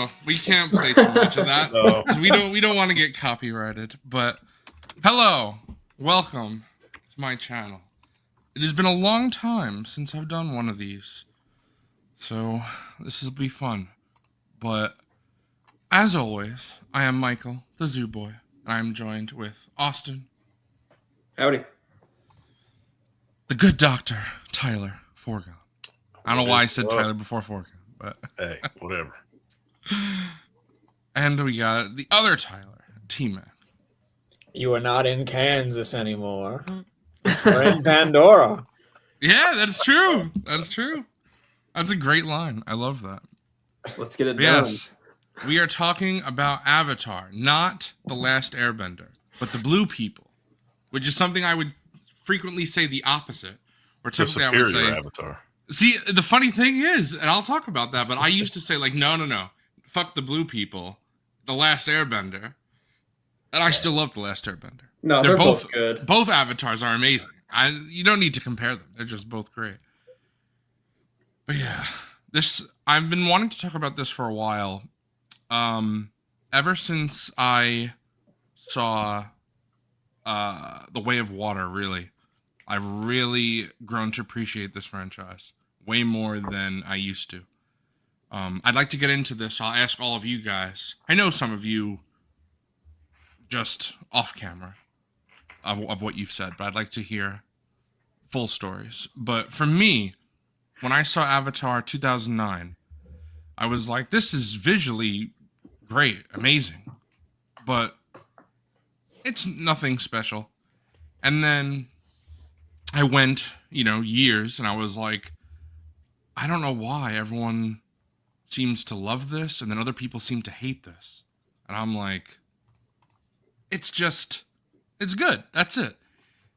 no, we can't say too much of that. No. We don't want to get copyrighted. But hello, welcome to my channel. It has been a long time since I've done one of these, so this will be fun. But as always, I am Michael, the Zoo Boy, and I am joined with Austin. Howdy. The good doctor, Tyler Forgon. I don't know why I said Tyler before Forgon, but hey, whatever. And we got the other Tyler, T-Mac. You are not in Kansas anymore. We're in Pandora. Yeah, that's true. That's true. That's a great line. I love that. Let's get it done. Yes, we are talking about Avatar, not The Last Airbender, but the Blue People, which is something I would frequently say the opposite. Or typically I would say, Avatar. See, the funny thing is, and I'll talk about that, but I used to say, like, no, fuck the Blue People, The Last Airbender, and I still love The Last Airbender. No, they're both good. Both Avatars are amazing. You don't need to compare them. They're just both great. But yeah, I've been wanting to talk about this for a while. Ever since I saw The Way of Water, really. I've really grown to appreciate this franchise way more than I used to. I'd like to get into this. I'll ask all of you guys. I know some of you just off camera of what you've said, but I'd like to hear full stories. But for me, when I saw Avatar 2009, I was like, this is visually great, amazing, but it's nothing special. And then I went, years, and I was like, I don't know why everyone seems to love this, and then other people seem to hate this. And I'm like, it's good. That's it.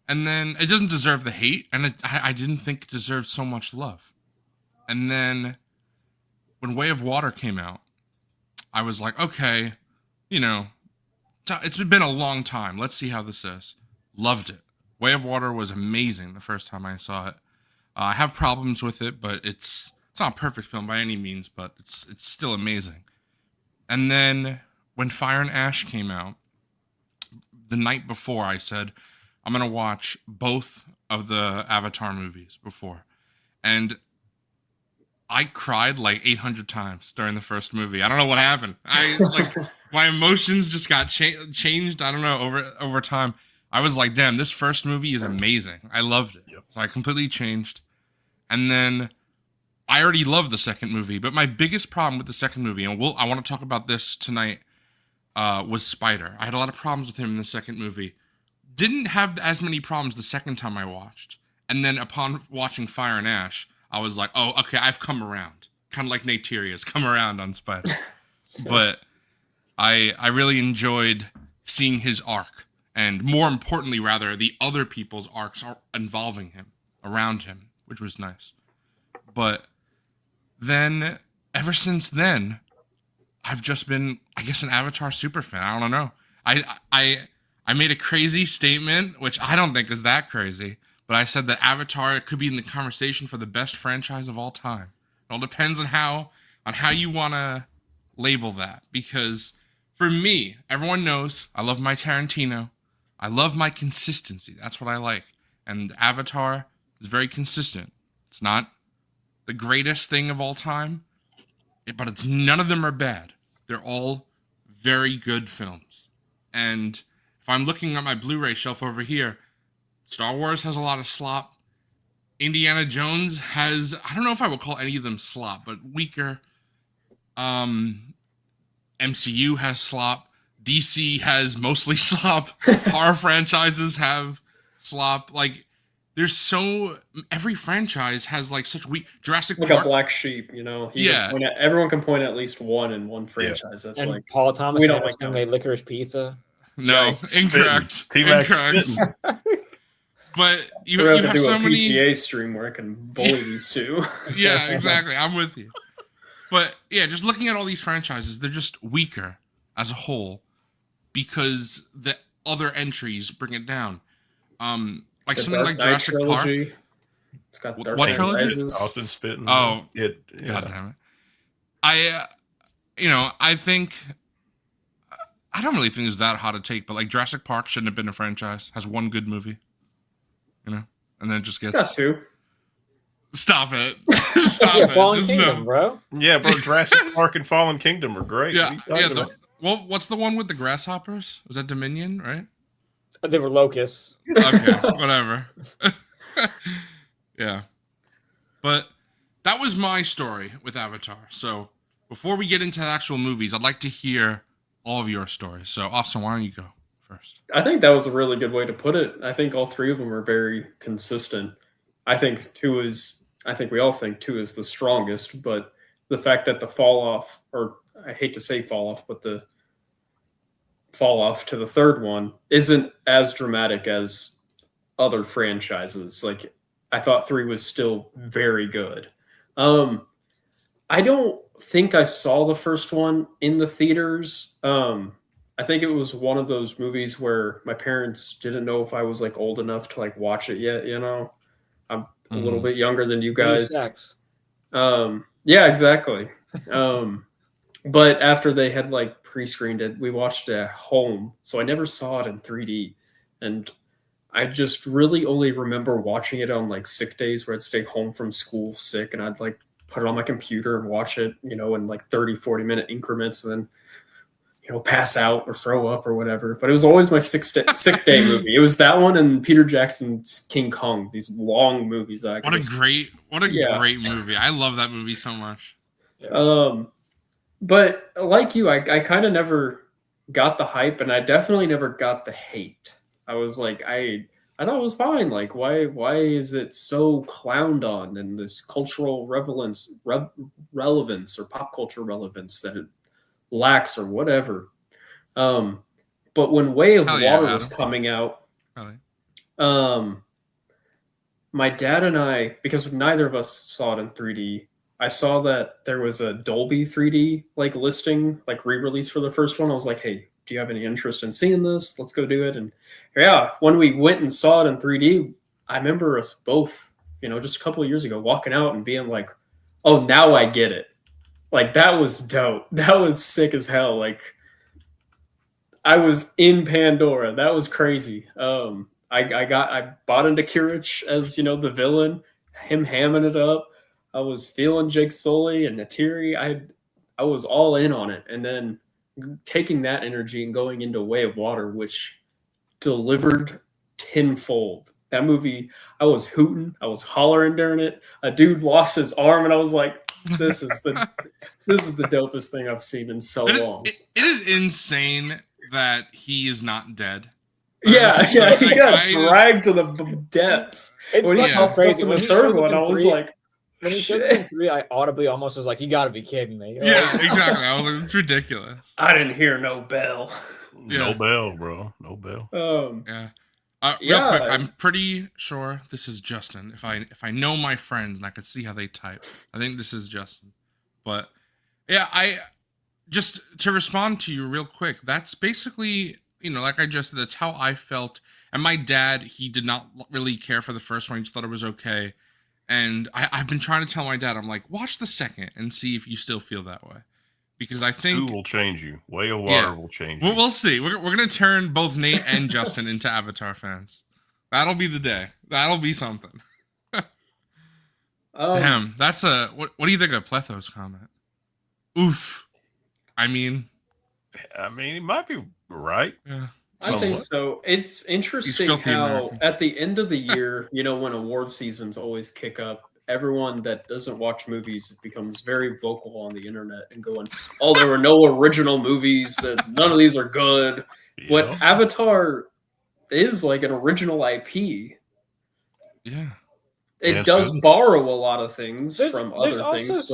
And then it doesn't deserve the hate, and I didn't think it deserved so much love. And then when Way of Water came out, I was like, okay, it's been a long time. Let's see how this is. Loved it. Way of Water was amazing the first time I saw it. I have problems with it, but it's not a perfect film by any means, but it's still amazing. And then when Fire and Ash came out, the night before, I said, I'm going to watch both of the Avatar movies before. And I cried like 800 times during the first movie. I don't know what happened. My emotions just got changed. I don't know, over time. I was like, damn, this first movie is amazing. I loved it. Yep. So I completely changed. And then I already loved the second movie, but my biggest problem with the second movie, and I want to talk about this tonight, was Spider. I had a lot of problems with him in the second movie. Didn't have as many problems the second time I watched. And then upon watching Fire and Ash, I was like, oh, okay, I've come around. Kind of like Neytiria's come around on Spider. But I really enjoyed seeing his arc. And more importantly, rather, the other people's arcs are involving him, around him, which was nice. But then, ever since then, I've just been, I guess, an Avatar superfan. I don't know. I made a crazy statement, which I don't think is that crazy, but I said that Avatar could be in the conversation for the best franchise of all time. It all depends on how you want to label that. Because for me, everyone knows I love my Tarantino. I love my consistency. That's what I like. And Avatar is very consistent. It's not the greatest thing of all time, but none of them are bad. They're all very good films. And if I'm looking at my Blu-ray shelf over here, Star Wars has a lot of slop. Indiana Jones has, I don't know if I would call any of them slop, but weaker. MCU has slop. DC has mostly slop. Horror franchises have slop. Like, every franchise has like such weak. Jurassic Park. Like a black sheep, Yeah. Everyone can point at least one in one franchise. That's And like Paul Thomas we don't Anderson like that. made Licorice Pizza. No, incorrect. T-Mac Incorrect. spitting. But you we're going to have do so a many. PTA stream where I can bully these two. Yeah, exactly. I'm with you. But yeah, just looking at all these franchises, they're just weaker as a whole because the other entries bring it down. Like The something Dark like Knight Jurassic Park. trilogy. It's got Dark What Knight trilogy? Rises. Austin spitting. Oh, yeah. God damn it. I think I don't really think it's that hot a take, but like Jurassic Park shouldn't have been a franchise. Has one good movie, and then it just It's gets. got two. Stop it! Stop Yeah, it! Fallen Just Kingdom, no. bro. Yeah, bro. Jurassic Park and Fallen Kingdom are great. Yeah, What are you yeah. talking about? Well, what's the one with the grasshoppers? Was that Dominion, right? They were locusts. Okay, whatever. Yeah, but that was my story with Avatar. So before we get into the actual movies, I'd like to hear all of your stories. So Austin, why don't you go first? I think that was a really good way to put it. I think all three of them are very consistent. I think we all think two is the strongest, but the fact that the fall off, or I hate to say fall off, but the fall off to the third one isn't as dramatic as other franchises. Like, I thought three was still very good. I don't think I saw the first one in the theaters. I think it was one of those movies where my parents didn't know if I was like old enough to like watch it yet. I'm a little bit younger than you guys. Sex. Yeah, exactly. But after they had like pre-screened it, we watched it at home, so I never saw it in 3D, and I just really only remember watching it on like sick days where I'd stay home from school sick, and I'd like put it on my computer and watch it, in like 30-40 minute increments, and then pass out or throw up or whatever. But it was always my sick day movie. It was that one and Peter Jackson's King Kong. These long movies that I What a could great movie! I love that movie so much. But like you, I kind of never got the hype, and I definitely never got the hate. I was like, I thought it was fine. Like, why is it so clowned on, and this cultural relevance or pop culture relevance that it lacks or whatever. But when Way of Water was coming out, my dad and I, because neither of us saw it in 3D, I saw that there was a Dolby 3D like listing, like re-release for the first one. I was like, hey, do you have any interest in seeing this? Let's go do it. And yeah, when we went and saw it in 3D, I remember us both, just a couple of years ago walking out and being like, oh, now I get it. Like, that was dope. That was sick as hell. Like, I was in Pandora. That was crazy. I bought into Kirich as, the villain, him hamming it up. I was feeling Jake Sully and Natiri. I was all in on it. And then taking that energy and going into Way of Water, which delivered tenfold. That movie, I was hooting. I was hollering during it. A dude lost his arm, and I was like, this is the dopest thing I've seen in so long. It is insane that he is not dead. Yeah, he like, got dragged to the depths. It's When he fucking pops crazy. up in When the he third shows up one, in I was three- like, When he showed up in 3, I audibly almost was like, you gotta be kidding me. Yeah, exactly. I was like, it's ridiculous. I didn't hear no bell. No bell, bro. No bell. Yeah. Real quick, I'm pretty sure this is Justin. If I know my friends and I could see how they type, I think this is Justin. But yeah, I just to respond to you real quick. That's basically, like I just said, that's how I felt. And my dad, he did not really care for the first one. He just thought it was okay. And I've been trying to tell my dad, I'm like, watch the second and see if you still feel that way. Because I think... Two will change you. Way of Water will change you. We'll see. We're going to turn both Nate and Justin into Avatar fans. That'll be the day. That'll be something. Damn, that's a... What do you think of Pletho's comment? Oof. I mean, he might be right. Yeah. I think so. It's interesting how American. at the end of the year, when award seasons always kick up, everyone that doesn't watch movies becomes very vocal on the internet and going, oh, there were no original movies, that none of these are good. But Avatar is like an original IP. Yeah. It does borrow a lot of things from other things.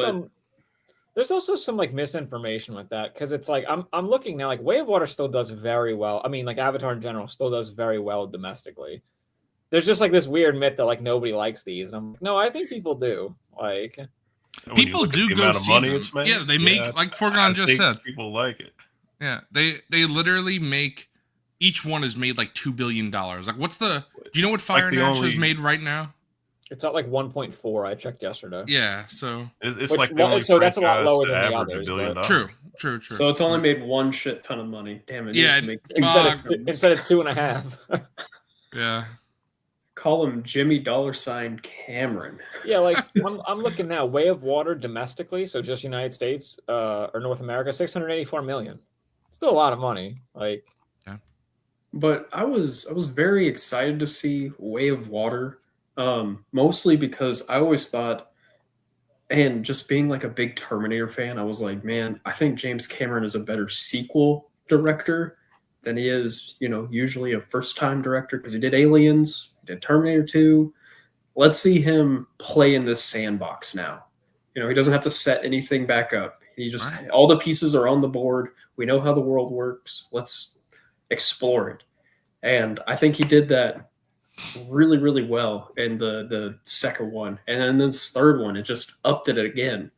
There's also some like misinformation with that, because it's like I'm looking now, like Way of Water still does very well. I mean, like Avatar in general still does very well domestically. There's just like this weird myth that like nobody likes these, and I'm like, no, I think people do. Like, people do go see money them. it's made, yeah, they make like Forgon just said. People like it. Yeah, they literally make each one is made like $2 billion. Like, what's the? Do you know what Fire and Ash is made right now? It's at like 1.4. I checked yesterday. Yeah, so It's Which- like the only so that's a lot franchise lower to than the average others, $1 billion. but- true. So it's only made one shit ton of money. Damn it! Yeah, Instead of 2.5. yeah. Call him Jimmy $ Cameron. Yeah, like I'm looking now. Way of Water domestically, so just United States or North America, 684 million. Still a lot of money. Like, But I was very excited to see Way of Water, mostly because I always thought, and just being like a big Terminator fan, I was like, man, I think James Cameron is a better sequel director than he is, usually a first-time director, because he did Aliens, he did Terminator 2. Let's see him play in this sandbox now. He doesn't have to set anything back up. He just Right. all the pieces are on the board. We know how the world works. Let's explore it. And I think he did that really, really well in the second one. And then this third one, it just upped it again.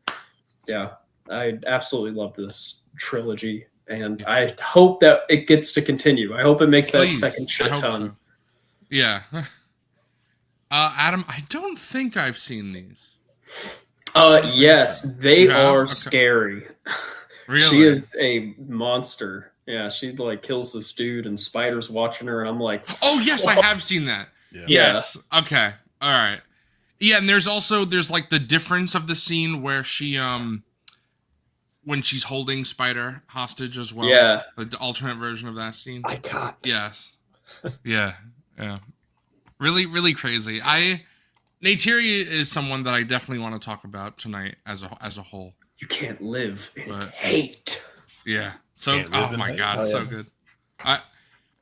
Yeah, I absolutely love this trilogy. And I hope that it gets to continue. I hope it makes that Please, second I shit hope ton. so. Yeah. Adam, I don't think I've seen these. Yes, they You have? are Okay. scary. Really? She is a monster. Yeah, she like kills this dude and spiders watching her, and I'm like, Oh yes, I have seen that. Yeah. Yeah. Yes. Okay. All right. Yeah, and there's like the difference of the scene where she when she's holding Spider hostage as well. Yeah. The alternate version of that scene. I got. Yes. Yeah. Really, really crazy. Neytiri is someone that I definitely want to talk about tonight as a whole. You can't live in But- hate. Yeah. So Can't live oh in my hate. god, Oh, so yeah. good.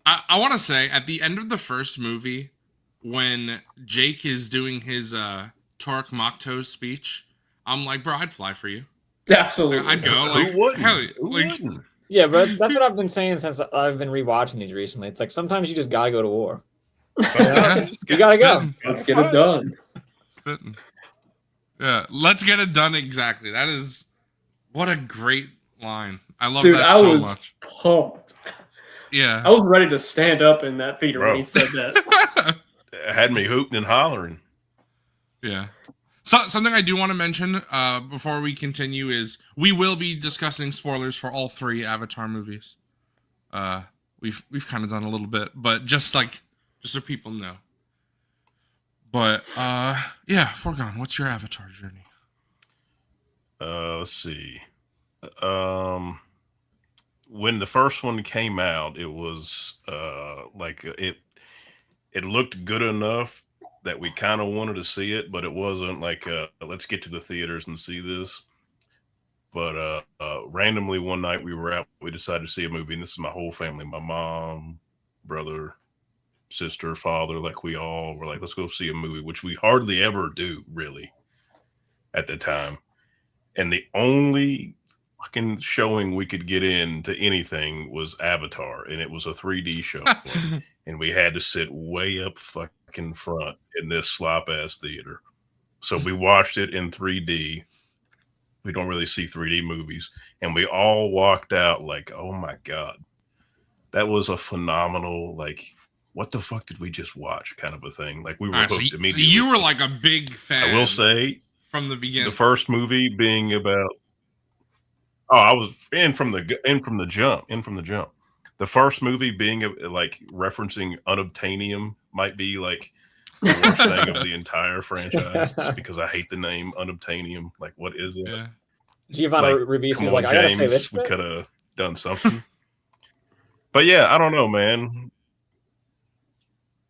I want to say at the end of the first movie, when Jake is doing his Torque Mokto speech, I'm like, bro, I'd fly for you. Absolutely. I'd go. Like, Who wouldn't? hell yeah, Who like, wouldn't? Yeah, but that's what I've been saying since I've been rewatching these recently. It's like sometimes you just gotta go to war. You gotta go. Let's get it done. spitting. Yeah, let's get it done exactly. That is what a great line. I love Dude, that I so was much. pumped. Yeah. I was ready to stand up in that theater when Bro. he said that. It had me hooting and hollering. Yeah. So something I do want to mention before we continue is we will be discussing spoilers for all 3 Avatar movies. We've kind of done a little bit, but just so people know. But yeah, Foregone, what's your Avatar journey? Let's see. When the first one came out, it was it looked good enough that we kind of wanted to see it, but it wasn't like let's get to the theaters and see this. But randomly one night we were out, we decided to see a movie, and this is my whole family, my mom, brother, sister, father, like we all were like, let's go see a movie, which we hardly ever do really at the time. And the only fucking showing we could get into anything was Avatar, and it was a 3D show. And we had to sit way up fucking front in this slop ass theater. So we watched it in 3D. We don't really see 3D movies. And we all walked out like, oh my God, that was a phenomenal, like, what the fuck did we just watch kind of a thing. Like we were All right, hooked so immediately. you were like a big fan. I will say, from the beginning. the first movie being about, oh, I was in from the jump. The first movie being like referencing unobtainium might be like the worst thing of the entire franchise, just because I hate the name unobtainium. Like, what is it? Yeah. Giovanna Like, Ribisi come is on, like, I gotta say James, this. we bit? could have done something. But yeah, I don't know, man.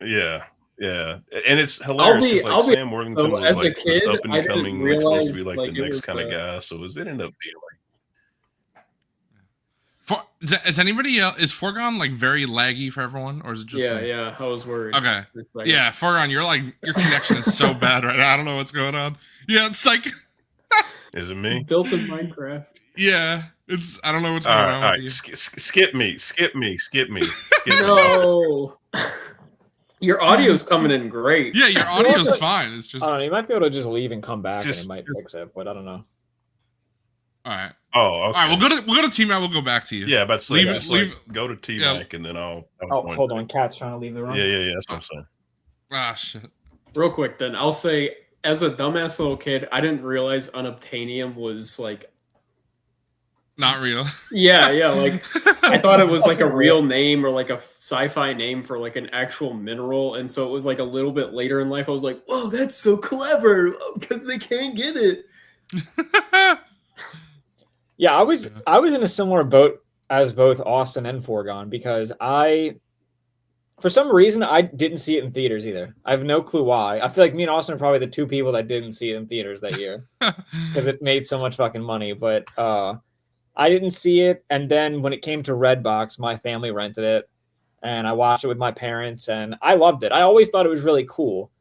Yeah. And it's hilarious. 'cause, I'll be- Sam Worthington so was as a like this kid, up I and didn't coming, like, supposed to realize, be like like, the it next was kind of the- guy. So it ended up being like, Is anybody else, is Foregone like very laggy for everyone, or is it just me? Yeah. I was worried. Okay. for a second. Yeah, Foregone, your connection is so bad right now. I don't know what's going on. Yeah, it's like is it me? Built in Minecraft. yeah, it's I don't know what's All going right, on all with right. you. Skip me. No. Your audio's coming in great. Yeah, your audio's also- fine. It's just I don't know. You might be able to just leave and come back, Just- and it might fix it. But I don't know. all right. Oh, All okay. right, we'll go to Team Mac. We'll go back to you. Yeah, about to say, Leave leave it- it. leave- Go to T yeah. Mac, and then I'll Oh, join. hold on. Cat's trying to leave the room. Yeah. That's what I'm saying. Ah, shit. Real quick, then I'll say, as a dumbass little kid, I didn't realize unobtainium was like, Not real. yeah, like I thought it was like a real name or like a sci-fi name for like an actual mineral, and so it was like a little bit later in life. I was like, "Whoa, that's so clever!" Because they can't get it. Yeah, I was in a similar boat as both Austin and Foregone because for some reason, I didn't see it in theaters either. I have no clue why. I feel like me and Austin are probably the two people that didn't see it in theaters that year because it made so much fucking money. But I didn't see it, and then when it came to Redbox, my family rented it, and I watched it with my parents, and I loved it. I always thought it was really cool.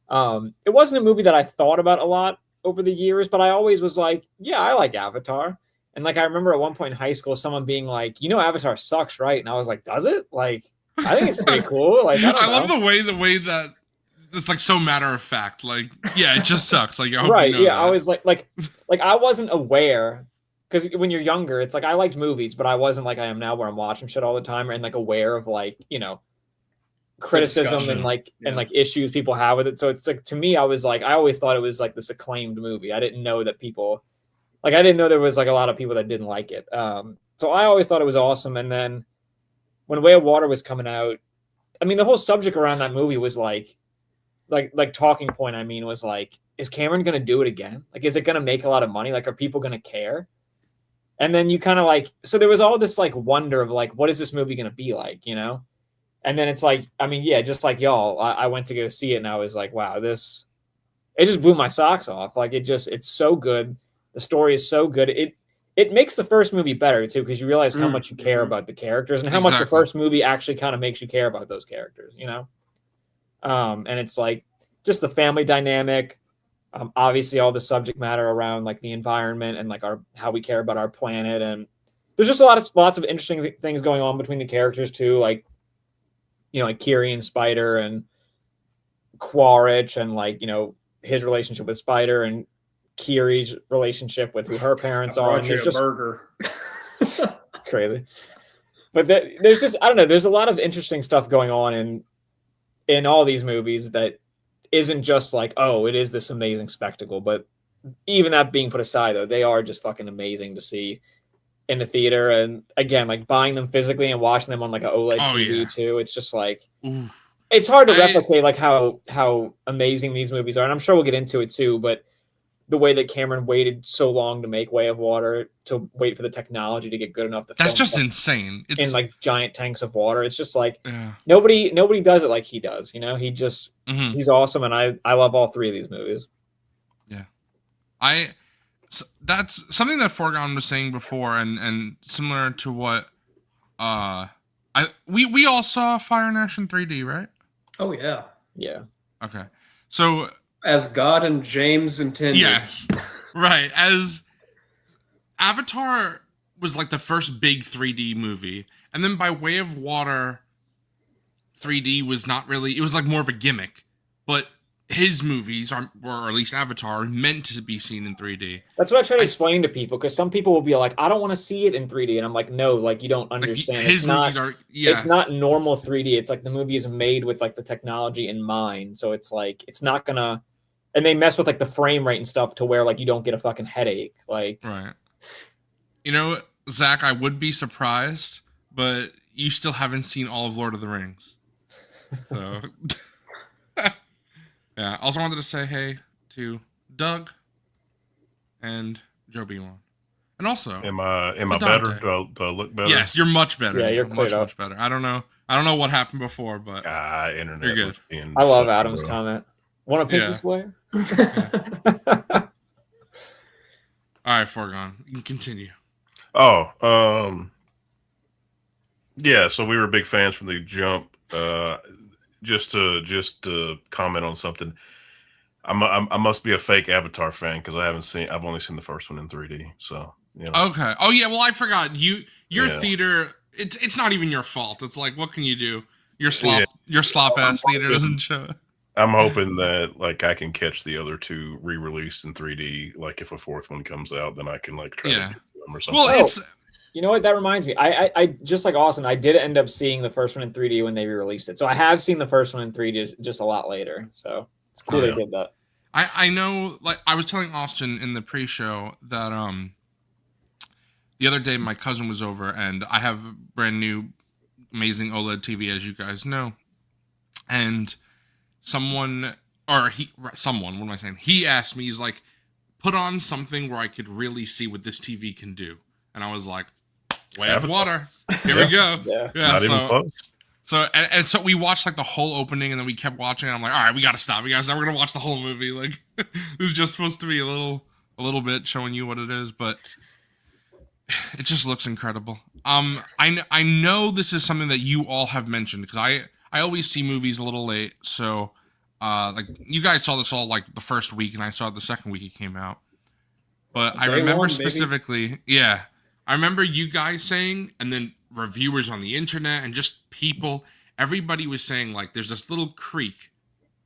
It wasn't a movie that I thought about a lot over the years, but I always was like, yeah, I like Avatar. And like I remember at one point in high school, someone being like, Avatar sucks, right? And I was like, does it? Like, I think it's pretty cool. Like, I love the way that it's like so matter of fact. Like, yeah, it just sucks. Like, I hope right? you know Yeah, that. I was like I wasn't aware because when you're younger, it's like I liked movies, but I wasn't like I am now, where I'm watching shit all the time and like aware of like criticism and like issues people have with it. So it's like to me, I was like I always thought it was like this acclaimed movie. I didn't know that people I didn't know there was like a lot of people that didn't like it. So I always thought it was awesome. And then when Way of Water was coming out, I mean, the whole subject around that movie was like talking point. I mean, was like, is Cameron going to do it again? Like, is it going to make a lot of money? Like, are people going to care? And then you kind of like, so there was all this like wonder of like, what is this movie going to be like, And then it's like, I mean, yeah, just like y'all, I went to go see it and I was like, wow, it just blew my socks off. Like it's so good. The story is so good. It makes the first movie better too, because you realize how much you care about the characters and how much the first movie actually kind of makes you care about those characters, And it's like just the family dynamic, obviously all the subject matter around like the environment and like how we care about our planet, and there's just lots of interesting things going on between the characters too, like like Kiri and Spider and Quaritch and like his relationship with Spider and Kiri's relationship with who her parents are, and there's just burger. crazy. But there's just I don't know. There's a lot of interesting stuff going on in all these movies that isn't just like, oh, it is this amazing spectacle. But even that being put aside, though, they are just fucking amazing to see in the theater. And again, like buying them physically and watching them on like an OLED TV too. It's just like it's hard to replicate like how amazing these movies are. And I'm sure we'll get into it too, but the way that Cameron waited so long to make Way of Water, to wait for the technology to get good enough to that's just insane. It's in like giant tanks of water. It's just like nobody does it like he does. He just he's awesome, and I love all three of these movies. Yeah, that's something that Foregone was saying before, and similar to what we all saw Fire and Ash in 3D, right? Oh yeah. Okay, so. As God and James intended. Yes, right. As Avatar was like the first big 3D movie, and then by Way of Water, 3D was not really. It was like more of a gimmick, but his movies or at least Avatar, are meant to be seen in 3D. That's what I try to explain to people, because some people will be like, "I don't want to see it in 3D," and I'm like, "No, like you don't understand. Like his movies it's not normal 3D. It's like the movie is made with like the technology in mind, so it's like it's not gonna." And they mess with like the frame rate and stuff to where like you don't get a fucking headache. Like, right. Zach, I would be surprised, but you still haven't seen all of Lord of the Rings. So, yeah. Also wanted to say hey to Doug and Joe B1. And also, am I better? Do I look better? Yes, you're much better. Yeah, you're much better. I don't know what happened before, but internet. You're good. I love Adam's comment. Want a pinky swear? All right, Foregone. You can continue. Yeah. So we were big fans from the jump. Just to comment on something. I must be a fake Avatar fan because I've only seen the first one in 3D. So Okay. Oh yeah. Well, I forgot your theater. It's not even your fault. It's like, what can you do? Your slop ass theater doesn't show. I'm hoping that like I can catch the other two re-released in 3D. Like if a fourth one comes out, then I can like try to get them or something. Well, you know what? That reminds me. I just like Austin, I did end up seeing the first one in 3D when they re-released it. So I have seen the first one in 3D just a lot later. So It's cool Yeah. they did that. I know, like I was telling Austin in the pre-show that the other day my cousin was over and I have a brand new amazing OLED TV, as you guys know, and someone, what am I saying? He asked me, he's like, put on something where I could really see what this TV can do, and I was like, Way of Avatar. Water. Here we go. Yeah. Not even close. So we watched like the whole opening, and then we kept watching. And I'm like, all right, we gotta stop. We're gonna watch the whole movie. Like, it was just supposed to be a little bit showing you what it is, but it just looks incredible. I know this is something that you all have mentioned because I always see movies a little late. So, like you guys saw this all like the first week, and I saw it the second week it came out. But I Day remember one, baby. specifically, yeah, I remember you guys saying, and then reviewers on the internet and just people, everybody was saying like, there's this little creek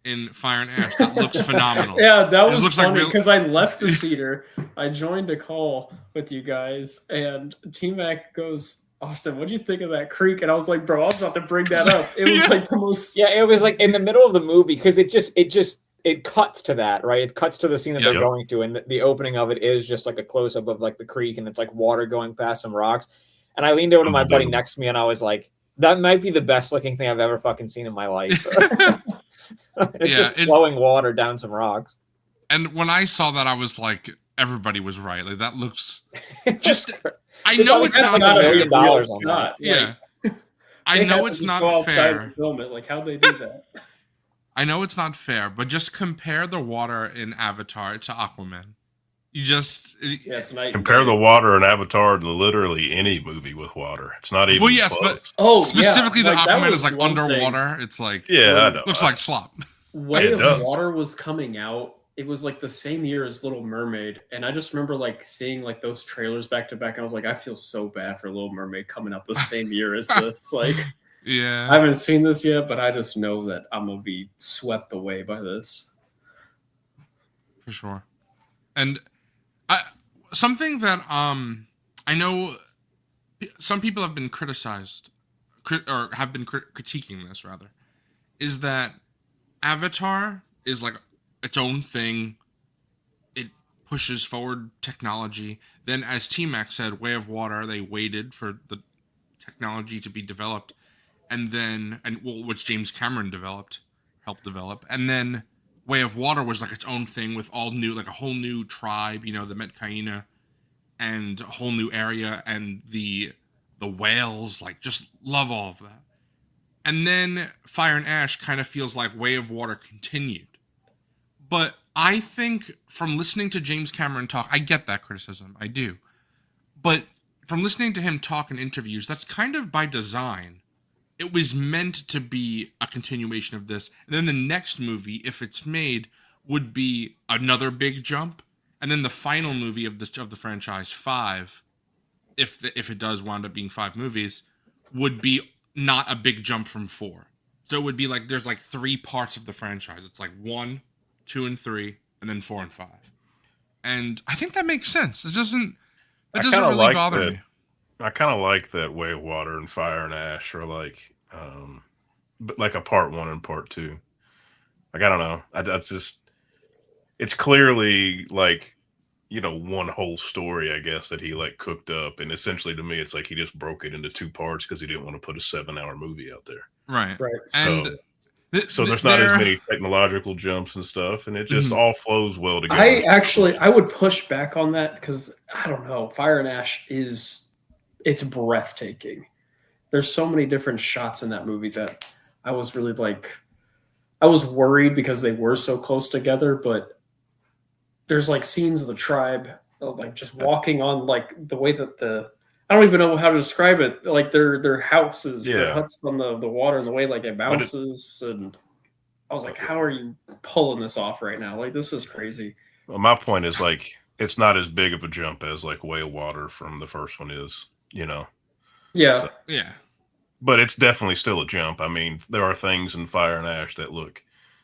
in Fire and Ash that looks phenomenal. Yeah, that It was looks like funny real- because I left the theater. I joined a call with you guys, and T-Mac goes, Austin, what'd you think of that creek? And I was like, bro, I was about to bring that up. It was Yeah. like the most. Yeah, it was like in the middle of the movie because it cuts to that, right? It cuts to the scene that Yep. they're going to, and the opening of it is just like a close up of like the creek, and it's like water going past some rocks. And I leaned over to my buddy next to me, and I was like, "That might be the best looking thing I've ever fucking seen in my life." It's Yeah, just it- flowing water down some rocks. And when I saw that, I was like, everybody was right. Like that looks Just I know it's That's not like $1 fair. million dollars on shot. Yeah. Like, I they know had to it's just go not outside fair. and film it. Like, how'd they do that? I know it's not fair, but just compare the water in Avatar to Aquaman. You just Yeah, it's night. and Compare day. the water in Avatar to literally any movie with water. It's not even Well, yes, close. Oh, specifically yeah. the like, that Aquaman was is like one thing. underwater. It's like Yeah, I know. looks like slop. Way It of does. Water was coming out. It was like the same year as Little Mermaid, and I just remember like seeing like those trailers back to back. I was like, I feel so bad for Little Mermaid coming out the same year as this. Like, I Yeah. haven't seen this yet, but I just know that I'm gonna be swept away by this. For sure. And something that I know some people have been criticized or have been critiquing this rather is that Avatar is like its own thing. It pushes forward technology. Then as T-Mac said, Way of Water, they waited for the technology to be developed which James Cameron helped develop. And then Way of Water was like its own thing with all new, like a whole new tribe, you know, the Metcaina, and a whole new area, and the whales, like just love all of that. And then Fire and Ash kind of feels like Way of Water continued. But I think from listening to James Cameron talk, I get that criticism, I do. But from listening to him talk in interviews, that's kind of by design. It was meant to be a continuation of this. And then the next movie, if it's made, would be another big jump. And then the final movie of the franchise, 5, if it does wind up being 5 movies, would be not a big jump from 4. So it would be like there's like 3 parts of the franchise. It's like 1, 2, and 3, and then 4 and 5. And I think that makes sense. It doesn't kinda really like bother that. me. I kind of like that Way of Water and Fire and Ash are like, but like a part 1 and part 2. Like I don't know, that's just it's clearly like, you know, one whole story, I guess, that he like cooked up, and essentially to me, it's like he just broke it into 2 parts because he didn't want to put a 7-hour movie out there. Right. Right. And So there's not as many technological jumps and stuff, and it just all flows well together. I would push back on that because I don't know. Fire and Ash it's breathtaking. There's so many different shots in that movie that I was really like, I was worried because they were so close together, but there's like scenes of the tribe like just walking on like the way that I don't even know how to describe it. Like their houses, their Yeah. huts on the water, and the way like it bounces, and I was like, how are you pulling this off right now? Like this is crazy. Well, my point is like it's not as big of a jump as like Way of Water from the first one is, you know. Yeah. So- Yeah. But it's definitely still a jump. I mean, there are things in Fire and Ash that look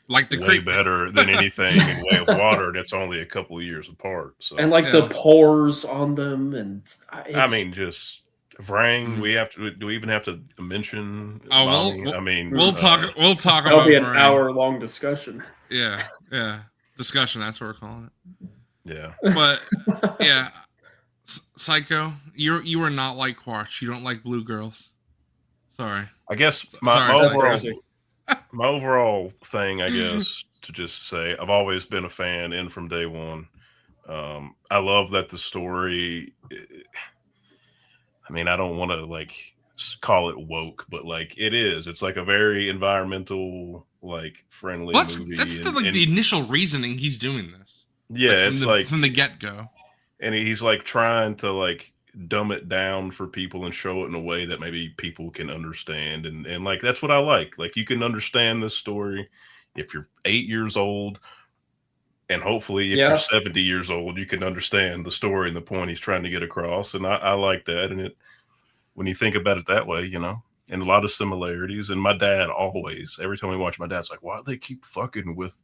Like the way creek. better than anything in Way of Water that's only a couple of years apart. So And like the pores on them, and I mean, just Vrang. Mhm. Do we even have to mention? Oh, Mommy? we'll I mean, We'll talk uh, about that'll be an Brain. hour-long discussion. Yeah. Discussion. That's what we're calling it. Yeah. But yeah, Psycho, you are not like Quarch. You don't like blue girls. Sorry. I guess Sorry, my That's overall crazy. my overall thing, I guess, to just say, I've always been a fan, and from day one, I love that the story. I mean, I don't want to like call it woke, but like it is. It's like a very environmental, like friendly movie. That's the initial reasoning he's doing this. Yeah, from it's like from the get go. and he's like trying to like dumb it down for people and show it in a way that maybe people can understand, and like that's what I like you can understand this story if you're 8 years old, and hopefully if Yeah. you're 70 years old you can understand the story and the point he's trying to get across, and I like that. And it, when you think about it that way, you know, and a lot of similarities. And my dad always, every time we watch, my dad's like, why do they keep fucking with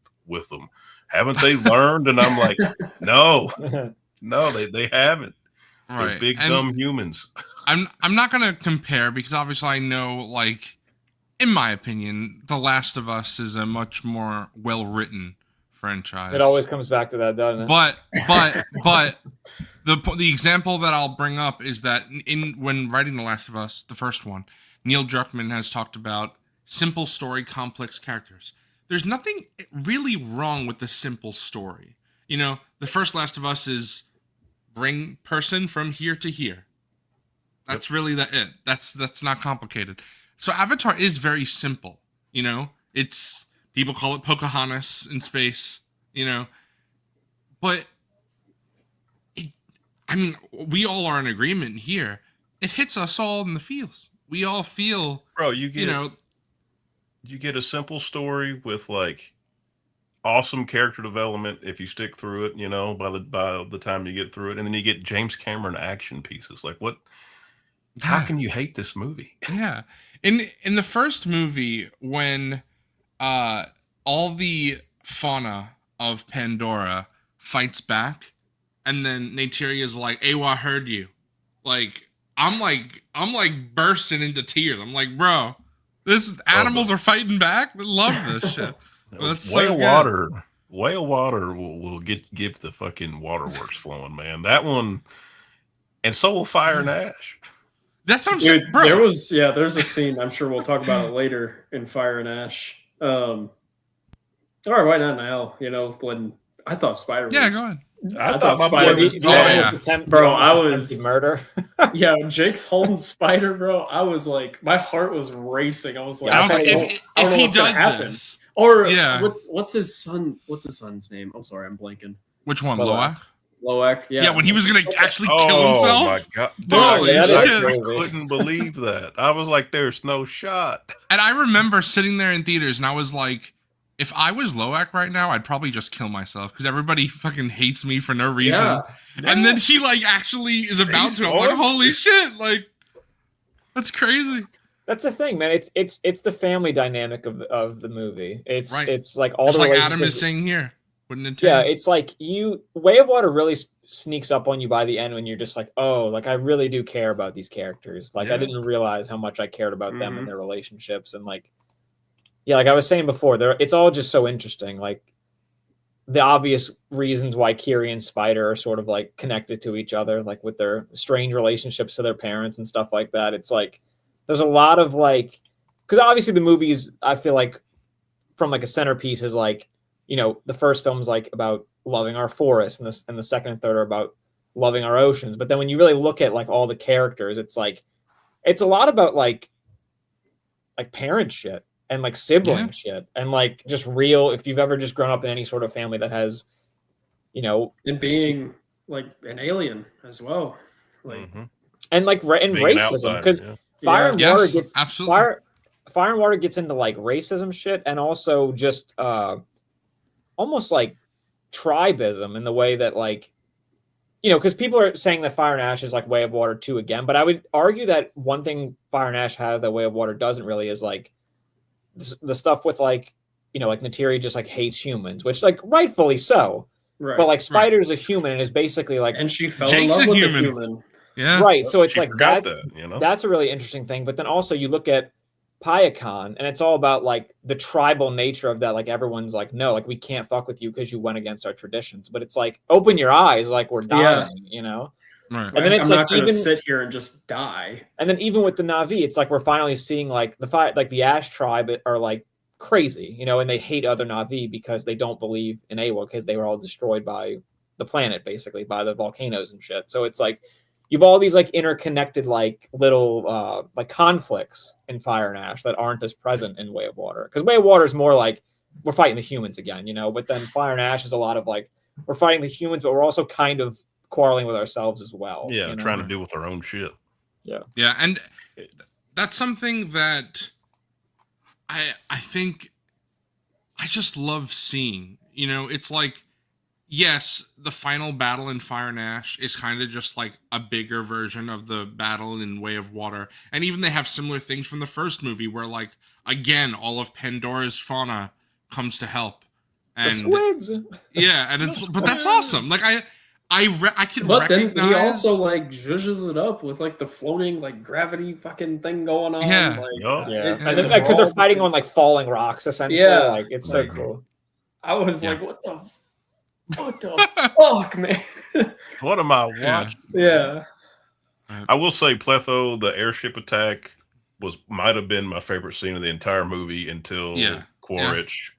them? Haven't they learned? And I'm like, no, they haven't. They're Right. big And dumb humans. I'm not gonna compare because obviously I know, like, in my opinion, The Last of Us is a much more well written franchise. It always comes back to that, doesn't it? But the example that I'll bring up is that when writing The Last of Us, the first one, Neil Druckmann has talked about simple story, complex characters. There's nothing really wrong with the simple story. You know, the first Last of Us is bring person from here to here. That's really it. That's not complicated. So Avatar is very simple. You know, it's people call it Pocahontas in space. You know, but I mean, we all are in agreement here. It hits us all in the feels. We all feel, Bro, you get a simple story with like awesome character development if you stick through it, you know, by the time you get through it, and then you get James Cameron action pieces. Like what? How can you hate this movie? Yeah. In the first movie, when all the fauna of Pandora fights back, and then Neytiria's like, Awa heard you. Like, I'm bursting into tears. I'm like, bro, this animals are fighting back. I love this shit. That's so good. Whale water will get the fucking waterworks flowing, man. That one, and so will Fire and Ash. That's what I'm saying, Dude, bro. there's a scene, I'm sure we'll talk about it later, in Fire and Ash. All right, why not now? You know, when I thought Spider was... Yeah, go ahead. I thought my Spider boy was... was Bro, I was was... murder. Yeah, when Jake's holding Spider, bro, I was like, my heart was racing. I was like, I was like, I don't if know he what's gonna does happen. this, Or Yeah. what's his son's name? I'm sorry, I'm blanking. which one, Loak. Loak? Loak, yeah. Yeah, when he was gonna actually kill Oh himself. my god, Holy dude, I shit. couldn't believe that. I was like, "There's no shot." And I remember sitting there in theaters, and I was like, if I was Loak right now, I'd probably just kill myself because everybody fucking hates me for no reason. Yeah. And then he like actually is about He's to. I'm like, on. holy shit! Like, that's crazy. That's the thing, man. It's the family dynamic of the movie. It's Right. it's like all Just the like Adam relationships- is saying here, wouldn't it? Yeah, it's like Way of Water really sneaks up on you by the end when you're just like, oh, like I really do care about these characters. Like I Yeah. didn't realize how much I cared about them and Mhm. their relationships, and like, yeah, like I was saying before, it's all just so interesting. Like the obvious reasons why Kiri and Spider are sort of like connected to each other, like with their strange relationships to their parents and stuff like that. It's like there's a lot of like, because obviously the movies, I feel like from like a centerpiece is like, you know, the first film's like about loving our forests, and the second and third are about loving our oceans. But then when you really look at like all the characters, it's like it's a lot about like parent shit and like sibling shit and like just real. If you've ever just grown up in any sort of family that has, you know, And being like an alien as well. Like Mhm. and like and Being an racism, outsider, because yeah. Fire and Water Yes, gets absolutely. Fire and Water gets into like racism shit and also just almost like tribism in the way that like, you know, because people are saying that Fire and Ash is like Way of Water 2 again, but I would argue that one thing Fire and Ash has that Way of Water doesn't really is like the stuff with like, you know, like Neytiri just like hates humans, which like rightfully so, right. but like Spider's a human and is basically like and she fell Jake's in a love with human. the human. Yeah. right. So it's She like forgot that, that, you know. that's a really interesting thing. But then also you look at Payakan, and it's all about like the tribal nature of that. Like everyone's like, no, like we can't fuck with you because you went against our traditions. But it's like, open your eyes, like we're dying, you know. Right. And then it's I'm like not going to even sit here and just die. and then even with the Na'vi, it's like we're finally seeing like the Ash tribe are like crazy, you know, and they hate other Na'vi because they don't believe in Awa because they were all destroyed by the planet, basically by the volcanoes and shit. So it's like you've all these like interconnected like little like conflicts in Fire and Ash that aren't as present in Way of Water, because Way of Water is more like we're fighting the humans again, you know, but then Fire and Ash is a lot of like we're fighting the humans, but we're also kind of quarreling with ourselves as well. Yeah, you know? trying to deal with our own shit. Yeah, and that's something that I think I just love seeing. You know, it's like, yes, the final battle in Fire and Ash is kind of just like a bigger version of the battle in Way of Water. And even they have similar things from the first movie where, like, again, all of Pandora's fauna comes to help. And The squids. yeah, and it's but that's awesome. Like I can But then recognize. he also like zhuzhes it up with like the floating like gravity fucking thing going on. Yeah. Like, Yup. Yeah, Yeah. and then because they're fighting on like falling rocks, essentially. Yeah. Like it's so Right. cool. I was Yeah. like, what the fuck, man? What am I Yeah. watching? Yeah. I will say, Pletho, the airship attack might have been my favorite scene of the entire movie until Yeah. Quaritch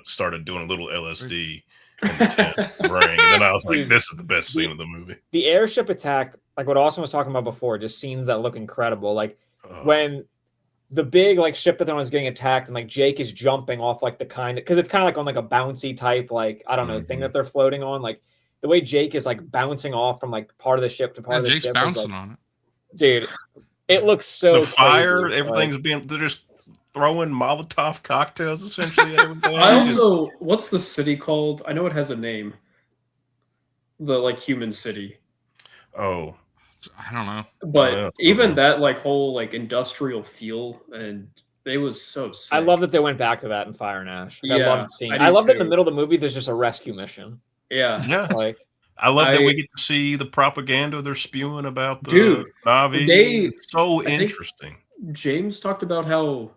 started doing a little LSD in the tent ring, and then I was like, "This is the best scene of the movie." The airship attack, like what Austin was talking about before, just scenes that look incredible. Like when the big like ship that they're on is getting attacked, and like Jake is jumping off like the kind of because it's kind of like on like a bouncy type like I don't know thing that they're floating on. Like the way Jake is like bouncing off from like part of the ship to part Yeah, of the Jake's ship, bouncing is, like, on it. dude. It looks so the fire, crazy. everything's they're just throwing Molotov cocktails essentially at everything. I also, what's the city called? I know it has a name. The like human city, oh, I don't know. but Yeah. even that like whole like industrial feel, and it was so sick. I love that they went back to that in Fire and Ash. Like, I Yeah, loved seeing. I I, do love that in the too. middle of the movie. There's just a rescue mission. Yeah, yeah. Like I love that I- we get to see the propaganda they're spewing about the Dude, Na'vi. they- It's so I think- interesting. James talked about how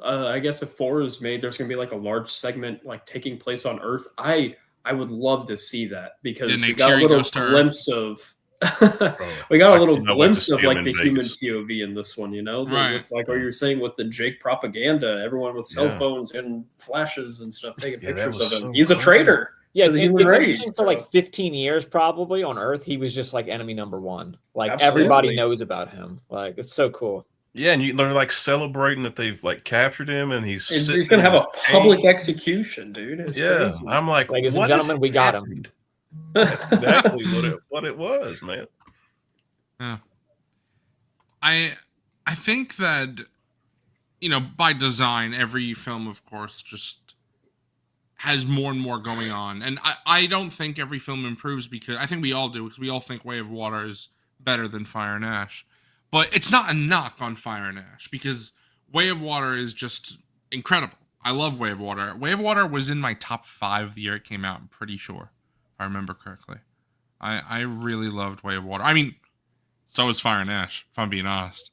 I guess if 4 is made, there's gonna be like a large segment like taking place on Earth. I would love to see that because Yeah, we Nick got a Fury little goes to Earth. glimpse of Bro, we got I a little cannot wait to glimpse of see 'em like in the human Vegas. POV in this one, you know, Right. with like what you're saying with the Jake propaganda, everyone with cell Yeah. phones and flashes and stuff taking Yeah, that pictures was of him. so He's a cool. traitor. yeah, to the it's human race, interesting for like so- 15 years probably on Earth. He was just like enemy number one. Like Absolutely. everybody knows about him. Like it's so cool. Yeah, and they're like celebrating that they've like captured him, and he's He's sitting gonna in have a his public cage. execution, dude. It's Yeah, crazy. I'm like, Ladies and what has gentlemen, we got him. happened? That's exactly what it was, man. I think that, you know, by design, every film, of course, just has more and more going on. And I don't think every film improves, because I think we all do, because we all think Way of Water is better than Fire and Ash. But it's not a knock on Fire and Ash, because Way of Water is just incredible. I love Way of Water. Way of Water was in my top 5 the year it came out, I'm pretty sure, if I remember correctly. I really loved Way of Water. I mean, so is Fire and Ash, if I'm being honest.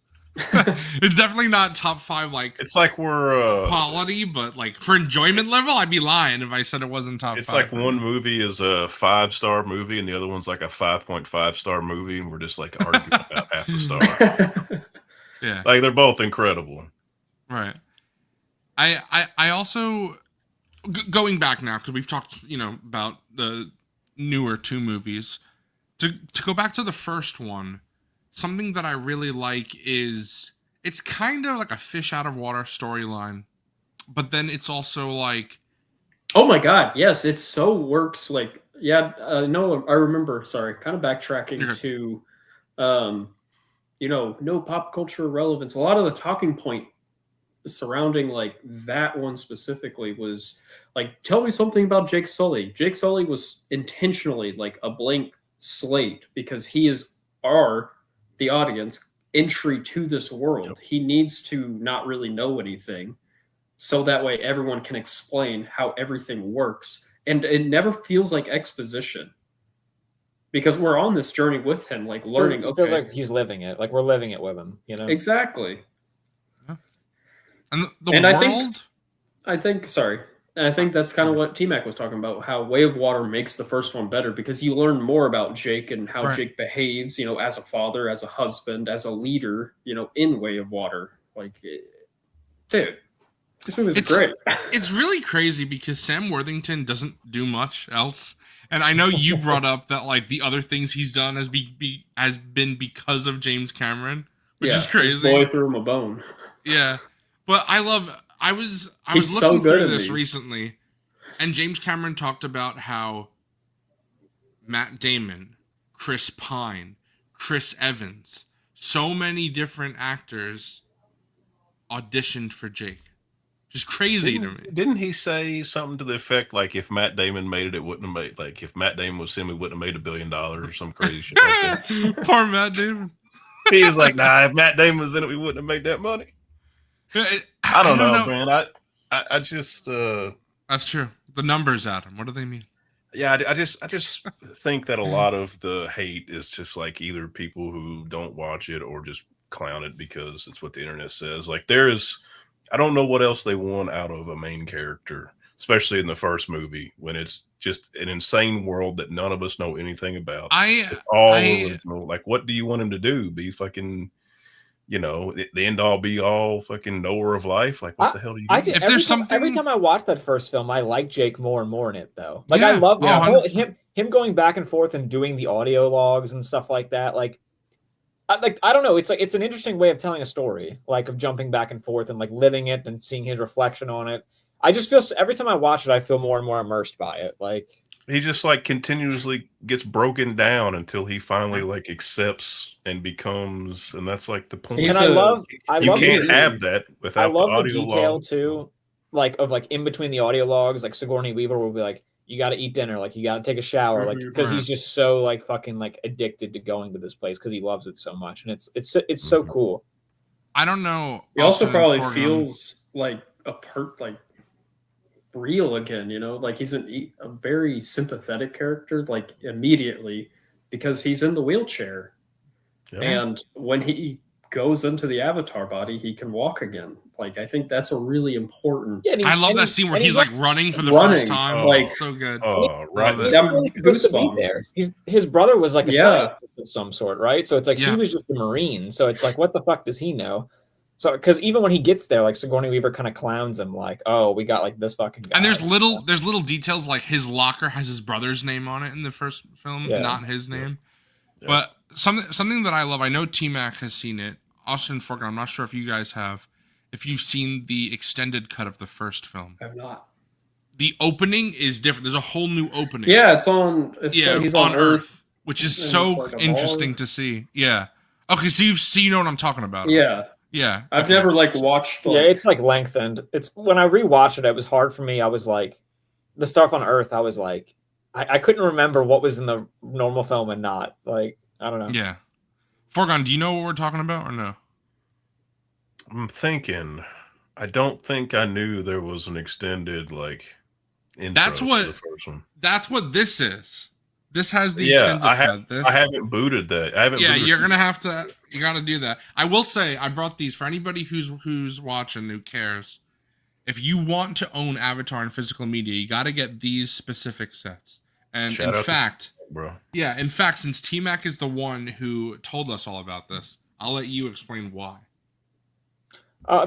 It's definitely not top 5 like It's like we're quality, but like for enjoyment level, I'd be lying if I said it wasn't top 5. it's like one movie is a 5-star movie and the other one's like a 5.5-star movie, and we're just like arguing about half a star. Yeah, Like they're both incredible. right. I also going back now, because we've talked, you know, about the newer 2 movies. To go back to the first one, something that I really like is it's kind of like a fish out of water storyline, but then it's also like, Oh my god, yes, it so works. Like, yeah, no, I remember. Sorry, kind of backtracking You're to, you know, no pop culture relevance. A lot of the talking point surrounding like that one specifically was like, tell me something about Jake Sully. Jake Sully was intentionally like a blank slate because he is the audience entry to this world. Yep. He needs to not really know anything, so that way everyone can explain how everything works, and it never feels like exposition because we're on this journey with him, like learning. It feels like he's living it. Like we're living it with him. You know. Exactly. And the And world. I think that's kind of what T-Mac was talking about, how Way of Water makes the first one better because you learn more about Jake and how Right. Jake behaves, as a father, as a husband, as a leader, in Way of Water. Like, dude, this movie's great. It's really crazy because Sam Worthington doesn't do much else. And I know you brought up that like the other things he's done has been because of James Cameron, which is crazy. His boy threw him a bone. Yeah. But I was He's looking so good through at this these. recently, and James Cameron talked about how Matt Damon, Chris Pine, Chris Evans, so many different actors auditioned for Jake. Just crazy to me. Didn't he say something to the effect like if Matt Damon made it, it wouldn't have made like if Matt Damon was him, he wouldn't have made $1 billion or some crazy shit like that. Poor Matt Damon. He was like, nah, if Matt Damon was in it, we wouldn't have made that money. I don't know, man. I just That's true. The numbers, Adam. What do they mean? yeah, I just think that a lot of the hate is just like either people who don't watch it or just clown it because it's what the internet says. Like I don't know what else they want out of a main character, especially in the first movie when it's just an insane world that none of us know anything about. It's all original. Like, what do you want him to do? Be fucking, the end all be all fucking knower of life? Like, what the hell do you do? If there's something, every time I watch that first film, I like Jake more and more in it, though. Like, Yeah. I love Oh, him going back and forth and doing the audio logs and stuff like that. Like, I don't know. It's like it's an interesting way of telling a story, like of jumping back and forth and like living it and seeing his reflection on it. I just feel every time I watch it, I feel more and more immersed by it. Like he just like continuously gets broken down until he finally like accepts and becomes, and that's like the point. He's and you can't have that without I love the audio the detail log. too, like of like in between the audio logs, like Sigourney Weaver will be like, "You got to eat dinner, like you got to take a shower," like because he's just so like fucking like addicted to going to this place because he loves it so much, and it's so cool. I don't know. He also probably Forgone- feels like like real again, like he's a very sympathetic character, like immediately because he's in the wheelchair. Yeah. And when he goes into the Avatar body, he can walk again. Like, I think that's a really important. Yeah, I love that scene where he's like running for the running, first time. like- It's so good. Oh, right. Love it. Yeah, really supposed to be goosebumps. there. His brother was like a Yeah. scientist of some sort, right? So it's like Yeah. he was just a Marine. So it's like, what the fuck does he know? So because even when he gets there, like Sigourney Weaver kind of clowns him, like, "Oh, we got like this fucking guy." And there's little details like his locker has his brother's name on it in the first film, Yeah. not his name. Yeah. But something that I love, I know T-Mac has seen it. Austin and Forgan, I'm not sure if you guys have. If you've seen the extended cut of the first film, I have not. the opening is different. There's a whole new opening. Yeah, it's on. He's on Earth. which is and so it's like a interesting ball. to see. Yeah. Okay, so you know what I'm talking about. Yeah, Yeah. I've okay. never like watched. yeah, it's like lengthened. It's when I rewatched it, it was hard for me. I was like, the stuff on Earth. I was like, I couldn't remember what was in the normal film and not. Like, I don't know. Yeah. Forgan, do you know what we're talking about or no? I'm thinking. I don't think I knew there was an extended like intro That's what- to the first one. That's what this is. This has the Yeah, extended cut. This, I haven't booted that. I haven't. yeah, booted you're gonna have to. You gotta do that. I will say, I brought these for anybody who's watching who cares. If you want to own Avatar in physical media, you got to get these specific sets. And Shout out in to fact, bro. yeah, in fact, since T-Mac is the one who told us all about this, I'll let you explain why.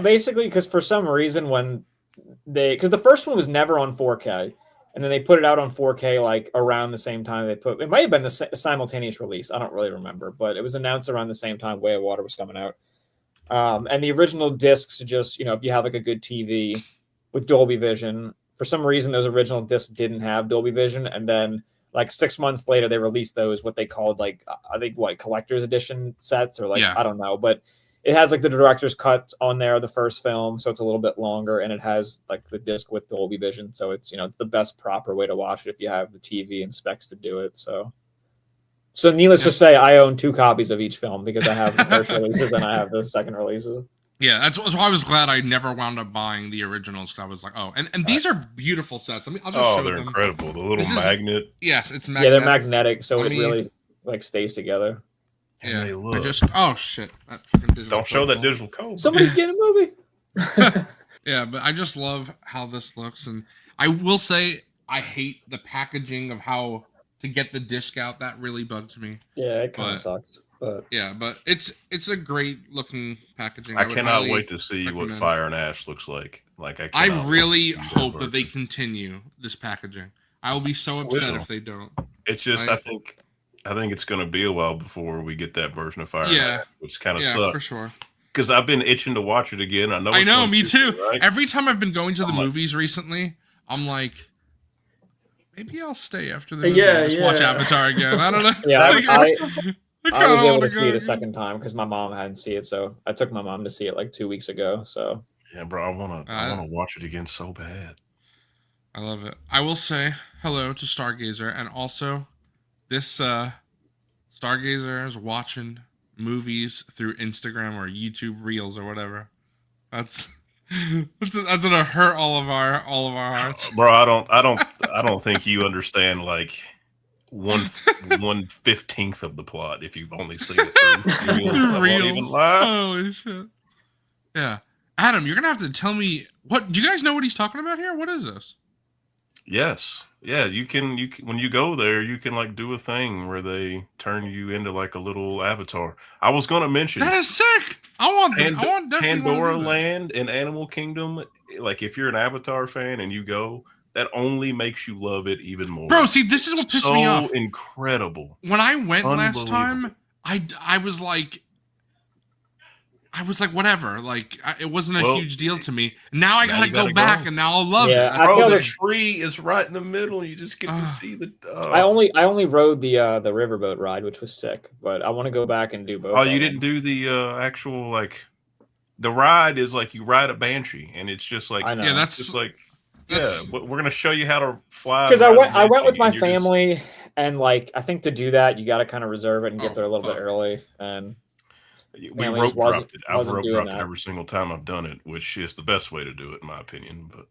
Basically, because for some reason because the first one was never on 4K, and then they put it out on 4K like around the same time it might have been the simultaneous release. I don't really remember, but it was announced around the same time Way of Water was coming out. And the original discs, just if you have like a good TV with Dolby Vision, for some reason those original discs didn't have Dolby Vision, and then like 6 months later they released those what they called like I think collector's edition sets or like Yeah. I don't know, but it has like the director's cut on there, the first film, so it's a little bit longer, and it has like the disc with Dolby Vision, so it's the best proper way to watch it if you have the TV and specs to do it. So needless to say, I own 2 copies of each film because I have the first releases and I have the second releases. Yeah, that's why I was glad I never wound up buying the originals. Because I was like, oh, and these are beautiful sets. I'll just show They're them. incredible. The little This is- magnet. Yes, it's Yeah, magnetic. they're magnetic, so I it mean- really like stays together. And Yeah, they I look. oh shit! That fucking digital Don't show that code. digital code. Somebody's getting a movie. Yeah, but I just love how this looks, and I will say I hate the packaging of how to get the disc out. That really bugs me. Yeah, it kind But- of sucks. But Yeah, but it's a great looking packaging. I would cannot highly wait to see what recommend. Fire and Ash looks like. Like I cannot wait really to see hope that they version. continue this packaging. I will be so upset Will. if they don't. It's just I- I think it's going to be a while before we get that version of Fire and Yeah. Ash, which kind of Yeah, sucks for sure. because I've been itching to watch it again. I know. I it's know, on me Tuesday, too. right? Every time I've been going to the I'm like- movies recently, I'm like, maybe I'll stay after the movie Yeah, and just watch yeah. Avatar again. I don't know. Yeah, Like, I kinda was able wanna to see go it a again. second time because my mom hadn't seen it, so I took my mom to see it like 2 weeks ago. So Yeah, bro, I want Uh, to watch it again so bad. I love it. I will say hello to Stargazer, and also this Stargazer is watching movies through Instagram or YouTube Reels or whatever. That's that's gonna hurt all of our hearts. Bro, I don't think you understand like 1/15 of the plot if you've only seen it through reels. I Through won't even Reels. lie. Holy shit. Yeah. Adam, you're gonna have to tell me what do you guys know what he's talking about here? What is this? Yes. Yeah, you can when you go there, you can like do a thing where they turn you into like a little avatar. I was gonna mention That is sick. I want that. I want definitely wanna Pandora do that. Land and Animal Kingdom. Like if you're an Avatar fan and you go, that only makes you love it even more. Bro, see, this is what pissed me off. Incredible. When I went last Unbelievable. time, I was like, whatever. Like, it wasn't a Well, huge deal to me. Now I now gotta you go gotta back, go. and now I'll love Yeah, it. I Bro, feel the there's- tree is right in the middle. You just get to Ah. see the. I only rode the riverboat ride, which was sick. But I want to go back and do both. Oh, of you them. didn't do the actual like. The ride is like you ride a banshee, and it's just like I know. Yeah, that's just like that's we're gonna show you how to fly. Because and ride a I went with banshee, my and you're just- family, and like I think to do that you got to kind of reserve it and get Oh, there a little fuck. bit early. And We Family rope wasn't- dropped it. I've wasn't rope doing dropped it that. every single time I've done it, which is the best way to do it, in my opinion. But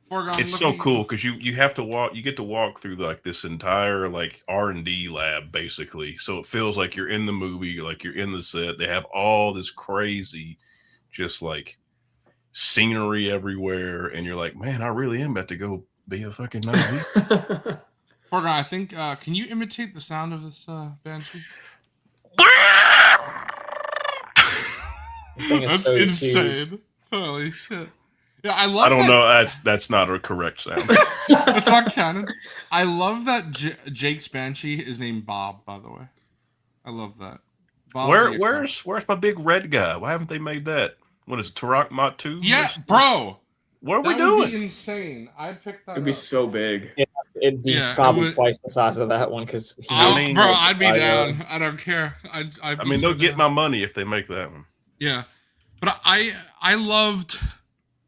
Foregone it's so looking- cool because you have to walk. You get to walk through like this entire like R&D lab basically. So it feels like you're in the movie, like you're in the set. They have all this crazy, just like scenery everywhere, and you're like, man, I really am about to go be a fucking Navi. Foregone, I think. Can you imitate the sound of this banshee? the thing is That's so insane. Holy shit. Yeah, I love. I don't that- know. That's not a correct sound. It's not canon. I love that Jake's banshee is named Bob. By the way, I love that. Bob the Where's my big red guy? Why haven't they made that? What is it, Turok Mott 2? Yeah, bro. What are we That would doing? be insane. I'd pick that. It'd be up. so big. It'd be Yeah, it probably would- twice the size of that one because Bro, I'd be down. I don't care. I'd I be mean, so they'll get down. my money if they make that one. Yeah, but I loved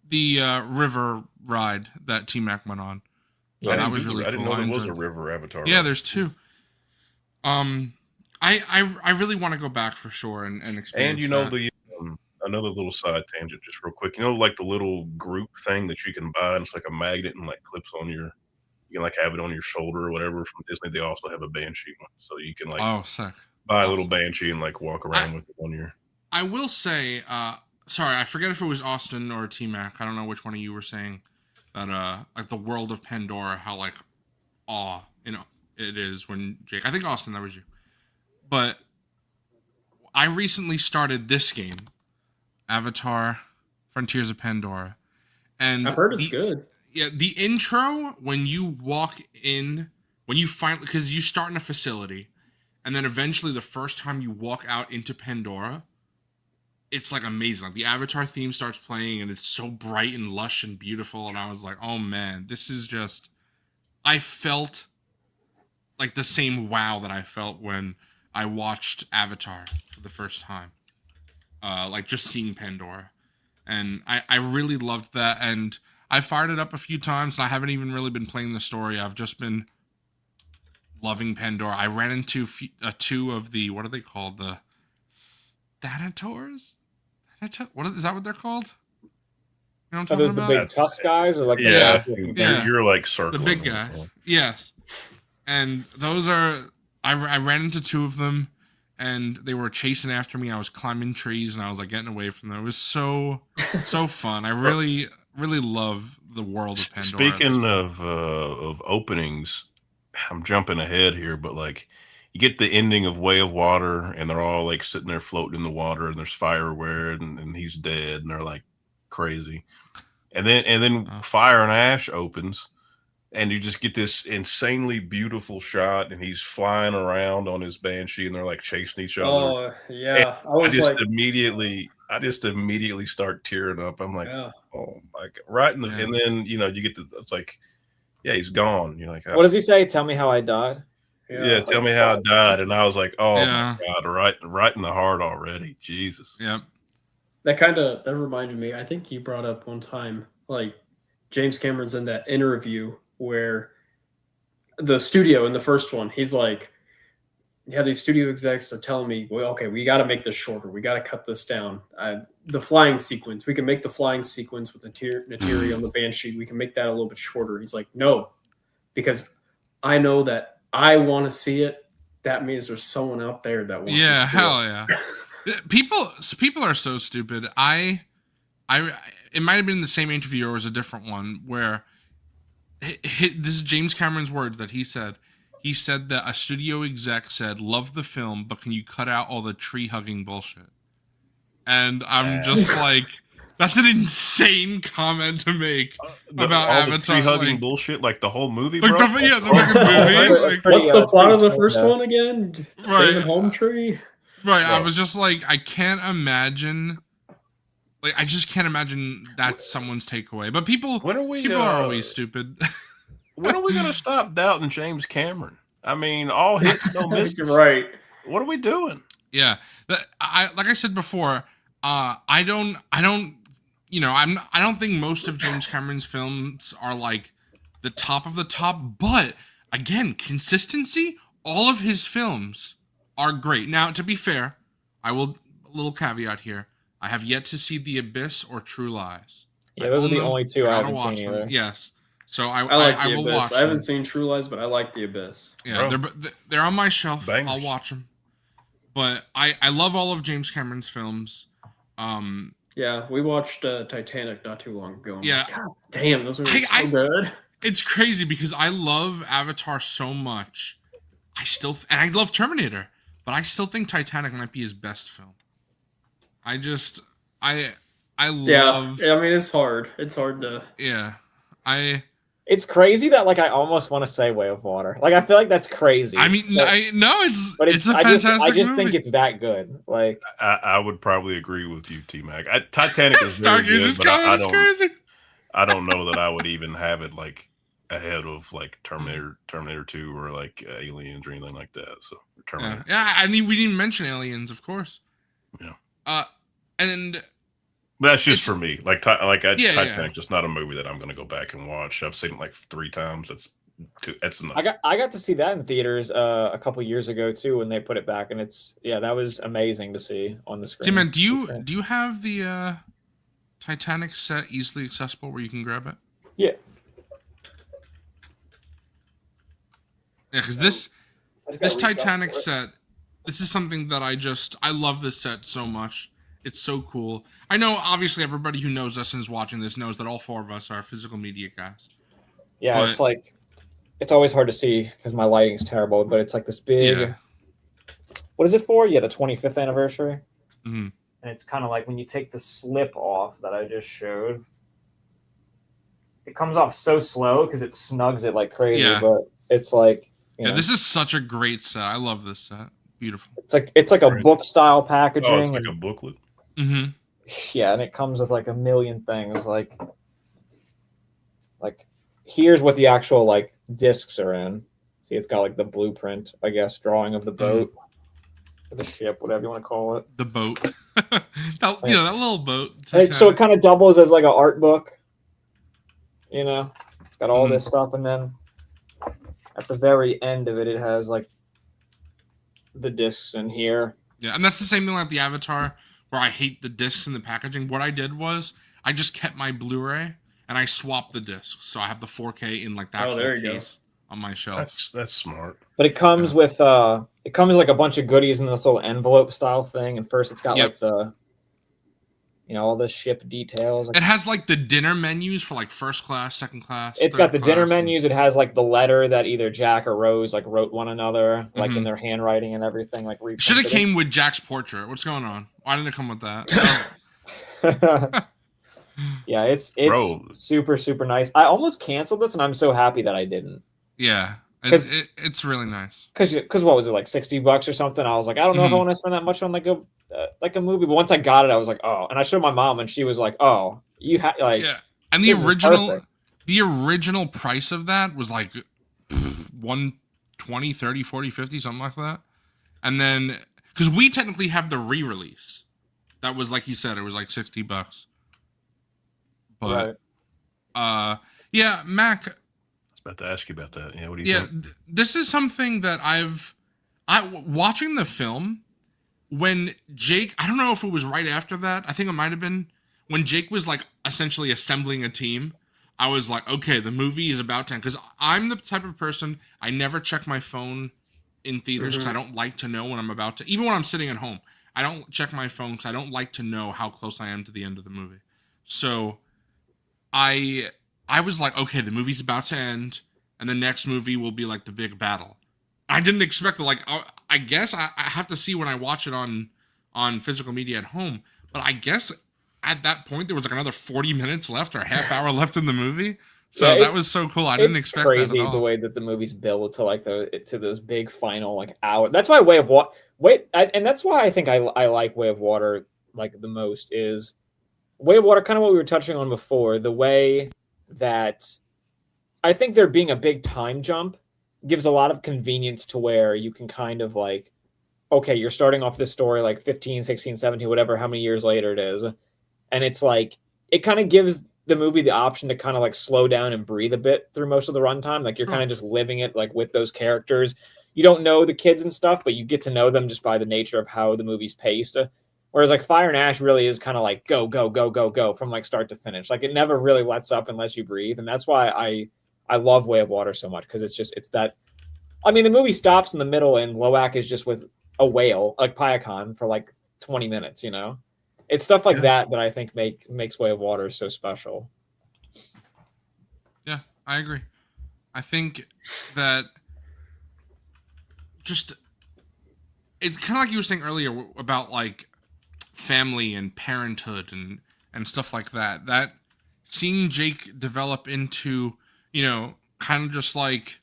the river ride that T Mac went on. Yeah, that I didn't was do the- really I didn't cool. know I there was a enjoyed- river avatar. Yeah, ride. there's two. I really want to go back for sure and experience. And you know that. the another little side tangent, just real quick. You know, like the little group thing that you can buy, and it's like a magnet and like clips on your. You can like have it on your shoulder or whatever. From Disney, they also have a banshee one, so you can like Oh, sick. buy a little banshee and like walk around I- with it on your. I will say, sorry, I forget if it was Austin or T Mac. I don't know which one of you were saying that, like the world of Pandora, how like awe, it is when Jake. I think Austin, that was you. But I recently started this game, Avatar: Frontiers of Pandora, and I've heard it's the- good. Yeah, the intro when you walk in, when you finally, because you start in a facility, and then eventually the first time you walk out into Pandora, it's like amazing. Like the Avatar theme starts playing, and it's so bright and lush and beautiful. And I was like, oh man, this is just. I felt like the same wow that I felt when I watched Avatar for the first time. Like just seeing Pandora. And I really loved that. And I fired it up a few times, and I haven't even really been playing the story. I've just been loving Pandora. I ran into two of the, what are they called? The Thanators? Is that what they're called? You know what I'm Are those talking the about? big tusk guys or like the Yeah, guys with- Yeah. You're like The circling big them. guys. Yes. And those are, I ran into two of them, and they were chasing after me. I was climbing trees and I was like getting away from them. It was so fun. I really love the world of Pandora. Speaking of openings, I'm jumping ahead here, but like you get the ending of Way of Water, and they're all like sitting there floating in the water, and there's fire everywhere, and he's dead, and they're like crazy. And then Fire and Ash opens, and you just get this insanely beautiful shot, and he's flying around on his Banshee, and they're like chasing each other. Oh yeah, I just immediately start tearing up. I'm like, yeah. oh my god! Right in the, and then you get it's like, yeah, he's gone. You're like, what does he say? Tell me how I died. Yeah, tell me how I died. And I was like, oh Yeah. my god, right in the heart already. Jesus. Yep. That reminded me. I think you brought up one time, like James Cameron's in that interview where the studio in the first one, he's like, yeah, these studio execs are telling me, well, okay, we got to make this shorter. We got to cut this down. The flying sequence, we can make the flying sequence with Neytiri on the Banshee. We can make that a little bit shorter. He's like, no, because I know that I want to see it. That means there's someone out there that wants to see it. Hell yeah. People are so stupid. It might have been the same interview or it was a different one where this is James Cameron's words that he said. He said that a studio exec said, love the film, but can you cut out all the tree hugging bullshit? And I'm just like, that's an insane comment to make about all Avatar. the tree hugging bullshit, like the whole movie, like bro. the fucking movie. Like, What's the plot of the first one again? Right. Saving Home Tree? right. I No. was just like, I can't imagine. Like, I just can't imagine that's someone's takeaway. But people When are we? are always stupid. When are we gonna stop doubting James Cameron? I mean, all hits, no misses. You're right. What are we doing? Yeah, like I said before, I don't think most of James Cameron's films are like the top of the top, but again, consistency, all of his films are great. Now, to be fair, a little caveat here. I have yet to see The Abyss or True Lies. Yeah, those are the only two I haven't gotta seen watch them. either. Yes. So I like I The will Abyss. watch I haven't them. seen True Lies, but I like The Abyss. Yeah, they're on my shelf. Bangers. I'll watch them. But I love all of James Cameron's films. Yeah, we watched Titanic not too long ago. Yeah. God damn, those are so good. It's crazy because I love Avatar so much. And I love Terminator, but I still think Titanic might be his best film. I love. Yeah, I mean it's hard. It's hard to. Yeah, It's crazy that like I almost want to say Way of Water. Like I feel like that's crazy. I mean, but, it's a I fantastic just movie. think it's that good. Like I would probably agree with you, T-Mac. Titanic is very Stargazer's good, but I going crazy. I don't know that I would even have it like ahead of like Terminator 2 or like Aliens or anything like that. So Terminator. Yeah, I mean, we didn't mention Aliens, of course. Yeah. And But that's just It's- for me. Titanic's just not a movie that I'm going to go back and watch. I've seen it like 3 times. That's enough. I got to see that in theaters a couple years ago too when they put it back, and that was amazing to see on the screen. T-Man, do you have the Titanic set easily accessible where you can grab it? Yeah. Yeah, because this Titanic set, this is something that I love this set so much. It's so cool. I know, obviously, everybody who knows us and is watching this knows that all 4 of us are physical media guys. Yeah, But- it's like it's always hard to see because my lighting's terrible. But it's like this big. Yeah. What is it for? Yeah, the 25th anniversary. Mhm. And it's kind of like when you take the slip off that I just showed. It comes off so slow because it snugs it like crazy. Yeah. But it's like Yeah, this is such a great set. I love this set. Beautiful. it's like a Great. book style packaging. Oh, it's like and- a booklet. Mm-hmm. Yeah, and it comes with like a million things. Like here's what the actual like discs are in. See, it's got like the blueprint, I guess, drawing of the boat, or the ship, whatever you want to call it. The boat. that little boat. And so it kind of doubles as like an art book. You know, it's got all this stuff, and then at the very end of it, it has like the discs in here. Yeah, and that's the same thing like the Avatar, where I hate the discs in the packaging. What I did was I just kept my Blu-ray and I swapped the discs, so I have the 4K in like the Oh, actual there you go. case on my shelf. That's smart. But it comes with like a bunch of goodies in this little envelope style thing. And first, it's got Yep. like the, all the ship details. It has like the dinner menus for like first class, second class. It's got the dinner menus. It has like the letter that either Jack or Rose like wrote one another, like in their handwriting and everything. Like should have came with Jack's portrait. What's going on? Why didn't it come with that? Yeah, it's Bro. super, super nice. I almost canceled this, and I'm so happy that I didn't. Yeah, 'Cause- it's really nice. Because what was it, like $60 or something? I was like, I don't know if I want to spend that much on like a movie. But once I got it, I was like, oh. And I showed my mom, and she was like, oh, you have like Yeah, and this is perfect. the original price of that was like 120, 30, 40, 50, something like that. And then because we technically have the re-release, that was like you said, it was like $60. But yeah, Mac. I was about to ask you about that. Yeah, what do you think? This is something that watching the film when Jake. I don't know if it was right after that. I think it might have been when Jake was like essentially assembling a team. I was like, okay, the movie is about to end, because I'm the type of person, I never check my phone in theaters because I don't like to know when I'm about to. Even when I'm sitting at home, I don't check my phone because I don't like to know how close I am to the end of the movie. So I was like, okay, the movie's about to end, and the next movie will be like the big battle. I didn't expect it. Like, I guess I have to see when I watch it on physical media at home. But I guess at that point there was like another 40 minutes left or a half hour left in the movie. So that was so cool. I didn't expect crazy that at all. The way that the movie's built to like to those big final like hour. That's why and that's why I think I like Way of Water like the most is Way of Water, kind of what we were touching on before, the way that I think there being a big time jump gives a lot of convenience to where you can kind of like, okay, you're starting off this story like 15, 16, 17, whatever, how many years later it is. And it's like, it kind of gives the movie the option to kind of like slow down and breathe a bit through most of the runtime. Like you're kind of just living it like with those characters. You don't know the kids and stuff, but you get to know them just by the nature of how the movie's paced. Whereas like Fire and Ash really is kind of like go, go, go, go, go from like start to finish. Like it never really lets up and lets you breathe. And that's why I love Way of Water so much, because it's that. I mean, the movie stops in the middle and Loak is just with a whale, like Pyakon, for like 20 minutes, It's stuff like that I think makes Way of Water so special. Yeah, I agree. I think that just it's kind of like you were saying earlier about like family and parenthood and stuff like that. That seeing Jake develop into, kind of just like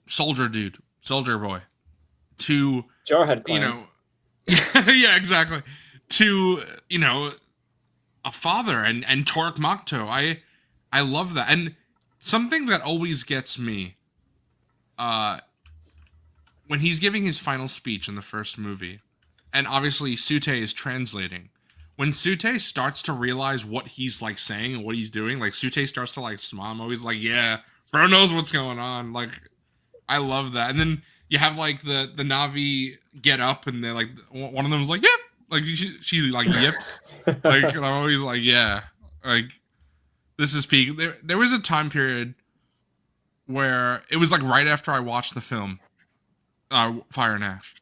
soldier boy to Jarhead Clan. yeah, exactly. To, a father and Torek Makto. I love that. And something that always gets me, when he's giving his final speech in the first movie, and obviously Sute is translating, when Sute starts to realize what he's like saying and what he's doing, like Sute starts to like smile. I'm always like, yeah, bro knows what's going on. Like, I love that. And then you have like the Na'vi get up and they're like, one of them is like, yep. Like she like yips. Like I'm always like, yeah. Like this is peak. There was a time period where it was like right after I watched the film, Fire and Ash.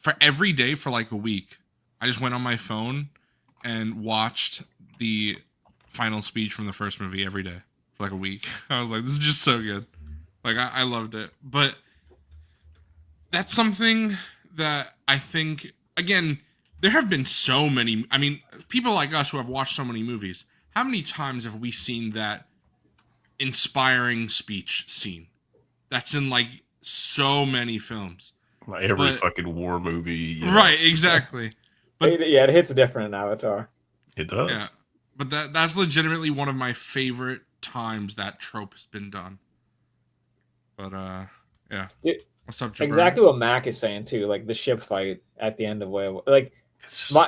For every day for like a week, I just went on my phone and watched the final speech from the first movie every day for like a week. I was like, this is just so good. Like I loved it. But that's something that I think, again, there have been so many, I mean, people like us who have watched so many movies, how many times have we seen that inspiring speech scene? That's in like so many films. Like every fucking war movie. Right, exactly. But it hits different in Avatar. It does. Yeah. But that's legitimately one of my favorite times that trope has been done. But yeah. What's up, Jabber? Exactly what Mac is saying too, like the ship fight at the end of Way of, like so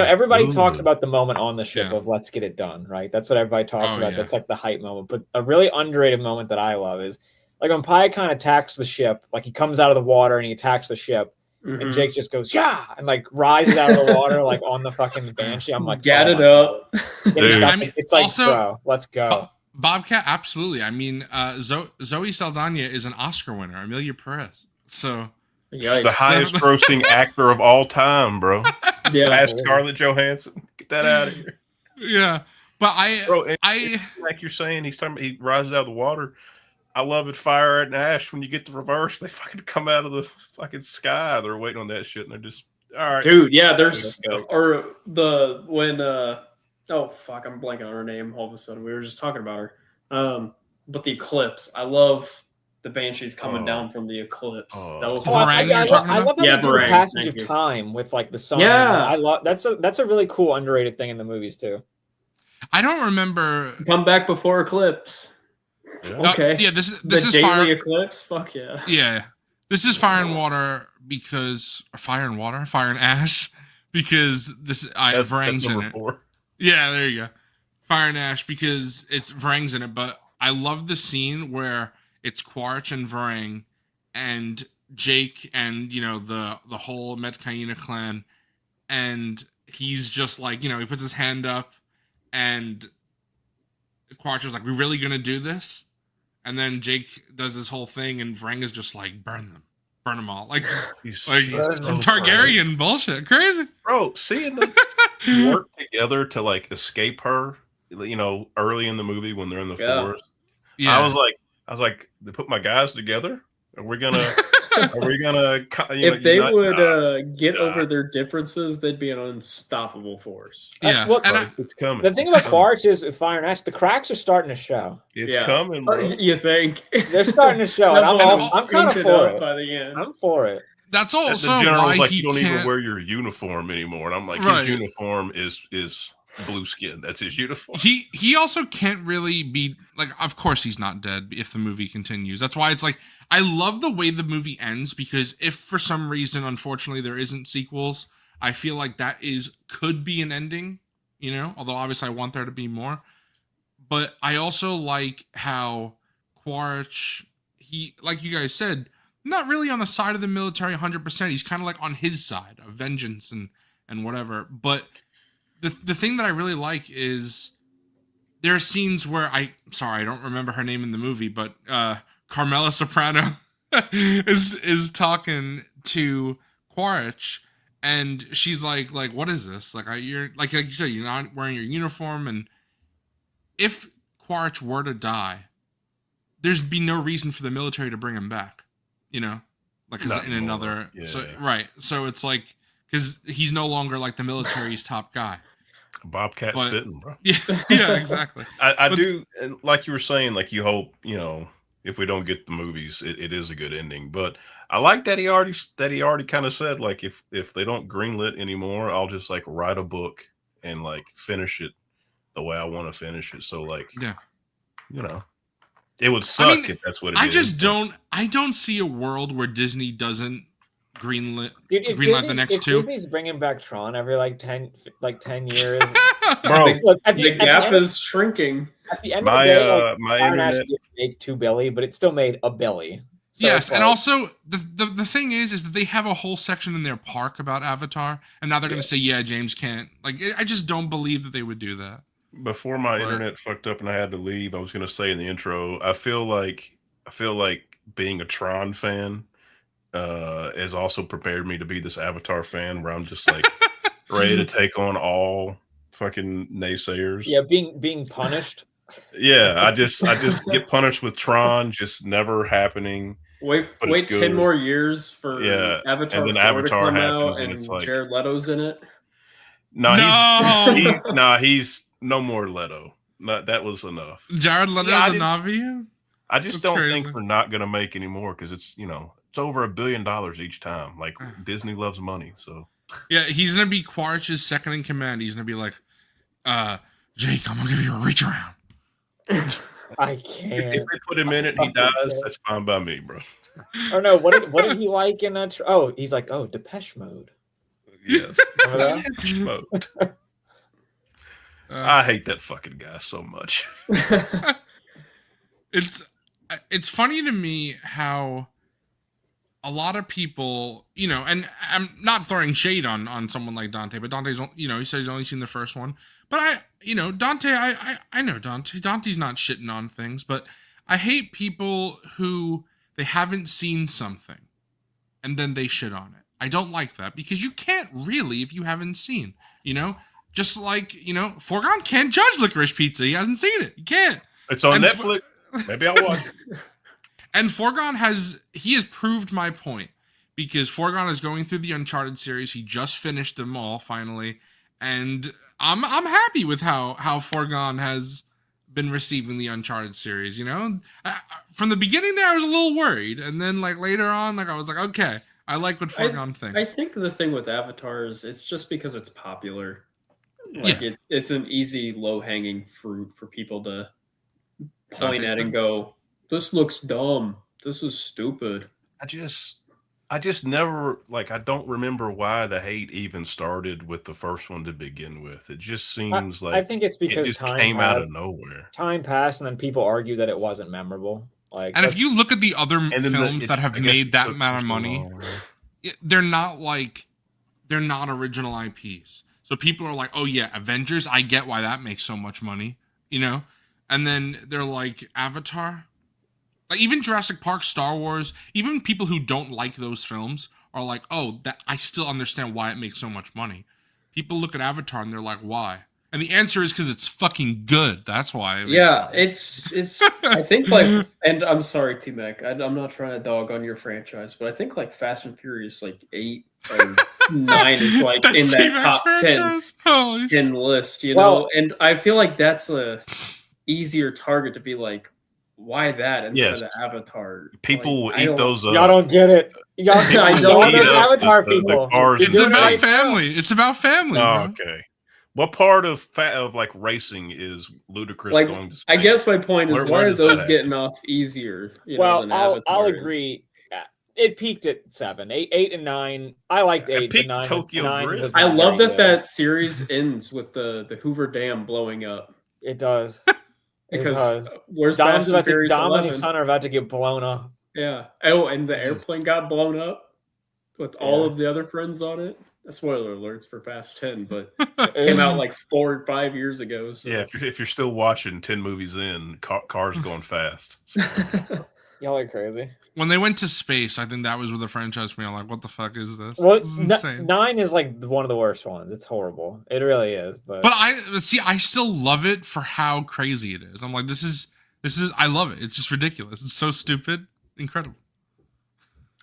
everybody good. talks about the moment on the ship of let's get it done, right? That's what everybody talks about. Yeah. That's like the hype moment. But a really underrated moment that I love is like when Pyakon attacks the ship, like he comes out of the water and he attacks the ship, and Jake just goes, yeah, and like rises out of the water, like on the fucking Banshee. I'm like, get it up. I mean, it's like, also, bro, let's go. Bobcat, absolutely. I mean, Zoe Saldana is an Oscar winner, Amelia Perez. So Yikes. The highest grossing actor of all time, bro. Yeah. Past Scarlett Johansson. Get that out of here. yeah, but Bro, and I like you're saying, he rises out of the water. I love it, Fire and Ash. When you get the reverse, they fucking come out of the fucking sky. They're waiting on that shit, and they're just all right, Dude, yeah, Let's there's go. or the when oh fuck, I'm blanking on her name all of a sudden. We were just talking about her. But the eclipse. I love the Banshees coming Oh. down from the eclipse. Oh. That was Varang you're talking I about? love how Yeah, they do Varang, passage thank of you. time with like the sun. Yeah. I love that's a really cool underrated thing in the movies too. don't remember. come back before eclipse. Yeah. Okay. Yeah, this The is daily fire. eclipse? Fuck yeah. Yeah, this is Fire and Water because Fire and Ash because That's Varang's in number it. 4. Yeah, there you go. Fire and Ash because it's Varang's in it, but I love the scene where it's Quaritch and Varang and Jake and the whole Metcaina clan, and he's just like he puts his hand up, and Quaritch is like, "We really gonna do this?" And then Jake does this whole thing, and Varang is just like, "Burn them all!" Like He's some Targaryen bullshit, crazy. bro. Seeing them work together to like escape her, early in the movie when they're in the Yeah. forest. Yeah, I was like, they put my guys together. Are we gonna? If they unite? would Nah, get nah. over their differences, they'd be an unstoppable force. yeah. what- And Bro, it's coming. The thing It's about coming. Quaritch is with Fire and Ash, the cracks are starting to show. It's Yeah. coming, bro. You think? They're starting to show, and I'm kind of Painted for up it. by the end. I'm for it. that's The also why general's like, he you don't can't. even wear your uniform anymore, and I'm like, Right. his uniform is blue skin. That's his uniform. He also can't really be like, of course he's not dead if the movie continues. That's why it's like I love the way the movie ends, because if for some reason unfortunately there isn't sequels, I feel like that could be an ending, although obviously I want there to be more. But I also like how Quaritch, he, like you guys said, not really on the side of the military 100%. He's kind of like on his side of vengeance and whatever. But the thing that I really like is there are scenes where I don't remember her name in the movie, but Carmela Soprano is talking to Quaritch, and she's like, what is this? Like, you're like you said, you're not wearing your uniform, and if Quaritch were to die, there'd be no reason for the military to bring him back, like Not in anymore. another. Yeah. So right, so it's like because he's no longer like the military's top guy. Bobcat But- spitting, bro. Yeah, exactly. I But- do, and like you were saying, like you hope, if we don't get the movies, it is a good ending. But I like that he already kind of said, like, if they don't greenlit anymore, I'll just like write a book and like finish it the way I want to finish it. So like, Yeah. it would suck mean, if that's what it I is. just don't see a world where Disney doesn't greenlit Dude, if greenlight the next two. Disney's bringing back Tron every like 10 years. Bro, Look, at The the gap end of- is shrinking. at the end my of the day, like, my Fire and Ash internet. did make $2 billion, but it still made $1 billion. So Yes, it's and like- also the thing is that they have a whole section in their park about Avatar, and now they're going to say, yeah, James can't. Like, I just don't believe that they would do that. Before my But- internet fucked up and I had to leave, I was gonna say in the intro, I feel like being a Tron fan has also prepared me to be this Avatar fan, where I'm just like ready to take on all fucking naysayers. yeah, being punished. Yeah, I just get punished with Tron just never happening. Wait But it's 10 good. more years for Yeah, Avatar and then 4 Avatar to come happens out, and and it's like- Jared Leto's in it. No, No! he's no more Leto. That was enough. Jared Leto Yeah, I the just- Navi? I just That's don't crazy. think we're not gonna make any more because it's it's over $1 billion each time. Like Disney loves money, so Yeah, he's going to be Quaritch's second in command. He's going to be like, Jake, I'm going to give you a reach around. I if can't. they put him in it, and he dies. That's fine by me, bro. Oh no, what did he like in that? Oh, he's like, oh, Depeche Mode. Yes, Remember that? Smoked. Uh, I hate that fucking guy so much. it's funny to me how a lot of people, you know, and I'm not throwing shade on someone like Dante, but Dante's, you know, he said he's only seen the first one. But Dante, I know Dante. Dante's not shitting on things, but I hate people who they haven't seen something and then they shit on it. I don't like that because you can't really if you haven't seen, you know? Just like, you know, Forgone can't judge Licorice Pizza. He hasn't seen it. He can't. It's on And Netflix. Maybe I'll watch it. And Forgone has proved my point because Forgone is going through the Uncharted series. He just finished them all finally, and I'm happy with how Forgone has been receiving the Uncharted series. You know, from the beginning there I was a little worried, and then like later on, like I was like, okay, I like what Forgone thinks. I think the thing with Avatar is it's just because it's popular. Like it's an easy low hanging fruit for people to point at and go, this looks dumb. This is stupid. I just never I don't remember why the hate even started with the first one to begin with. It just seems I think it's because it just time came out of passed. nowhere. Time passed, and then people argue that it wasn't memorable. Like, And if you look at the other And then films that have I guess made it that took amount of so money, long. they're not original IPs. So people are like, oh yeah, Avengers, I get why that makes so much money, you know? And then they're like, Avatar? Like even Jurassic Park, Star Wars, even people who don't like those films are like, oh, that I still understand why it makes so much money. People look at Avatar and they're like, why? And the answer is because it's fucking good. That's why. It makes Yeah, money. it's I think like, and I'm sorry, T-Mac, I'm not trying to dog on your franchise, but I think like Fast and Furious like 8 or 9 is like in that T-Max top 10 franchise? Holy shit. list, you Well- know, and I feel like that's a easier target to be like, why that instead Yes. of Avatar? People Like, I eat don't- those up. y'all don't get it. Y'all, I y'all don't don't eat up Avatar the people. cars You're It's doing it about right now. family. It's about family. Oh, Bro. okay. What part of like racing is Ludacris Like, going to space? I guess my point is, Where why are does that those happen? getting off easier? You know, Well, than I'll Avatar is? agree. It peaked at 7, 8 and 9. I liked It 8, but peaked 9 Tokyo was, 9 Drift. was I not love very that good. that series ends with the Hoover Dam blowing up It does. because does. where's Dom's Fast and about to, Furious Dom and 11? his son are about to get blown up. Yeah. Oh, and the It's just- airplane got blown up with all Yeah. of the other friends on it. Spoiler alerts for Fast 10, but It came was- out like 4 or 5 years ago. So. Yeah, if you're still watching 10 movies in, cars going fast. Y'all are crazy. When they went to space, I think that was where the franchise for me. I'm like, what the fuck is this? Well, This is insane. 9 is like one of the worst ones. It's horrible. It really is. But But I still love it for how crazy it is. I'm like, this is I love it. It's just ridiculous. It's so stupid, incredible.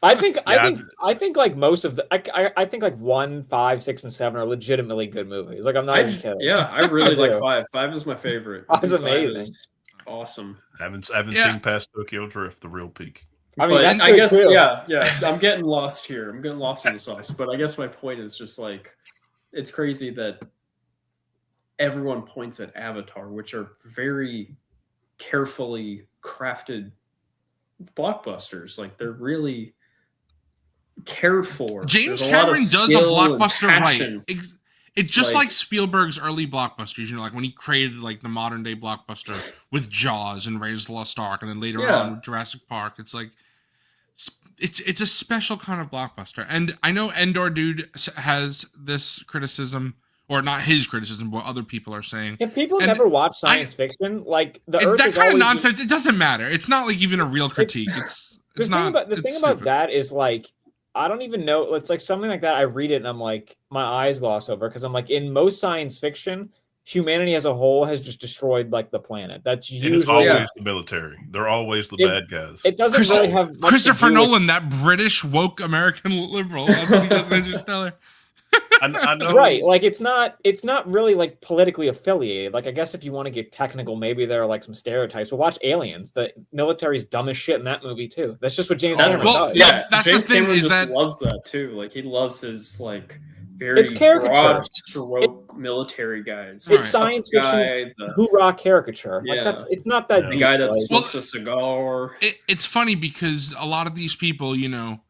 I think Yeah, I think like most of the I think like 1, 5, 6, and 7 are legitimately good movies. Like I'm not even kidding. Yeah, I really I like do. 5. 5 is my favorite. Five's 5 amazing. is awesome. haven't Yeah. seen past Tokyo Drift, the real peak. I mean But that's I good guess too. yeah. I'm getting lost here. I'm getting lost in the sauce. But I guess my point is just like it's crazy that everyone points at Avatar, which are very carefully crafted blockbusters. Like they're really cared for. James There's a lot of Cameron does a skill and blockbuster right. passion. It's just Like- like Spielberg's early blockbusters, you know, like when he created like the modern day blockbuster with Jaws and Raiders of the Lost Ark, and then later Yeah. on with Jurassic Park. It's like it's a special kind of blockbuster. And I know Endor Dude has this criticism, or not his criticism, but what other people are saying. If people And never watch science fiction, like the Earth That is kind of always nonsense. It doesn't matter. It's not like even a real critique. It's The thing not. about the it's thing about stupid. that is like I don't even know. It's like something like that. I read it and I'm like, my eyes gloss over because I'm like, in most science fiction, humanity as a whole has just destroyed like the planet. That's And it's usually always the military. They're always the It- bad guys. it doesn't really have much to Christopher do with- Nolan, that British woke American liberal. That's what he does in Interstellar. I know. Right, like it's not really like politically affiliated. Like I guess if you want to get technical, maybe there are like some stereotypes. But watch Aliens. The military's dumb as shit in that movie too. That's just what James That's Cameron well, does. yeah. that's the James thing Cameron is just that- loves that too. Like he loves his like very It's caricature. broad stroke military guys. Right. It's science The fiction guy, the, hoorah caricature. Like Yeah. that's it's not that The the deep. guy that like- smokes a cigar. It's funny because a lot of these people, you know,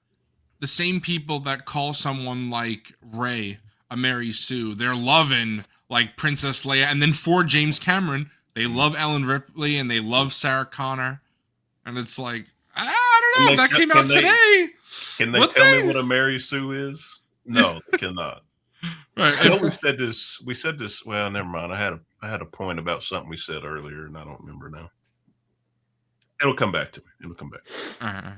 the same people that call someone like Rey a Mary Sue, they're loving like Princess Leia, and then for James Cameron, they love Ellen Ripley and they love Sarah Connor, and it's like I don't know And if that they- came can out they- today. Can they Would tell they? me what a Mary Sue is? No, they cannot. Right. I know we said this. We said this. Well, never mind. I had a point about something we said earlier, and I don't remember now. It'll come back to me. It'll come back. All right.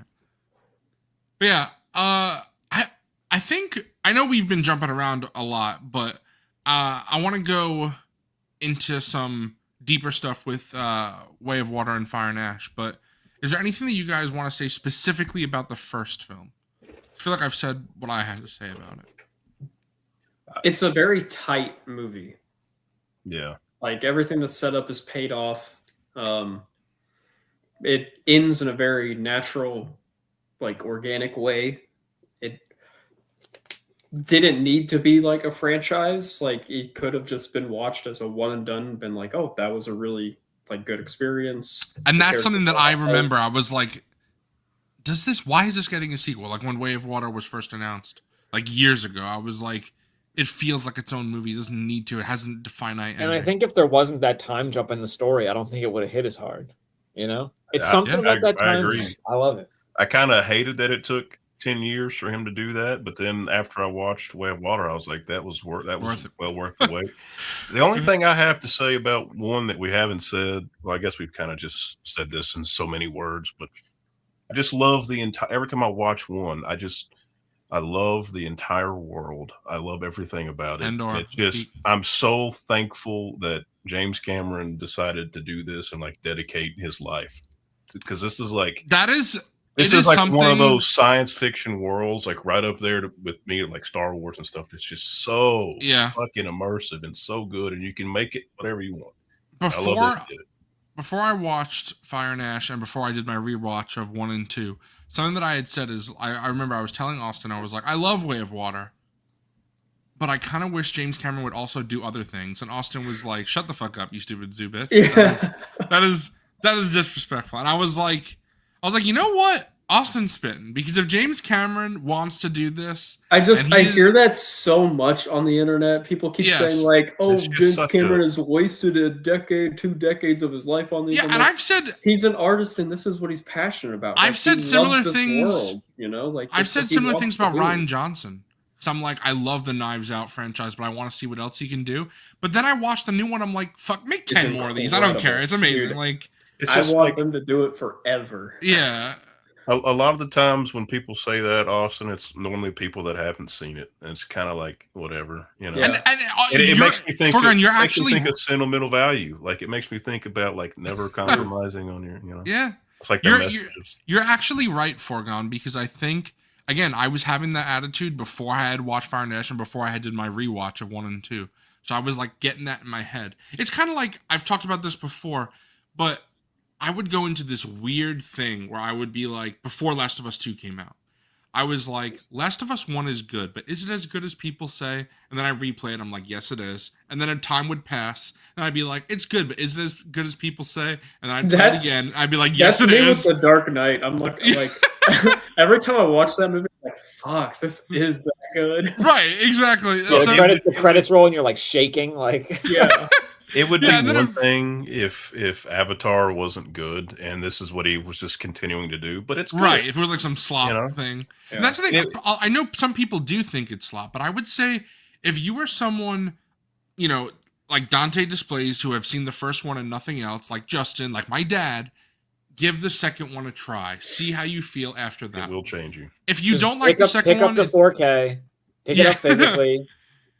But yeah, I think I know we've been jumping around a lot, but I want to go into some deeper stuff with Way of Water and Fire and Ash. But is there anything that you guys want to say specifically about the first film? I feel like I've said what I had to say about it. It's a very tight movie. Yeah. Like everything that's set up is paid off. It ends in a very natural, like organic way. It didn't need to be like a franchise. Like it could have just been watched as a one and done, been like, oh, that was a really like good experience. And The that's something that characters I are remember. I was like, why is this getting a sequel? Like when Way of Water was first announced, like years ago, I was like, it feels like its own movie. It doesn't need to. It hasn't finite ending. And I think if there wasn't that time jump in the story, I don't think it would have hit as hard. You know, it's Yeah, something yeah, about that I time. agree. I love it. I kind of hated that it took 10 years for him to do that, but then after I watched Way of Water, I was like, that was worth it. well worth the wait. The only thing I have to say about one that we haven't said, well, I guess we've kind of just said this in so many words, but I just love the entire. Every time I watch one, I love the entire world. I love everything about it. Endor. It's just, I'm so thankful that James Cameron decided to do this and like dedicate his life, because this is like that is. this it is like something, one of those science fiction worlds, like right up there with me, like Star Wars and stuff. That's just so fucking immersive and so good, and you can make it whatever you want. I love that shit. Before I watched Fire and Ash and before I did my rewatch of 1 and 2, something that I had said is I remember I was telling Austin, I was like, I love Way of Water, but I kind of wish James Cameron would also do other things. And Austin was like, shut the fuck up, you stupid zoo bitch. Yeah. That is disrespectful. And I was like, you know what? Austin's spitting, because if James Cameron wants to do this, I hear that so much on the internet. People keep saying like, "Oh, It's just James such Cameron has wasted a decade, 2 decades of his life on these." yeah, I'm and like, I've said he's an artist, and this is what he's passionate about. I've Like, said he similar loves this things- world, you know, like I've that's said what he similar wants things to about do. Ryan Johnson. So I'm like, I love the Knives Out franchise, but I want to see what else he can do. But then I watched the new one. I'm like, fuck, make 10 more of these. I don't care. It's amazing. Dude. Like, It's I just want like them to do it forever. yeah. a lot of the times when people say that, Austin, it's normally people that haven't seen it, and it's kind of like whatever, you know. Yeah. And It makes me think. Furkan, you're it makes me actually think of sentimental value. Like it makes me think about like never compromising on your, you know. yeah. It's like You're- their messages. You're actually right, Forgon, because I think, again, I was having that attitude before I had watched Fire and Ash and before I had did my rewatch of 1 and 2. So I was like getting that in my head. It's kind of like, I've talked about this before, but I would go into this weird thing where I would be like, before Last of Us 2 came out, I was like, Last of Us 1 is good, but is it as good as people say? And then I replay it, I'm like, yes, it is. And then a time would pass, and I'd be like, it's good, but is it as good as people say? And then I'd play it again, and I'd be like, yes, That's it me is. with The Dark Knight. I'm like every time I watch that movie, I'm like, fuck, this is that good. Right, exactly. Yeah, So- the credits roll and you're like shaking, like Yeah. It would Yeah, be then one thing if Avatar wasn't good and this is what he was just continuing to do, but it's good. right. If it was like some slop You know? thing. Yeah. And that's the thing. It- I know some people do think it's slop, but I would say if you were someone, you know, like Dante Displays, who have seen the first one and nothing else, like Justin, like my dad, give the second one a try. See how you feel after that. It will change you. If you just don't like the second pick one, up the 4K, pick it Yeah. up physically,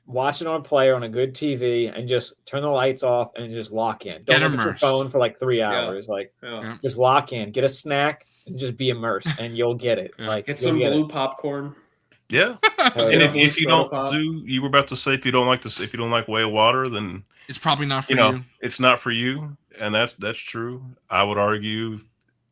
watch it on a player on a good TV, and just turn the lights off and just lock in. Get Don't look at your immersed. phone for like 3 Yeah. hours. Like Yeah. just lock in, get a snack, and just be immersed, and you'll get it. Yeah. Like Get you'll some get blue it. popcorn. Yeah. Oh, And yeah. if you Soda don't pop. you were about to say if you don't like this, if you don't like Way of Water, then it's probably not for you know you. it's not for you, and that's true. I would argue,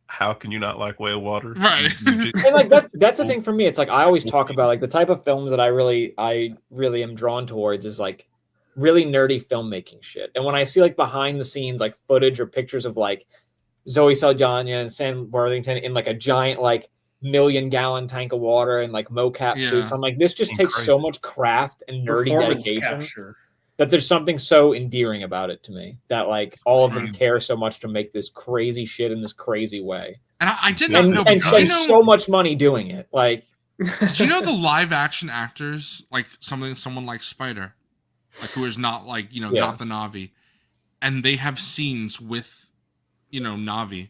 how can you not like Way of Water? Right. You just- And like that's the thing for me. It's like I always talk about like the type of films that I really am drawn towards is like really nerdy filmmaking shit. And when I see like behind the scenes like footage or pictures of like Zoe Saldana and Sam Worthington in like a giant like 1,000,000-gallon tank of water and like mocap Yeah. suits, I'm like, this just takes so Incredible. much craft and nerdy Performance dedication capture. that there's something so endearing about it to me that like all of them Right. care so much to make this crazy shit in this crazy way And I did not and, know and because I spend know so much money doing it. Like Did you know the live action actors, like someone like Spider, like who is not like, you know, Yeah. not the Navi, and they have scenes with, you know, Navi.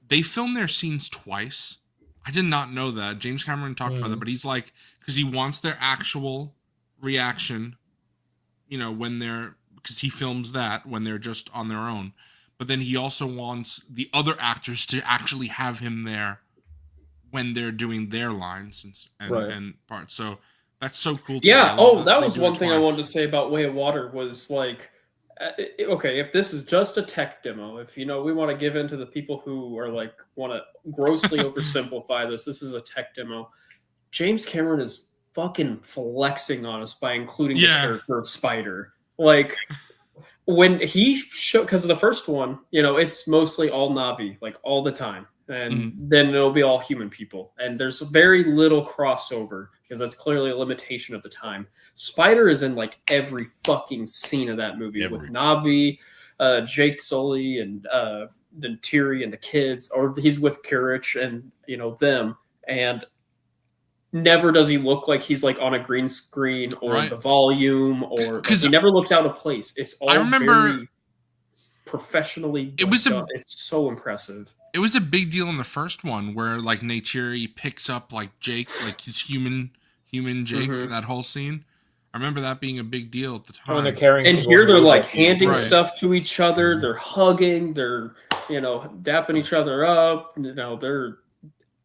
They film their scenes twice. I did not know that. James Cameron talked about that, but he's like, because he wants their actual reaction, you know, when they're, because he films that when they're just on their own. But then he also wants the other actors to actually have him there when they're doing their lines and, Right. and parts. So that's so cool. To me. I Yeah. love Oh, that they was do it one thing I twice. wanted to say about Way of Water was like, okay, if this is just a tech demo, if you know we want to give in to the people who are like want to grossly oversimplify this is a tech demo. James Cameron is fucking flexing on us by including the Yeah. character of Spider. Like when he showed, because of the first one, you know, it's mostly all Navi, like all the time. And then it'll be all human people. And there's very little crossover because that's clearly a limitation of the time. Spider is in like every fucking scene of that movie with Navi, Jake Sully, and then Tiri and the kids, or he's with Kirich and, you know, them. And never does he look like he's like on a green screen or Right. the volume, or like, 'Cause he never looks out of place. It's all I remember very professionally it was done. It's so impressive. it was a big deal in the first one where like Neytiri picks up like Jake, like his human Jake, Mhm. that whole scene. I remember that being a big deal at the time. When they're carrying And Sigourney here they're Weaver. like handing Right. stuff to each other, they're hugging, they're, you know, dapping each other up, you know, they're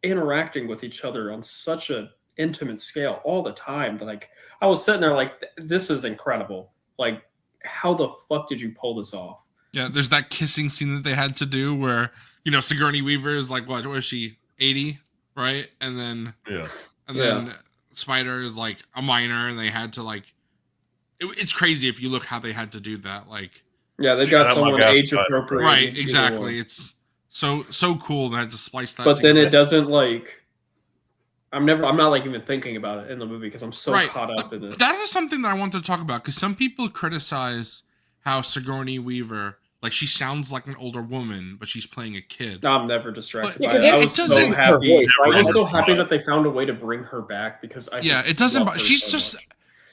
interacting with each other on such a intimate scale all the time. Like I was sitting there like, this is incredible. Like, how the fuck did you pull this off? Yeah, there's that kissing scene that they had to do where, you know, Sigourney Weaver is like, what was she, 80, right? And then Yeah. then Spider is like a minor, and they had to like, it's crazy if you look how they had to do that. Like, Yeah, they Shout got out my someone guy, age Spider. appropriate. right, exactly. It's so cool. They had to splice that. But then together. it doesn't like. I'm not like even thinking about it in the movie because I'm so Right. caught up in it. That is something that I wanted to talk about because some people criticize how Sigourney Weaver, like, she sounds like an older woman, but she's playing a kid. I'm never distracted But- by because it. I it was so doesn't- her happy. voice, right? I was so Never happy mind. that they found a way to bring her back because I Yeah, just it doesn't. love her She's so just much.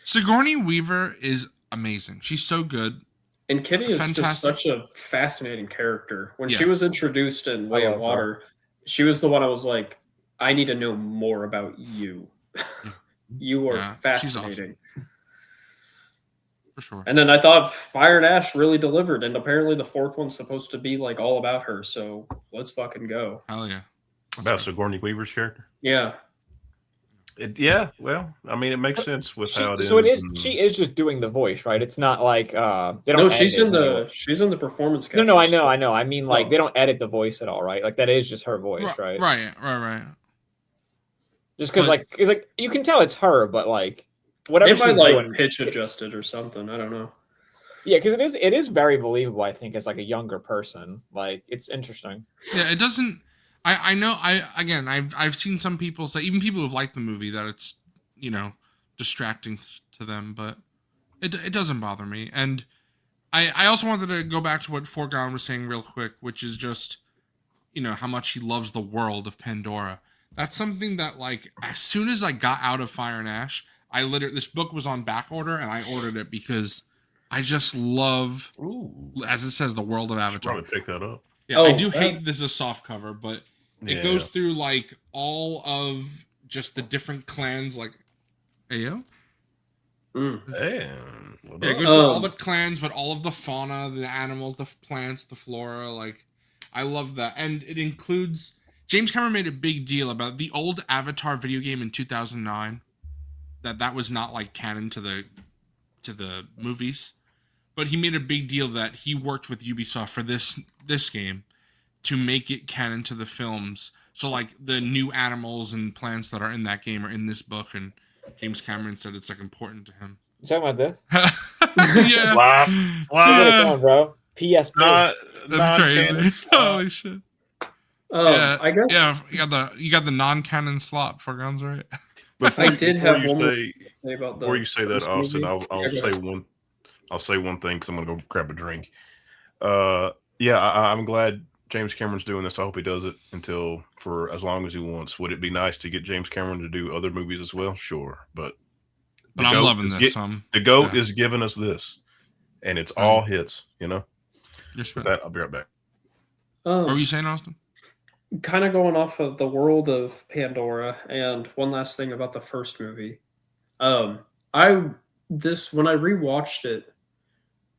Sigourney Weaver is amazing. She's so good. And Kitty is just fantastic. such a fascinating character. When she Yeah. was introduced in Way love of her. Water, she was the one I was like, I need to know more about you. You are Yeah, she's fascinating. For sure. And then I thought Fire and Ash really delivered, and apparently the fourth one's supposed to be like all about her. So let's fucking go. Hell yeah. That's About right. Sigourney Weaver's character. Yeah, Yeah, well, I mean, it makes sense with how it So it is. and- She is just doing the voice, right? It's not like they don't. no, edit she's it in anyway. the performance. No, I captures. know. I mean, like Oh. they don't edit the voice at all, right? Like that is just her voice, right? Right. Just because, But- like, it's like you can tell it's her, but like whatever They might she's like doing, pitch adjusted or something. I don't know. yeah, because it is very believable. I think as like a younger person, like it's interesting. Yeah, it doesn't. I know. I've seen some people say, even people who've liked the movie, that it's, you know, distracting to them, but it doesn't bother me. And I also wanted to go back to what Forgon was saying real quick, which is just, you know, how much he loves the world of Pandora. That's something that, like, as soon as I got out of Fire and Ash, this book was on back order, and I ordered it because I just love, Ooh, as it says, the world of should Avatar. probably pick that up. Yeah, I Oh, do that- hate this is a soft cover, but it goes through like all of just the different clans, like Ayo. Mm. Damn. Well Yeah, it done. goes through all the clans, but all of the fauna, the animals, the plants, the flora. Like, I love that, and it includes. James Cameron made a big deal about the old Avatar video game in 2009. That was not like canon to the movies, but he made a big deal that he worked with Ubisoft for this game to make it canon to the films. So like the new animals and plants that are in that game are in this book, and James Cameron said it's like important to him. You talking about this? Yeah. Slap, Look slap. at Yeah. it down, bro. PSP. Not, That's non-canon crazy. slap. Holy shit. Oh, I guess Yeah, you got the non-canon slot for guns, right? Before, I did before have you one more say, say about the before you say that, first Austin, movie. I'll Yeah, go say ahead. one. I'll say one thing because I'm gonna go grab a drink. Yeah, I'm glad James Cameron's doing this. I hope he does it for as long as he wants. Would it be nice to get James Cameron to do other movies as well? Sure, but I'm loving this. The GOAT is giving us this, and it's all hits. You know. You're With that, I'll be right back. What were you saying, Austin? Kind of going off of the world of Pandora, and one last thing about the first movie. When I rewatched it,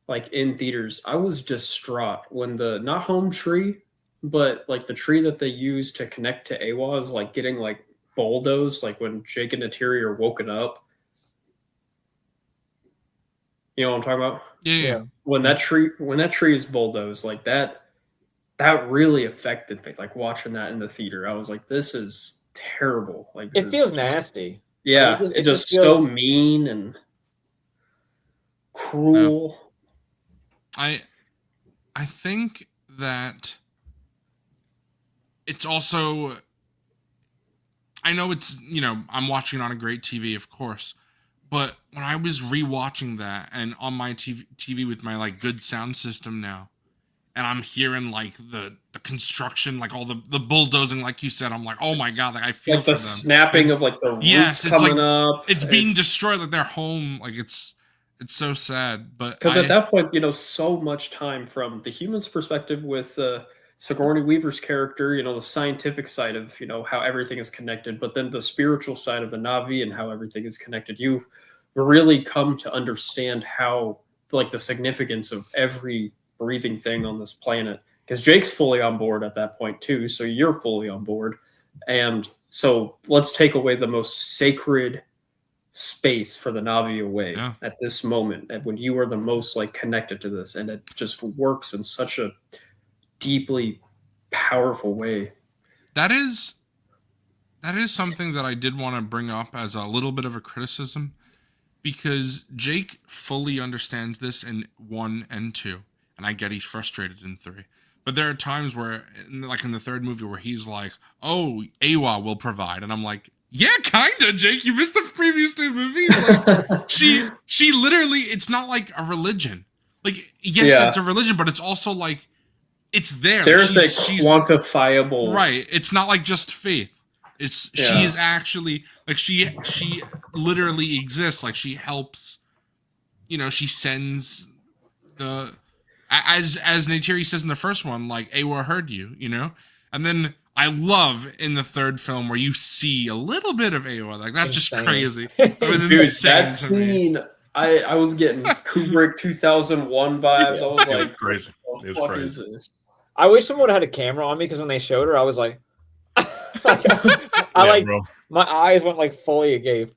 like in theaters, I was distraught when the not home tree, but like the tree that they used to connect to Awa is like getting like bulldozed, like when Jake and Neytiri are woken up. You know what I'm talking about? Yeah. When that tree is bulldozed, like that really affected me. Like watching that in the theater, I was like, "This is terrible." Like it feels nasty. Yeah, It it just just so mean and cruel. I think that it's also, I know it's, I'm watching it on a great TV, of course, but when I was rewatching that and on my TV with my like good sound system now, and I'm hearing like the construction, like all the bulldozing, like you said, I'm like, oh my God, like I feel Like for the them. snapping of like the roots coming up. It's being destroyed, like their home, like it's so sad. But because at that point, so much time from the human's perspective with Sigourney Weaver's character, the scientific side of how everything is connected, but then the spiritual side of the Na'vi and how everything is connected. You've really come to understand how like the significance of every breathing thing on this planet, because Jake's fully on board at that point too, so you're fully on board. And so let's take away the most sacred space for the Na'vi away at this moment, and when you are the most like connected to this, and it just works in such a deeply powerful way. That is something that I did want to bring up as a little bit of a criticism, because Jake fully understands this in 1 and 2, and I get he's frustrated in 3. But there are times where, like in the third movie, where he's like, "Oh, Awa will provide," and I'm like, "Yeah, kinda, Jake. You missed the previous 2 movies." Like, she literally, it's not like a religion. Like, yes, it's a religion, but it's also like it's there. There's like, she's quantifiable, right? It's not like just faith. It's she is actually like she literally exists. Like she helps. She sends the. As Neytiri says in the first one, like Awa heard you, and then I love in the third film where you see a little bit of Awa, like that's just crazy. It was dude, insane that scene, I was getting Kubrick 2001 vibes. I was like, crazy. It was crazy. Is this? I wish someone would have had a camera on me, because when they showed her, I was like, bro. My eyes went like fully agape.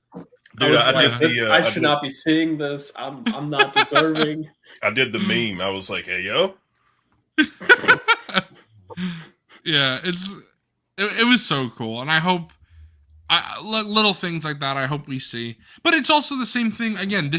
Dude, I should not be seeing this. I'm not deserving. I did the meme. I was like, "Hey, yo." Yeah, it was so cool, and I hope little things like that I hope we see. But it's also the same thing again.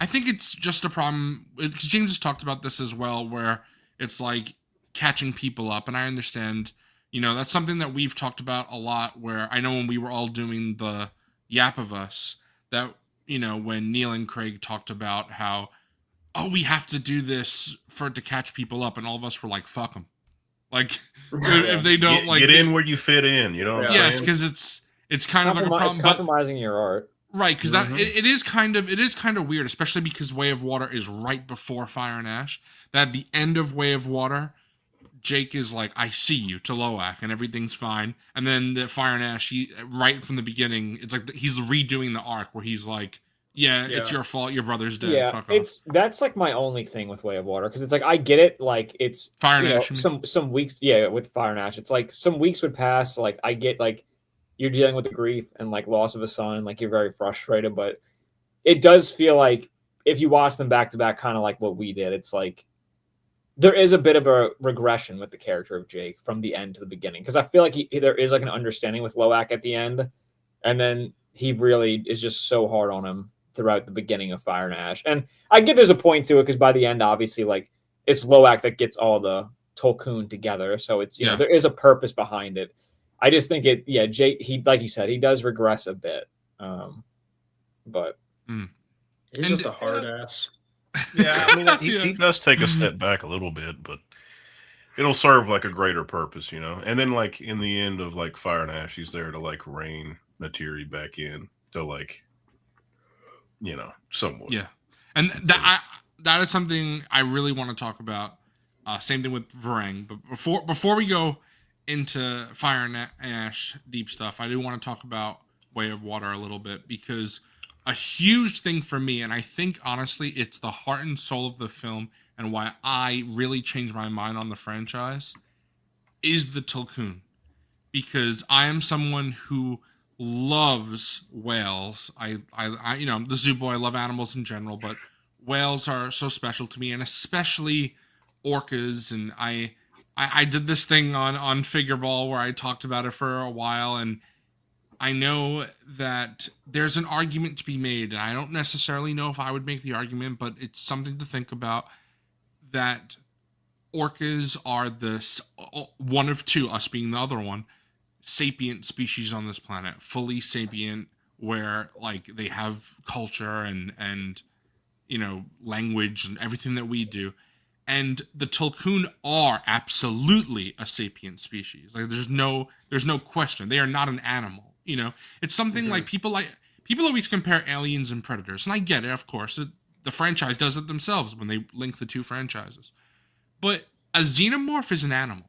I think it's just a problem because James has talked about this as well, where it's like catching people up, and I understand. That's something that we've talked about a lot. Where I know when we were all doing the Yap of Us, that when Neil and Craig talked about how, we have to do this for it to catch people up, and all of us were like, fuck them. Like, if they don't get in where you fit in, yes, because it's kind of like a problem. It's compromising your art, right? Because that it is kind of weird, especially because Way of Water is right before Fire and Ash. That at the end of Way of Water, Jake is like, "I see you" to Loak, and everything's fine. And then the Fire and Ash, right from the beginning, it's like he's redoing the arc where he's like, "Yeah, it's your fault. Your brother's dead." Yeah, fuck off. That's like my only thing with Way of Water, because it's like I get it, like it's Fire and Ash. Some weeks, with Fire and Ash, it's like some weeks would pass. Like I get like you're dealing with the grief and like loss of a son, like you're very frustrated, but it does feel like if you watch them back to back, kind of like what we did, it's like there is a bit of a regression with the character of Jake from the end to the beginning, because I feel like there is like an understanding with Loak at the end, and then he really is just so hard on him throughout the beginning of Fire and Ash. And I get there's a point to it, because by the end, obviously, like it's Loak that gets all the Tolkien together, so it's there is a purpose behind it. I just think Jake, he, like you said, he does regress a bit, but he's just a hard ass. Yeah, I mean, he does take a step back a little bit, but it'll serve like a greater purpose, you know. And then like in the end of like Fire and Ash, he's there to like rein Natiri back in to like, you know, somewhat. Yeah, and that is something I really want to talk about. Same thing with Varang. But before we go into Fire and Ash deep stuff, I do want to talk about Way of Water a little bit, because a huge thing for me, and I think honestly it's the heart and soul of the film and why I really changed my mind on the franchise, is the Tulkun. Because I am someone who loves whales. I you know, I'm the zoo boy. I love animals in general, but whales are so special to me, and especially orcas. And I did this thing on Figureball where I talked about it for a while, and I know that there's an argument to be made, and I don't necessarily know if I would make the argument, but it's something to think about, that orcas are the one of two, us being the other one, sapient species on this planet, fully sapient, where like they have culture and you know, language and everything that we do. And the Tulkun are absolutely a sapient species. Like there's no question. They are not an animal. You know, it's something like people always compare Aliens and Predators, and I get it, of course. The franchise does it themselves when they link the two franchises. But a xenomorph is an animal.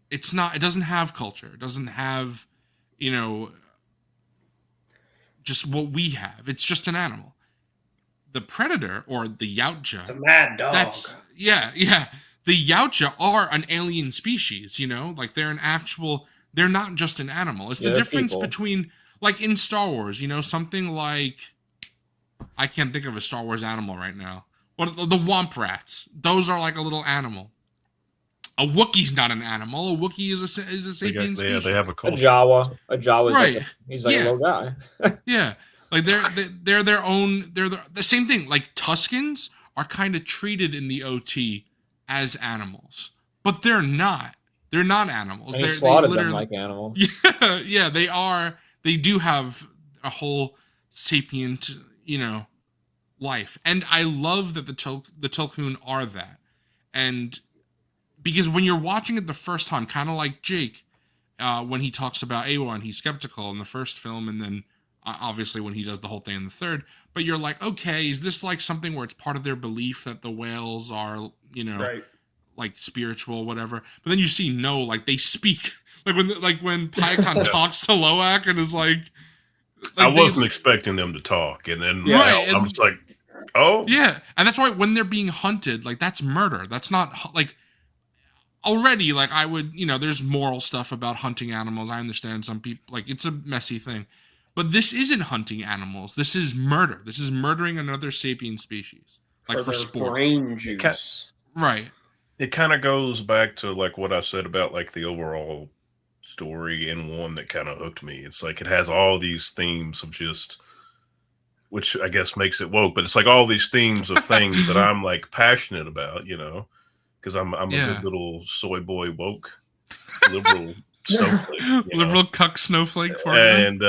It's not. It doesn't have culture. It doesn't have, you know, just what we have. It's just an animal. The Predator or the Yautja. It's a mad dog. That's yeah. The Yautja are an alien species. You know, like they're an actual. They're not just an animal. It's the difference between, like in Star Wars, you know, something like, I can't think of a Star Wars animal right now. What the Womp Rats? Those are like a little animal. A Wookiee's not an animal. A Wookiee is a sapient species. Yeah, they have a A culture. Jawa's Right. like he's like Yeah. a little guy. Yeah, like they're their own. They're the same thing. Like Tuskens are kind of treated in the OT as animals, but they're not. They're not animals. And he They slaughtered them literally- like animals. Yeah, they are. They do have a whole sapient, you know, life, and I love that the Tulkun are that. And because when you're watching it the first time, kind of like Jake, when he talks about Awa and he's skeptical in the first film, and then obviously when he does the whole thing in the third, but you're like, okay, is this like something where it's part of their belief that the whales are, you know, Right. like spiritual, whatever? But then you see, no, like they speak. Like when Pyakon talks to Loak and is like I wasn't expecting them to talk, and then Right, I was like, oh, yeah, and that's why when they're being hunted, like that's murder. That's not like already. Like I would, you know, there's moral stuff about hunting animals. I understand some people like it's a messy thing, but this isn't hunting animals. This is murder. This is murdering another sapient species, like for their sport. brain juice. Right. it kind of goes back to like what I said about like the overall story and one that kind of hooked me. It's like it has all these themes of just, which I guess makes it woke, but it's like all these themes of things that I'm like passionate about, you know, because I'm a good little soy boy woke liberal snowflake, you Liberal know? cuck snowflake for you. And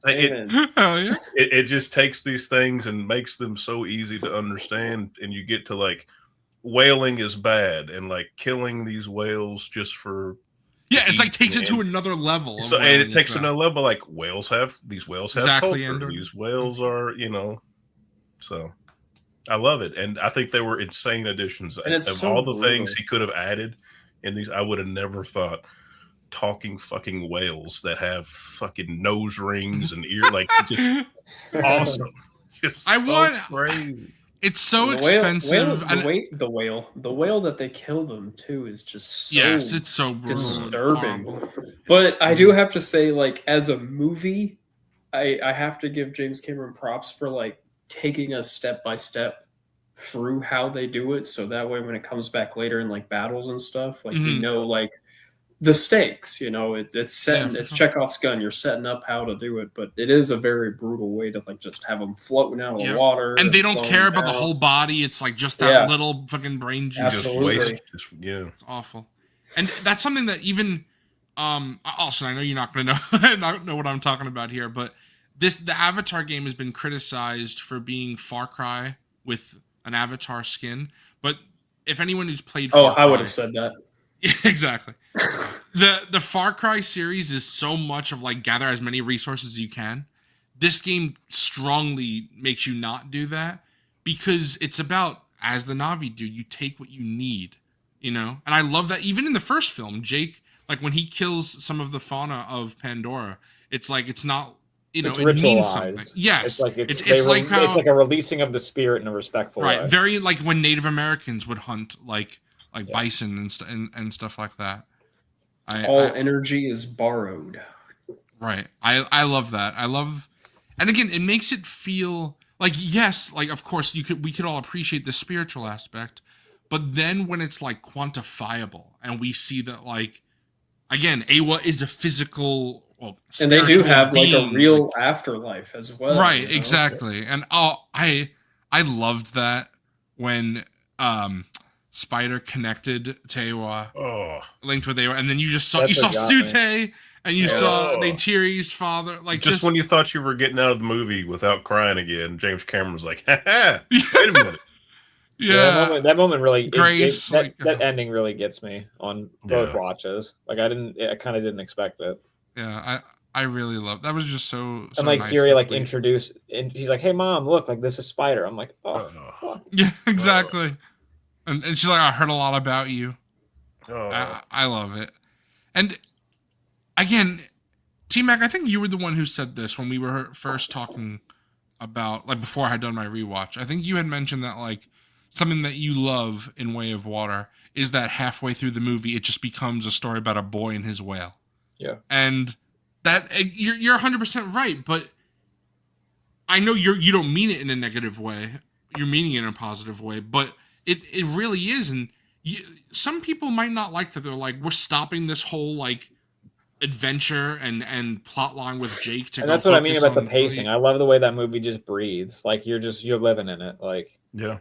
Amen. Hell yeah. it just takes these things and makes them so easy to understand, and you get to like whaling is bad and like killing these whales just for Yeah, it's like takes it and- to another level. of so, and whaling it takes stuff. another level. Like whales have Exactly, culture. Andor. These whales are, you know, so I love it, and I think they were insane additions. And it's Of so all the brutal. things he could have added in these, I would have never thought talking fucking whales that have fucking nose rings and ear like just awesome. Just I so want- crazy. It's so The whale- expensive. and- the whale that they killed them too is just so yes, it's so brutal. and disturbing. horrible. But I do have to say, like, as a movie, I have to give James Cameron props for like taking us step by step through how they do it, so that way when it comes back later in like battles and stuff, like we Mhm. know like the stakes. You know, it's setting, Yeah. it's Chekhov's gun. You're setting up how to do it, but it is a very brutal way to like just have them floating out of Yeah. the water, And they don't slow care them about the down. whole body. It's like just that Yeah. little fucking brain juice. Absolutely. Yeah. It's awful. And that's something that even also I know you're not gonna know not know what I'm talking about here, but the Avatar game has been criticized for being Far Cry with an Avatar skin. But if anyone who's played Oh, Far I would Cry- have said that. exactly. The Far Cry series is so much of like gather as many resources as you can. This game strongly makes you not do that because it's about, as the Na'vi do, you take what you need, you know? And I love that even in the first film, Jake, like when he kills some of the fauna of Pandora, it's like it's not, you know, It's it means ritualized. something. Yes. It's like it's like how, it's like a releasing of the spirit in a respectful right, way. very like when Native Americans would hunt like Yeah. bison and stuff like that. All energy is borrowed. Right. I love that. I love, and again, it makes it feel like, yes, like of course we could all appreciate the spiritual aspect, but then when it's like quantifiable and we see that like, again, Awa is a physical, well, And they do spiritual have like a being, real afterlife as well. right, you know? exactly. And I loved that when Spider connected to Awa, Oh, linked with Awa, and then you just saw That's what got me. Sute and you Yeah. saw Neytiri's father, like just when you thought you were getting out of the movie without crying again, James Cameron was like, "Ha ha! Wait a minute." yeah, that moment really Grace, like, that ending really gets me on both Yeah. watches. Like I kind of didn't expect it. yeah, I really love that. Was just so And like nice Kiri and like sweet. introduced, and he's like, "Hey mom, look, like this is Spider." I'm like, "Oh, fuck." Yeah, exactly. And she's like, I heard a lot about you. Oh, I love it. And again, T-Mac, I think you were the one who said this when we were first talking about, like before I had done my rewatch. I think you had mentioned that like something that you love in Way of Water is that halfway through the movie, it just becomes a story about a boy and his whale. Yeah. And that you're 100% right, but I know you don't mean it in a negative way. You're meaning it in a positive way, but it really is. And some people might not like that. They're like, we're stopping this whole like adventure and plot line with Jake to And go that's what I mean focus about the on pacing. I love the way that movie just breathes. Like you're living in it. Like yeah.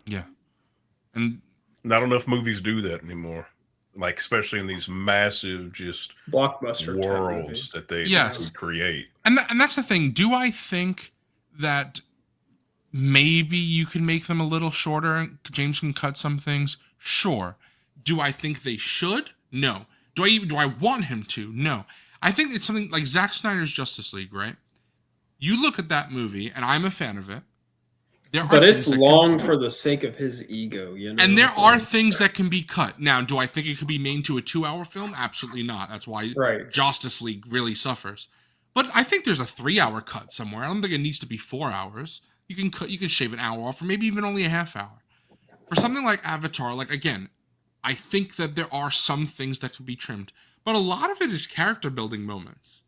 and Not enough movies do that anymore. Like especially in these massive just Blockbuster type worlds movies. that they Yes. create. and that's the thing. Do I think that maybe you can make them a little shorter and James can cut some things? Sure. Do I think they should? No. Do I want him to? No. I think it's something like Zack Snyder's Justice League, right? You look at that movie, and I'm a fan of it. There are But things it's that long for the sake of his ego, you know. and there are things that can be cut. Now, do I think it could be made to a 2-hour film? Absolutely not. That's why Right. Justice League really suffers. But I think there's a 3-hour cut somewhere. I don't think it needs to be 4 hours. You can shave an hour off, or maybe even only a half hour. For something like Avatar, like again, I think that there are some things that could be trimmed, but a lot of it is character building moments,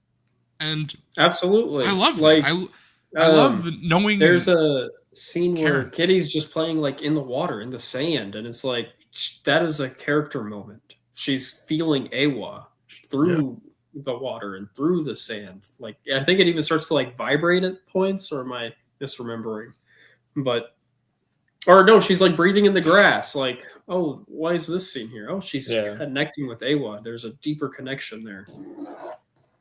and Absolutely. I love like that. I love knowing. there's a scene where Karen. Kitty's just playing like in the water, in the sand, and it's like that is a character moment. She's feeling Awa through the water and through the sand. Like I think it even starts to like vibrate at points, or am I misremembering? But or no, she's like breathing in the grass. Like, oh, why is this scene here? Oh, she's connecting with Awa. There's a deeper connection there.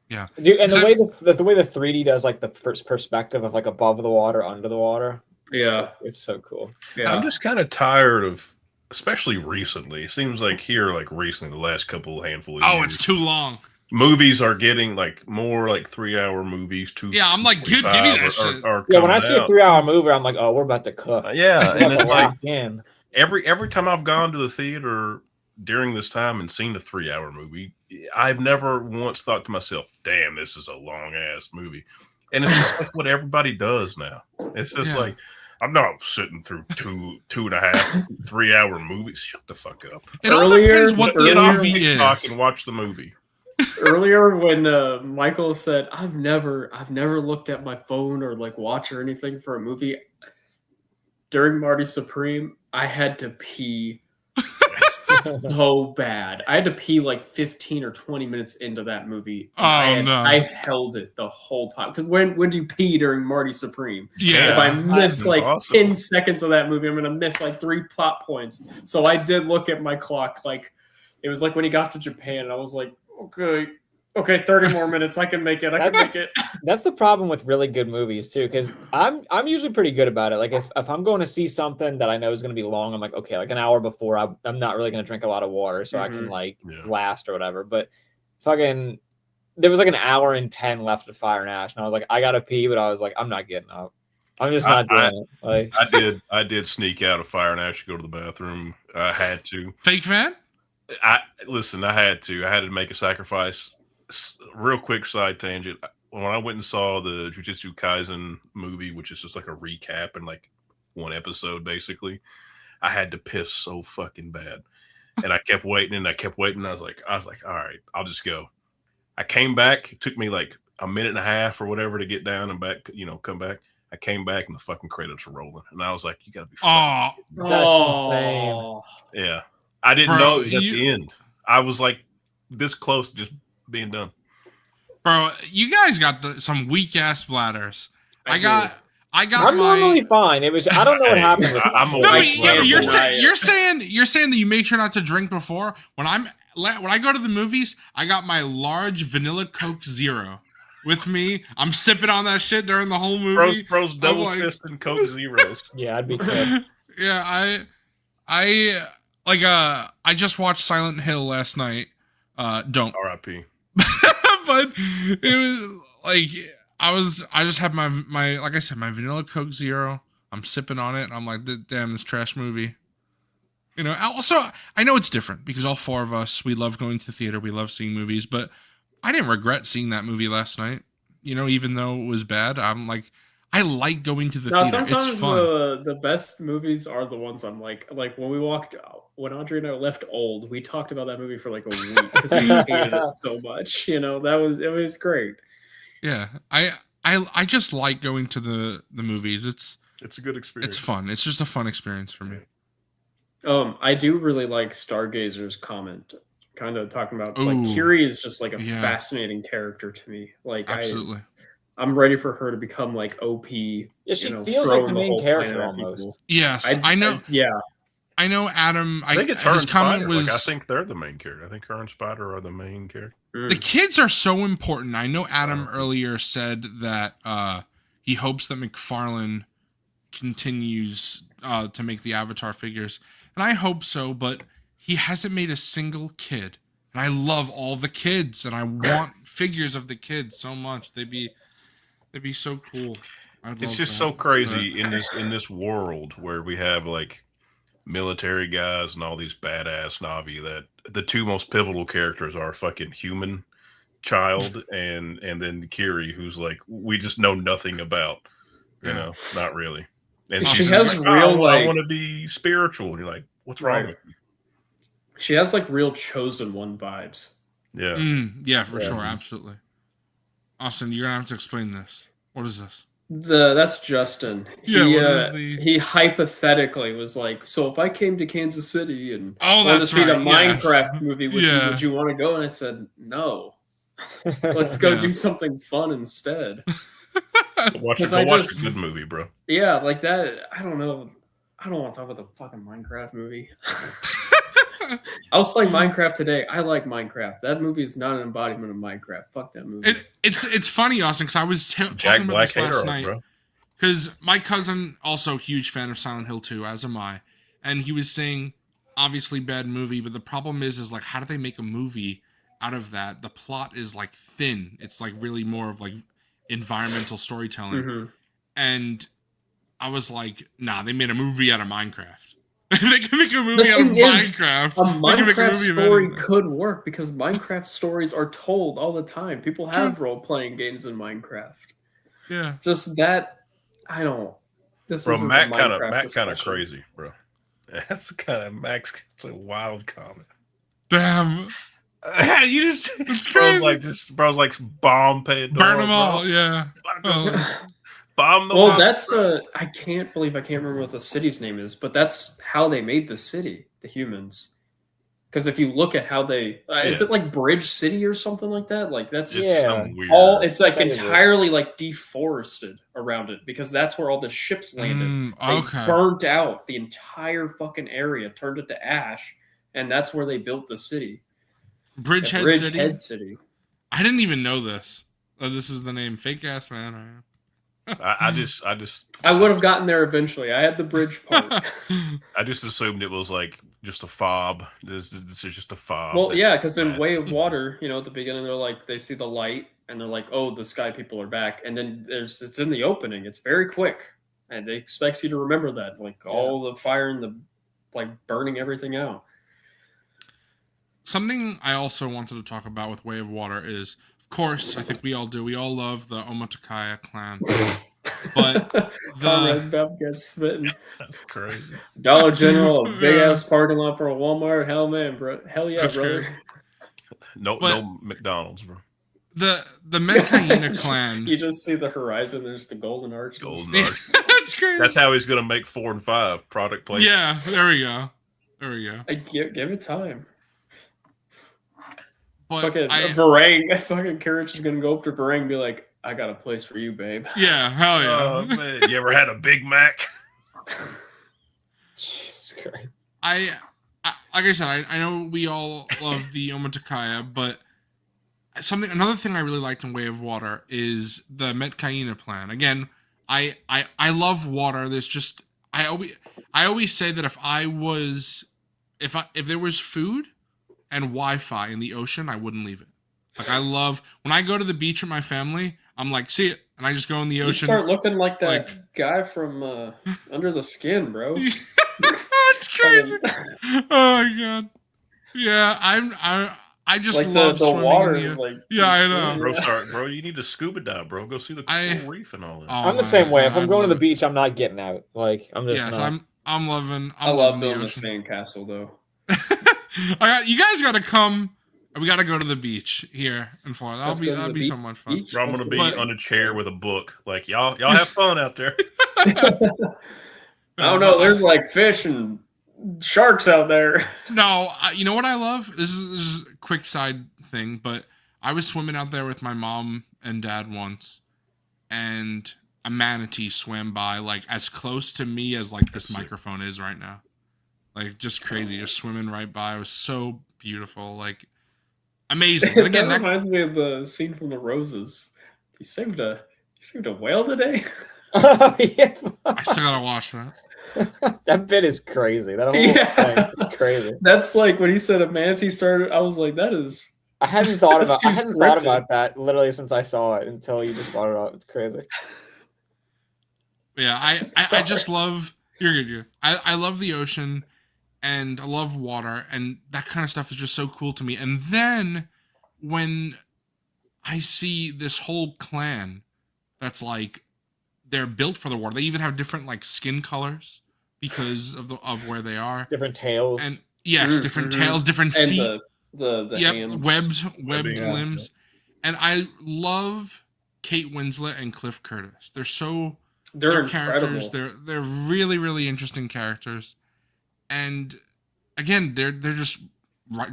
Yeah, dude, and the So- way the way the 3D does like the first perspective of like above the water, under the water. Yeah, It's so cool. yeah. I'm just kind of tired of, especially recently. It seems like here, like recently, the last couple handful of oh, years, it's too long. movies are getting like more like 3-hour movies. Yeah, I'm like, give me that shit. Yeah, when I coming see a out. 3-hour movie, I'm like, oh, we're about to cook. Yeah, We're and about it's to like lock in. every time I've gone to the theater during this time and seen a 3-hour movie, I've never once thought to myself, "Damn, this is a long ass movie." And it's just like what everybody does now. It's just Yeah. like I'm not sitting through 2.5, 3-hour movies. Shut the fuck up. It all Earlier- depends what the Get off movie TikTok is. and watch the movie. Earlier when Michael said, I've never looked at my phone or like watch or anything for a movie. During Marty Supreme, I had to pee so bad. I had to pee like 15 or 20 minutes into that movie. Oh, no. I held it the whole time. Because when do you pee during Marty Supreme? Yeah. If I miss like Impossible. 10 seconds of that movie, I'm going to miss like 3 plot points. So I did look at my clock. Like, it was like when he got to Japan, and I was like, okay, Okay, 30 more minutes. I can make it. I can make it. That's the problem with really good movies too, because I'm usually pretty good about it. Like if I'm going to see something that I know is going to be long, I'm like, okay, like an hour before, I'm not really going to drink a lot of water, so I can like last or whatever. But fucking, there was like an hour and 10 left of Fire and Ash, and I was like, I gotta pee, but I was like, I'm not getting up. I'm just not doing it. Like I did sneak out of Fire and Ash to go to the bathroom. I had to. Fake fan? I had to make a sacrifice. Real quick side tangent. When I went and saw the Jujutsu Kaisen movie, which is just like a recap and like one episode basically, I had to piss so fucking bad. And I kept waiting and I kept waiting. I was like, all right, I'll just go. I came back. It took me like a minute and a half or whatever to get down and back, come back. I came back and the fucking credits were rolling. And I was like, you gotta be Oh, that's insane. Yeah. I didn't know it was at the end. I was like this close to just being done. Bro, you guys got some weak ass bladders. I got I'm normally fine. It was I don't know what happened with I'm a No, but white you're blader. saying that you make sure not to drink before. When I go to the movies, I got my large vanilla Coke Zero with me. I'm sipping on that shit during the whole movie. Bros double like, fisting Coke Zeros. Yeah, I'd be good. Yeah, I just watched Silent Hill last night. Don't. R.I.P. But it was like I just had my like I said, my vanilla Coke Zero. I'm sipping on it and I'm like, damn, this trash movie. Also I know it's different because all four of us, we love going to the theater, we love seeing movies, but I didn't regret seeing that movie last night. Even though it was bad, I'm like, I like going to the theater. Sometimes it's fun. the best movies are the ones I'm like when Audrey and I left Old, we talked about that movie for like a week because we hated it so much. It was great. Yeah, I just like going to the movies. It's a good experience. It's fun. It's just a fun experience for me. I do really like Stargazer's comment, kind of talking about like Kiri is just like a fascinating character to me. Like absolutely. I'm ready for her to become like OP. Yeah, she feels like the main character almost. Yes, I know. I know Adam. I think it's her his and comment Spider. was. I think they're the main character. I think her and Spider are the main character. The kids are so important. I know Adam earlier said that he hopes that McFarlane continues to make the Avatar figures, and I hope so. But he hasn't made a single kid, and I love all the kids, and I want figures of the kids so much. They'd be so cool. It's just so crazy in this world where we have like military guys and all these badass Na'vi that the two most pivotal characters are fucking human child and then Kiri, who's like we just know nothing about, not really. And she has like, real I want to be spiritual. And you're like, what's wrong with you? She has like real chosen one vibes. Yeah. Yeah, for sure, absolutely. Austin, you're gonna have to explain this. What is this? That's Justin. Yeah, he hypothetically was like, so if I came to Kansas City and wanted to see the Minecraft movie with you, Yeah. would you want to go? And I said, no. Let's go do something fun instead. Watch a good movie, bro. Yeah, like that. I don't know. I don't want to talk about the fucking Minecraft movie. I was playing Minecraft today. I like Minecraft. That movie is not an embodiment of Minecraft. Fuck that movie. It's funny, Austin, because I was talking about this last night. Because my cousin, also a huge fan of Silent Hill 2, as am I, and he was saying, obviously bad movie, but the problem is like, how do they make a movie out of that? The plot is like thin. It's like really more of like environmental storytelling. Mm-hmm. And I was like, nah, they made a movie out of Minecraft. They can make a movie out of Minecraft. A Minecraft story could work because Minecraft stories are told all the time. People have role-playing games in Minecraft. Yeah. Just that, I don't. This bro, is Matt kind of crazy, bro. That's kind of Max. It's a wild comment. Damn. You just it's crazy. Bro's like bomb Pandora. Burn them all, bro. yeah. Bomb the well, that's I can't remember what the city's name is, but that's how they made the city, the humans. Because if you look at how they, is it like Bridge City or something like that? Like that's weird. It's like entirely like deforested around it because that's where all the ships landed. They burnt out the entire fucking area, turned it to ash, and that's where they built the city. Bridgehead City. I didn't even know this. Oh, this is the name. Fake ass man. I just I would have gotten there eventually. I had the bridge part. I just assumed it was like just a fob. This is just a fob. Well, that's yeah, because in masked. Way of Water, at the beginning they're like they see the light and they're like, "Oh, the sky people are back," and then it's in the opening. It's very quick, and they expect you to remember that, like all the fire and the like burning everything out. Something I also wanted to talk about with Way of Water is, of course, I think we all do. We all love the Omatakaya clan, but Conrad Bev gets smitten. That's crazy. Dollar General, a big Yeah. ass parking lot for a Walmart. Hell, man, bro. Hell yeah, That's brother. crazy. No, But- no McDonald's, bro. the Medcaina clan. You just see the horizon. There's the golden arches. Golden Yeah, Arch. that's crazy. That's how he's gonna make 4 and 5 product placement. Yeah, there we go. There we go. Give it time. But Fucking Varang, fucking Courage is gonna go up to Varang and be like, "I got a place for you, babe." yeah, hell yeah. Oh man, you ever had a Big Mac? Jesus Christ. I like I said, I know we all love the Omatakaya, but another thing I really liked in Way of Water is the Metcaina plan. Again, I love water. There's just I always say that if there was food and Wi-Fi in the ocean, I wouldn't leave it. Like I love when I go to the beach with my family, I'm like, see it, and I just go in the You ocean. start looking like that guy from Under the Skin, bro. That's crazy. Oh my god. Yeah, I just Like love the swimming water. in the Like Yeah, I know. Bro, you need to scuba dive, bro. Go see the I- coral reef and all that. Oh, I'm the man, same way. If I I'm going to the love it. beach, I'm not getting out. Like I'm just Yes, not. I'm loving. I I'm love loving the building a ocean. sandcastle, though. You guys got to come. We got to go to the beach here in Florida. Let's go to That'll the be so much fun. beach. Bro, I'm gonna be But- on a chair with a book. Like y'all have fun out there. I don't know. There's like fish and sharks out there. No, you know what I love? This is a quick side thing, but I was swimming out there with my mom and dad once, and a manatee swam by, like as close to me as like this That's sick. microphone is right now. Like just crazy, just swimming right by. It was so beautiful, like amazing. And again, that that, reminds me of the scene from The Roses. You saved a whale today. Yeah. I still gotta watch that. That bit is crazy. That whole Yeah. thing is crazy. That's like when he said a manatee started. I was like, that is. I hadn't thought That's about. I too hadn't thought scripted. about that literally since I saw it until you just brought it up. It's crazy. Yeah, I just love. You're good. I love the ocean, and I love water, and that kind of stuff is just so cool to me. And then when I see this whole clan that's like they're built for the water, they even have different like skin colors because of where they are, Different tales. and yes, different tails, different And feet. the Yep, hands. webbed Yeah. limbs. And I love Kate Winslet and Cliff Curtis. They're so They're their incredible. characters. They're really really interesting characters, and again they're just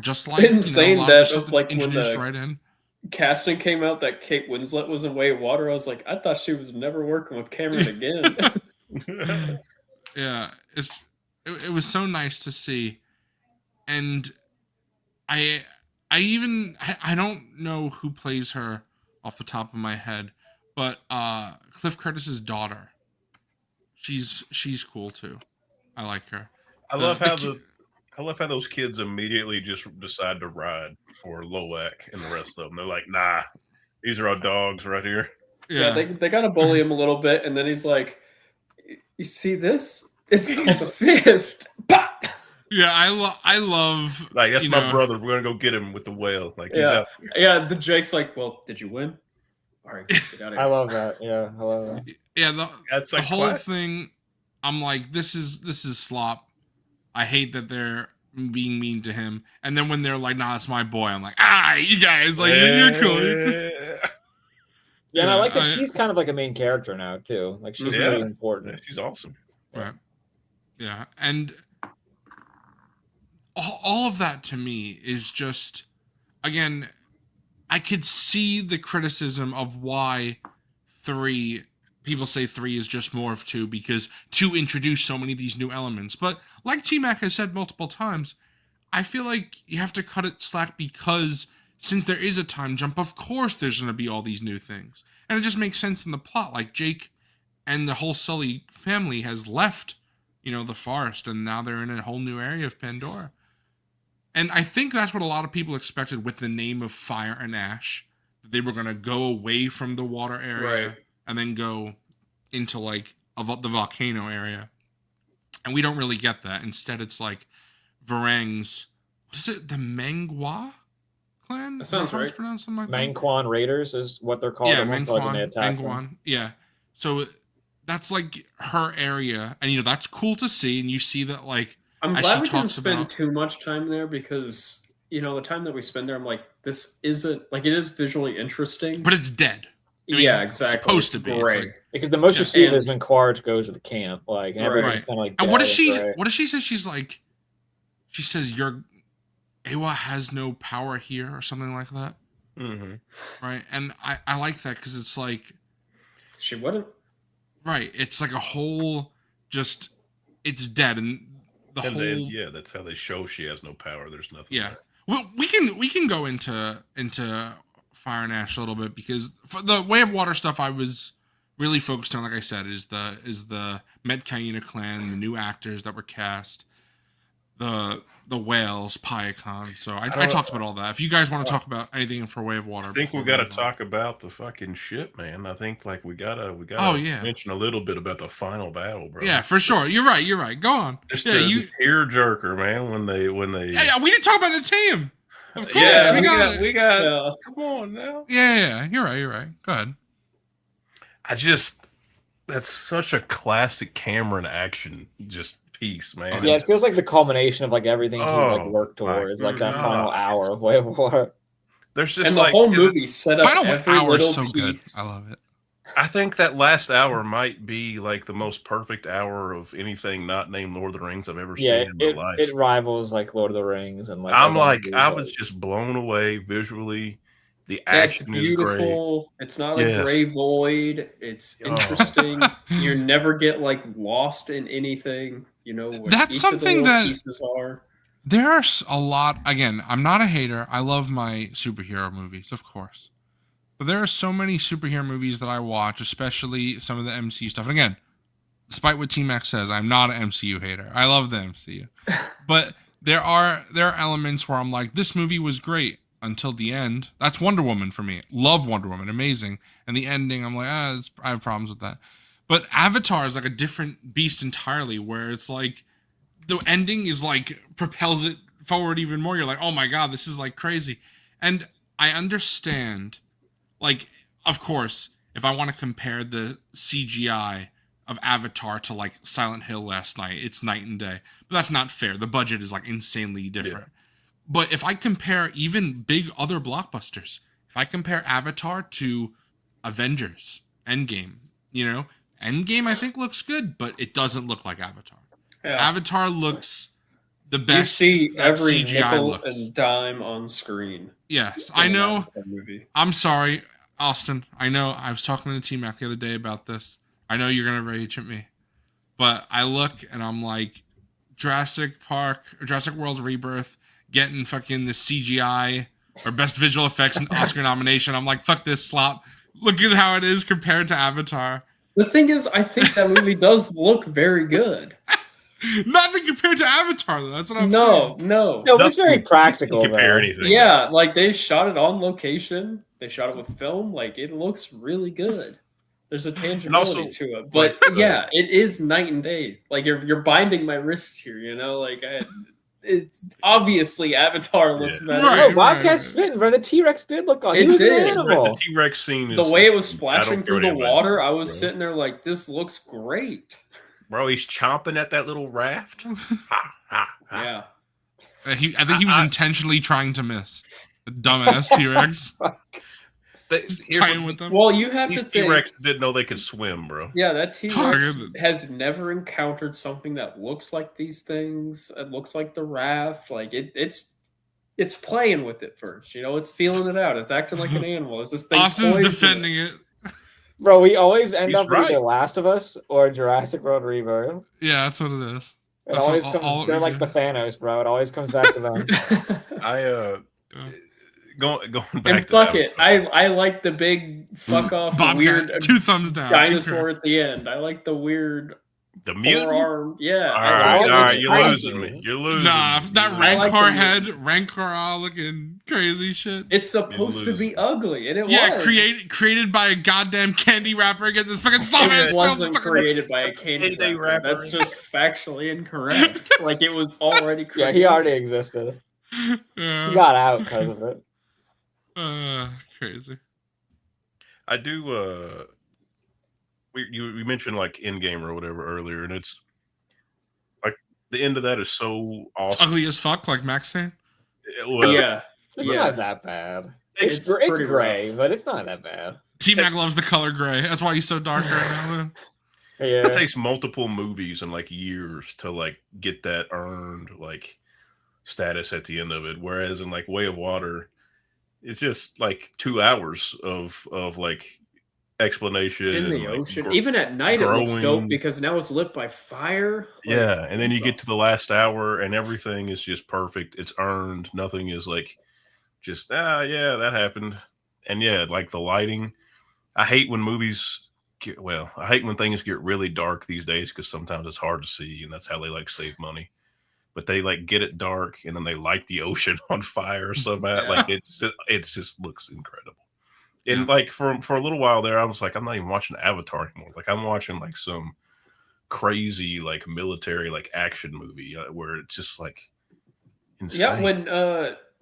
just like Insane a lot that of stuff of, like, when introduced the- right in. Casting came out that Kate Winslet was in Way of Water. I was like, I thought she was never working with Cameron again. Yeah, it was so nice to see, and I don't know who plays her off the top of my head, but Cliff Curtis's daughter, she's cool too. I like her. I love The how ki- I love how those kids immediately just decide to ride for Loak and the rest of them. They're like, nah, these are our dogs right here. Yeah, they got to bully him a little bit, and then he's like, "You see this? It's called the fist." Pop! Yeah, I love Like, that's you my know, brother. We're gonna go get him with the whale. Like, he's Yeah. out. Yeah, the Jake's like, "Well, did you win? All right, get out of I here." love that. Yeah, I love that. Yeah, That's the like whole classic. thing. I'm like, this is slop. I hate that they're being mean to him. And then when they're like, nah, it's my boy, I'm like, you guys, like, you're cool. Yeah. Yeah, and I Yeah, like that I- she's kind of like a main character now too. Like she's Yeah. really Yeah, important. she's awesome. Right. Yeah, and all of that to me is just, again, I could see the criticism of why people say 3 is just more of 2 because 2 introduced so many of these new elements. But like T-Mac has said multiple times, I feel like you have to cut it slack because since there is a time jump, of course there's going to be all these new things. And it just makes sense in the plot. Like Jake and the whole Sully family has left, the forest, and now they're in a whole new area of Pandora. And I think that's what a lot of people expected with the name of Fire and Ash. They were going to go away from the water area Right. and then go into like the volcano area. And we don't really get that. Instead, it's like Varang's, what is it, the Mengwa clan? That Is sounds how it's right. pronounced, something like that? Mangquan Raiders is what they're called. Yeah, at one point when they Mengwan. attack them. Mengwan. Yeah. So that's like her area. And, that's cool to see. And you see that, like, I'm as glad she we didn't talks spend about- too much time there because the time that we spend there, I'm like, this isn't like it is visually interesting. but it's dead. I mean, yeah, it's exactly. supposed It's to be. It's great. like- Because the most Yeah, you see of and- it is when Quaritch goes to the camp, like, and Right. everything's Right. kind of like. And what dead does and she? gray. What does she say? She's like, she says, "Your Awa has no power here," or something like that, Mm-hmm. right? And I like that because it's like, She wouldn't. right, it's like a whole just, it's dead, and the And whole then, yeah, that's how they show she has no power. There's nothing. yeah. there. Well, we can go into Fire and Ash a little bit because for the Way of Water stuff I was really focused on, like I said, is the Medcaina clan, the new actors that were cast, the whales, Pyacon. So I don't- talked about all that. If you guys want to talk about anything for Way of Water, I think we before got to move on. talk about the fucking shit, man. I think like we gotta Oh, yeah. mention a little bit about the final battle, bro. Yeah, for sure. You're right. Go on. Just Yeah, the tear jerker, man. When they Yeah, we didn't talk about the team. Of course, yeah, we got it. Yeah. come on now. Yeah. You're right. Go ahead. That's such a classic Cameron action just piece, man. Yeah, it feels like the culmination of like everything he's like Oh, worked my towards, like that God. final hour of Way of Water. There's just And like the whole movie set up Final every hour is little so good. piece. I love it. I think that last hour might be like the most perfect hour of anything not named Lord of the Rings I've ever Yeah, seen in my life. it rivals like Lord of the Rings and like. I'm other like, movies, I was just blown away visually. The Yeah, it's action is great. beautiful. It's not a Yes. gray void. It's Oh. interesting. You never get like lost in anything. What That's each something of the little that- pieces are. There are a lot. Again, I'm not a hater. I love my superhero movies, of course. But there are so many superhero movies that I watch, especially some of the MCU stuff. And again, despite what T-Max says, I'm not an MCU hater. I love the MCU. But there are elements where I'm like, this movie was great until the end. That's Wonder Woman for me. Love Wonder Woman, amazing. And the ending, I'm like, I have problems with that. But Avatar is like a different beast entirely, where it's like the ending is like propels it forward even more. You're like, oh my god, this is like crazy. And I understand, like, of course, if I want to compare the CGI of Avatar to like Silent Hill last night, it's night and day. But that's not fair. The budget is like insanely different. But if I compare even big other blockbusters, if I compare Avatar to Avengers Endgame, Endgame I think looks good, but it doesn't look like Avatar. Yeah. Avatar looks the You best. see that every CGI nickel looks. and dime on screen. Yes, in I an know. Avatar movie. I'm sorry, Austin. I know. I was talking to T-Mac the other day about this. I know you're gonna rage at me, but I look and I'm like, Jurassic World Rebirth getting fucking the CGI or best visual effects and Oscar nomination. I'm like, fuck this slop. Look at how it is compared to Avatar. The thing is, I think that movie does look very good. Nothing compared to Avatar, though. That's what I'm No, saying. no. No, but it's very Nothing practical. to compare though. anything. Yeah, like they shot it on location. They shot it with film. Like it looks really good. There's a tangibility also, to it. But like, yeah, it is night and day. Like you're binding my wrists here. It's obviously Avatar looks Yeah. better. Right. No, Bobcat spitting, bro. The T-Rex did look on. He It was did. an animal. The T-Rex scene is The way it was I don't splashing care through what the anybody water, says, I was bro. sitting there like, this looks great. Bro, he's chomping at that little raft. Ha, ha, ha. Yeah. I think he was intentionally trying to miss. The dumbass T-Rex. Here's Tying what- with them. Well, you have These to think. T-Rex didn't know they could swim, bro. Yeah, that T-Rex Fuck. has never encountered something that looks like these things. It looks like the raft. Like it's playing with it first. It's feeling it out. It's acting like an animal. It's this thing. Austin's poised defending it. Bro, we always end He's up with right. The Last of Us or Jurassic World Rebirth. Yeah, that's what it is. It That's always what comes. all- They're like the Thanos, bro. It always comes back to them. I Yeah. going back And to fuck it, Avatar. I like the big fuck off Bobcat, weird 2 thumbs down. dinosaur at the end. I like the weird The mutant. 4-armed. Yeah, All I right, like all it. right, It's you're crazy. losing me. You're losing. Nah, me. that You're I like Rancor the head, Rancor all looking crazy shit. It's supposed to be lose. ugly, and it Yeah, was. created by a goddamn candy wrapper. Get this fucking slop ass It film. wasn't fucking- created by a candy Candy wrapper. wrapper. That's just factually incorrect. Like it was already Yeah, created. he already existed. He Yeah. got out because of it. Crazy. I do. You mentioned like Endgame or whatever earlier, and it's like the end of that is so It's awesome. ugly as fuck, like Max saying. Well, Yeah. It's Yeah. not that bad. It's It's pretty gray, rough. but it's not that bad. T Mac loves the color gray. That's why he's so dark right now. Man. Yeah. it takes multiple movies and like years to like get that earned like status at the end of it. Whereas in like Way of Water, it's just like 2 hours of like explanation. It's in the and, like, ocean. Even at night, it looks dope growing. because now it's lit by fire. Like, Yeah, and then you get to the last hour and everything is just perfect. It's earned. Nothing is like just yeah, that happened. And yeah, like the lighting. I hate when movies I hate when things get really dark these days because sometimes it's hard to see and that's how they like save money. But they like get it dark and then they light the ocean on fire somehow. Yeah. Like it just looks incredible. And Yeah. like for a little while there, I was like, I'm not even watching Avatar anymore. Like I'm watching like some crazy like military like action movie where it's just like insane. Yeah, when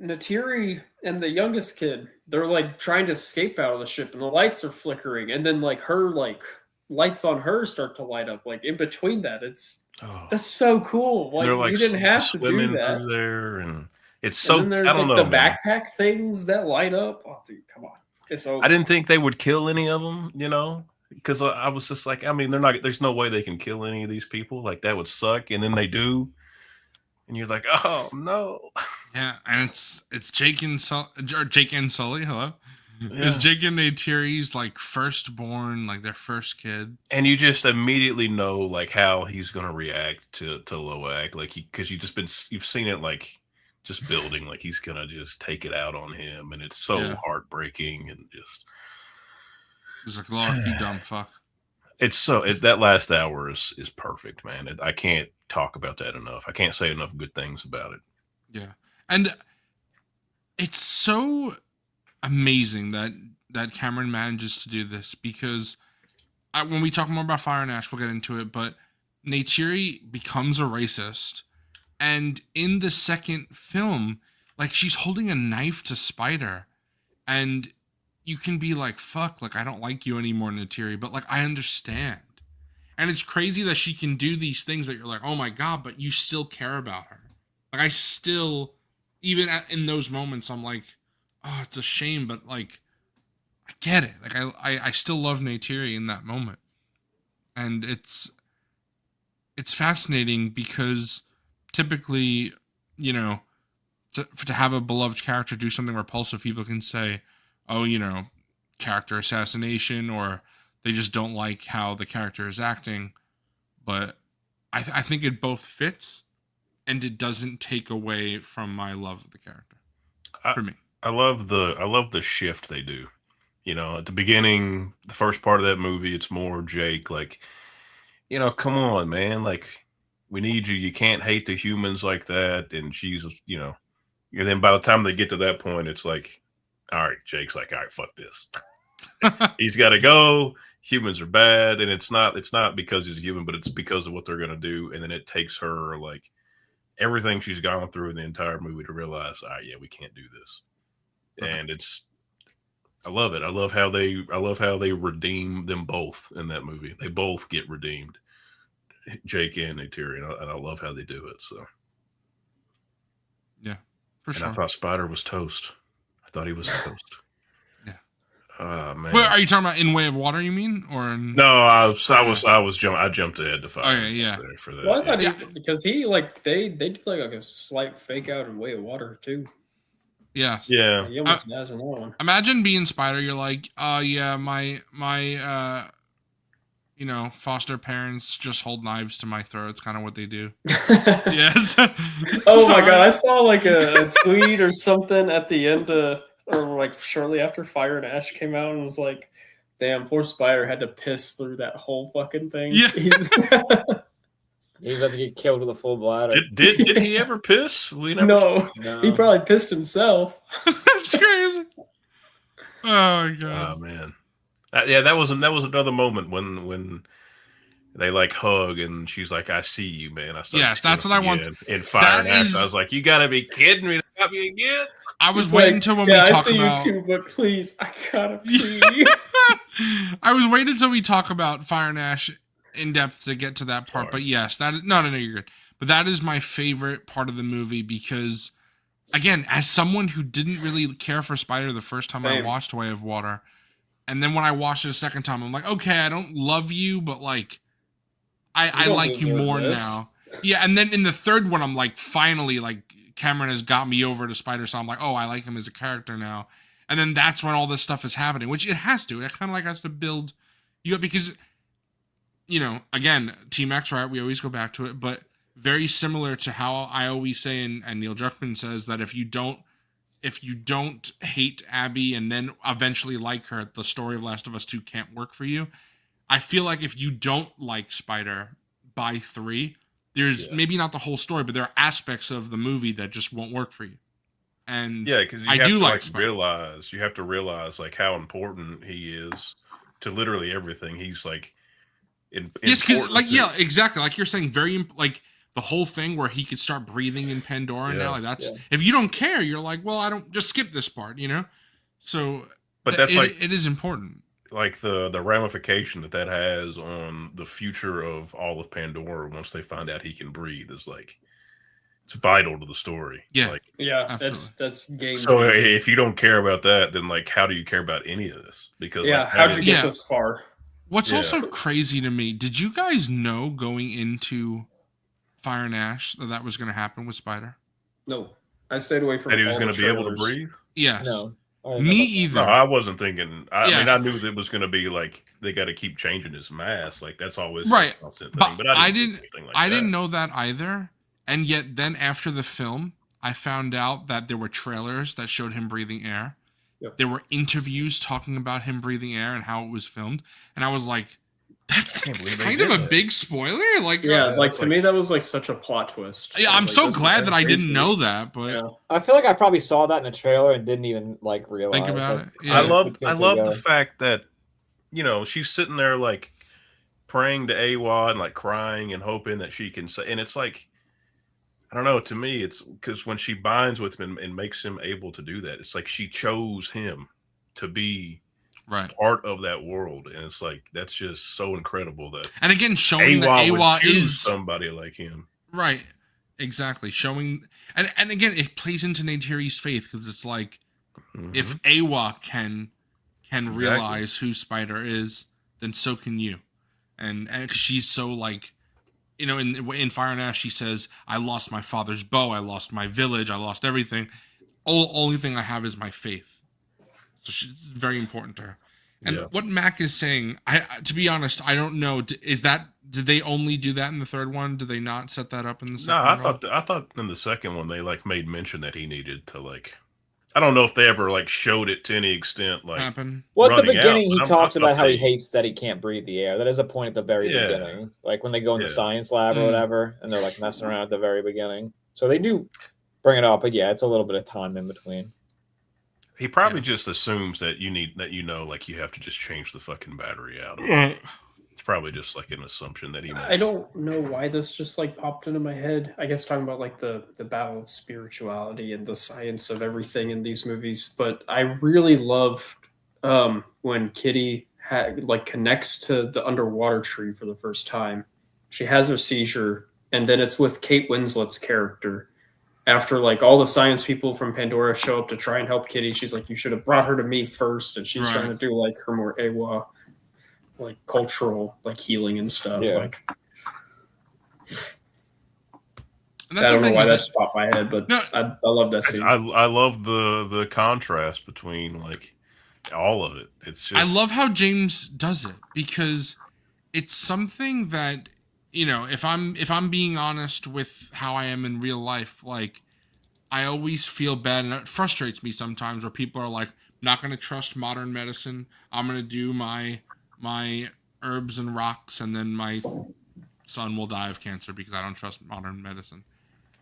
Natiri and the youngest kid, they're like trying to escape out of the ship and the lights are flickering, and then like her like lights on her start to light up. Like in between that, Oh. that's so cool. Like, They're like you didn't have to swimming do that. through there, and it's And so then there's I don't like know. the man. backpack things that light up. Oh, dude, come on. It's so I didn't think they would kill any of them, because I was just like, I mean, they're not. There's no way they can kill any of these people. Like that would suck, and then they do, and you're like, oh no. Yeah, and it's Jake and Sully. Hello. Yeah. It's Jake and Neytiri's like firstborn, like their first kid. And you just immediately know like how he's gonna react to Loak, like because you've seen it like just building, like he's gonna just take it out on him, and it's so Yeah. heartbreaking and just He's like, Lord, you dumb fuck. that last hour is perfect, man. I can't talk about that enough. I can't say enough good things about it. Yeah, and it's so amazing that Cameron manages to do this because when we talk more about Fire and Ash, we'll get into it. But Neytiri becomes a racist, and in the second film, like she's holding a knife to Spider, and you can be like, "Fuck!" Like I don't like you anymore, Neytiri, but like I understand. And it's crazy that she can do these things that you're like, "Oh my god!" But you still care about her. Like I still, even in those moments, I'm like, oh, it's a shame, but like, I get it. Like I still love Neytiri in that moment, and it's fascinating because typically, to have a beloved character do something repulsive, people can say, oh, character assassination, or they just don't like how the character is acting. But I think it both fits. And it doesn't take away from my love of the character. For me, I love the shift they do. At the beginning, the first part of that movie, it's more Jake, like, come on, man, like, we need you. You can't hate the humans like that. And she's, and then by the time they get to that point, it's like, all right, Jake's like, all right, fuck this. He's got to go. Humans are bad, and it's not because he's a human, but it's because of what they're gonna do. And then it takes her like everything she's gone through in the entire movie to realize, all right, yeah, we can't do this. And I love it. I love how they redeem them both in that movie. They both get redeemed, Jake and Neytiri, and I love how they do it. So yeah, for and sure. I thought Spider was toast. I thought he was toast. Yeah. Oh man. Well, are you talking about in Way of Water? You mean, or in... No, I jumped ahead to Fire. Okay, yeah. For that. Well, I thought Yeah. because he like they did like a slight fake out in Way of Water too. Yeah. Yeah. He almost dies in that one. Imagine being Spider. You're like, yeah, my foster parents just hold knives to my throat. It's kind of what they do. Yes. Oh my Sorry. god, I saw like a tweet or something at the end of or like shortly after Fire and Ash came out, and was like, "Damn, poor Spider had to piss through that whole fucking thing." Yeah. He's about to get killed with a full bladder. Did he ever piss? We never. No, No. he probably pissed himself. That's crazy. Oh my god. Oh man, yeah, that was another moment when they like hug and she's like, "I see you, man." I started Yes, that's tearing what I up want. again. In Fire and That Ash, is- I was like, "You gotta be kidding me! They got me again." I was He's waiting like, until when yeah, we I talk see about. you too, but please, I gotta pee. I was waiting until we talk about Fire and Ash in depth to get to that part. Sorry. But yes, that is, no, you're good. But that is my favorite part of the movie because, again, as someone who didn't really care for Spider the first time I Same. watched Way of Water, and then when I watched it a second time, I'm like, okay, I don't love you, but like, I don't like you deserve more this. now. Yeah, and then in the third one, I'm like, finally, like Cameron has got me over to Spider, so I'm like, oh, I like him as a character now. And then that's when all this stuff is happening, which it has to. It kind of like has to build you up because, you know, again, Team X, right? We always go back to it, but very similar to how I always say, and Neil Druckmann says that if you don't hate Abby and then eventually like her, the story of Last of Us 2 can't work for you. I feel like if you don't like Spider by 3, there's maybe not the whole story, but there are aspects of the movie that just won't work for you. And Yeah, because I have do to like Spider. you have to realize like how important he is to literally everything. He's like, Yes, because important like to- yeah, exactly. Like you're saying, like the whole thing where he could start breathing in Pandora Yeah. now. Like that's Yeah. if you don't care, you're like, well, I don't just skip this part, you know. So, But that's it is important. like the ramification that has on the future of all of Pandora once they find out he can breathe is like it's vital to the story. Yeah. Like, Yeah, that's game. so changing. if you don't care about that, then like how do you care about any of this? Because Yeah, like, how'd that you is- get Yeah. this far? What's Yeah. also crazy to me? Did you guys know going into Fire and Ash that was going to happen with Spider? No, I stayed away from that he was all going the to be able to trailers. breathe? Yes. No. I didn't Me know either. No, I wasn't thinking. I Yes. mean, I knew that it was going to be like they got to keep changing his mask. Like that's always Right. a constant But thing. But I didn't. didn't- think anything like I that. didn't know that either. And yet, then after the film, I found out that there were trailers that showed him breathing air. Yep. There were interviews talking about him breathing air and how it was filmed. And I was like, that's can't believe they kind of did a that. big spoiler. Like, Yeah, like it's to like- me that was like such a plot twist. yeah, I was I'm like, so this is glad that I crazy. didn't know that, but Yeah. I feel like I probably saw that in a trailer and didn't even like realize. think about like, it. Yeah. I love put two I and two love the together. fact that she's sitting there like praying to Awa and like crying and hoping that she can say, and it's like I don't know, to me it's because when she binds with him and makes him able to do that, it's like she chose him to be right. part of that world, and it's like that's just so incredible that And again, showing that Awa would Awa choose is somebody like him. right. Exactly. Showing, and again, it plays into Neytiri's faith because it's like, Mhm. if Awa can Exactly. realize who Spider is, then so can you. And 'cause she's so like, you know, in Fire and Ash, she says, "I lost my father's bow, I lost my village, I lost everything. Only thing I have is my faith." So she's very important to her. And Yeah. what Mac is saying, to be honest, I don't know. Did they only do that in the third one? Did they not set that up in the No, second I one? thought in the second one they like made mention that he needed to like I don't know if they ever like showed it to any extent like Happen. Well, at the running out, beginning, but he I talks thought about how he they- hates that he can't breathe the air. That is a point at the very Yeah. beginning, like when they go in the Yeah. science lab or Mm. whatever, and they're like messing around at the very beginning. So they do bring it up, but yeah, it's a little bit of time in between. He probably just assumes that like you have to just change the fucking battery out. It's probably just like an assumption that he I makes. don't know why this just like popped into my head. I guess talking about like the battle of spirituality and the science of everything in these movies, but I really loved when Kitty like connects to the underwater tree for the first time. She has her seizure, and then it's with Kate Winslet's character. After like all the science people from Pandora show up to try and help Kitty, she's like, "You should have brought her to me first," and she's Right. trying to do like her more AWA, like cultural like healing and stuff. Yeah. Like And I that's don't the know thing why is that's popped my head, but No. I love that scene. I love the contrast between like all of it. It's just I love how James does it because it's something that, you know, if I'm being honest with how I am in real life, like I always feel bad, and it frustrates me sometimes where people are like, not going to trust modern medicine. I'm going to do my herbs and rocks, and then my son will die of cancer because I don't trust modern medicine.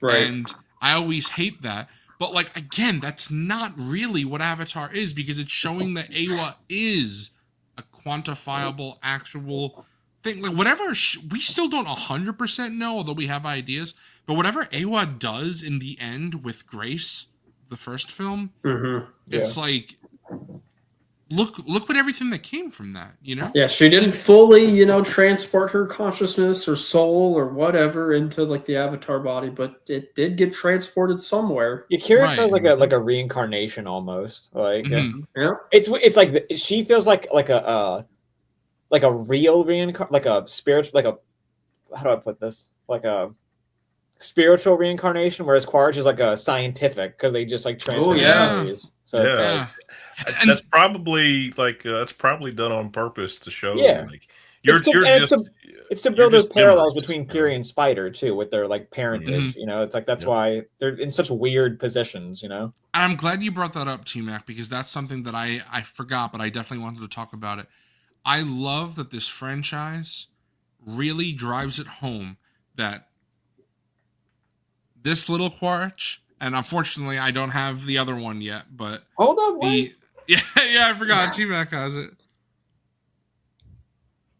Right. And I always hate that. But like, again, that's not really what Avatar is, because it's showing that Awa is a quantifiable, actual thing. Like whatever, we still don't 100% know, although we have ideas. But whatever Awa does in the end with Grace, the first film, it's like, look what everything that came from that, you know? Yeah, she didn't fully, transport her consciousness or soul or whatever into like the Avatar body, but it did get transported somewhere. Yeah, Kira Right. feels like a reincarnation almost. Like Mhm. Yeah. it's like she feels like a real reincarnation, like a spiritual, like a, how do I put this? Like a spiritual reincarnation, whereas Quaritch is like a scientific because they just like transfer yeah. memories. So it's Yeah. like, And- That's probably that's probably done on purpose to show. Yeah. Like you're It's to- you're and it's just it's to you're build those just parallels memories, between you know? Kiri and Spider too, with their like parentage. You know, it's like that's Yep. why they're in such weird positions. You know, And I'm glad you brought that up, T-Mac, because that's something that I forgot, but I definitely wanted to talk about it. I love that this franchise really drives it home that this little Quaritch, and unfortunately I don't have the other one yet, but hold on, the yeah, I forgot T-Mac has it.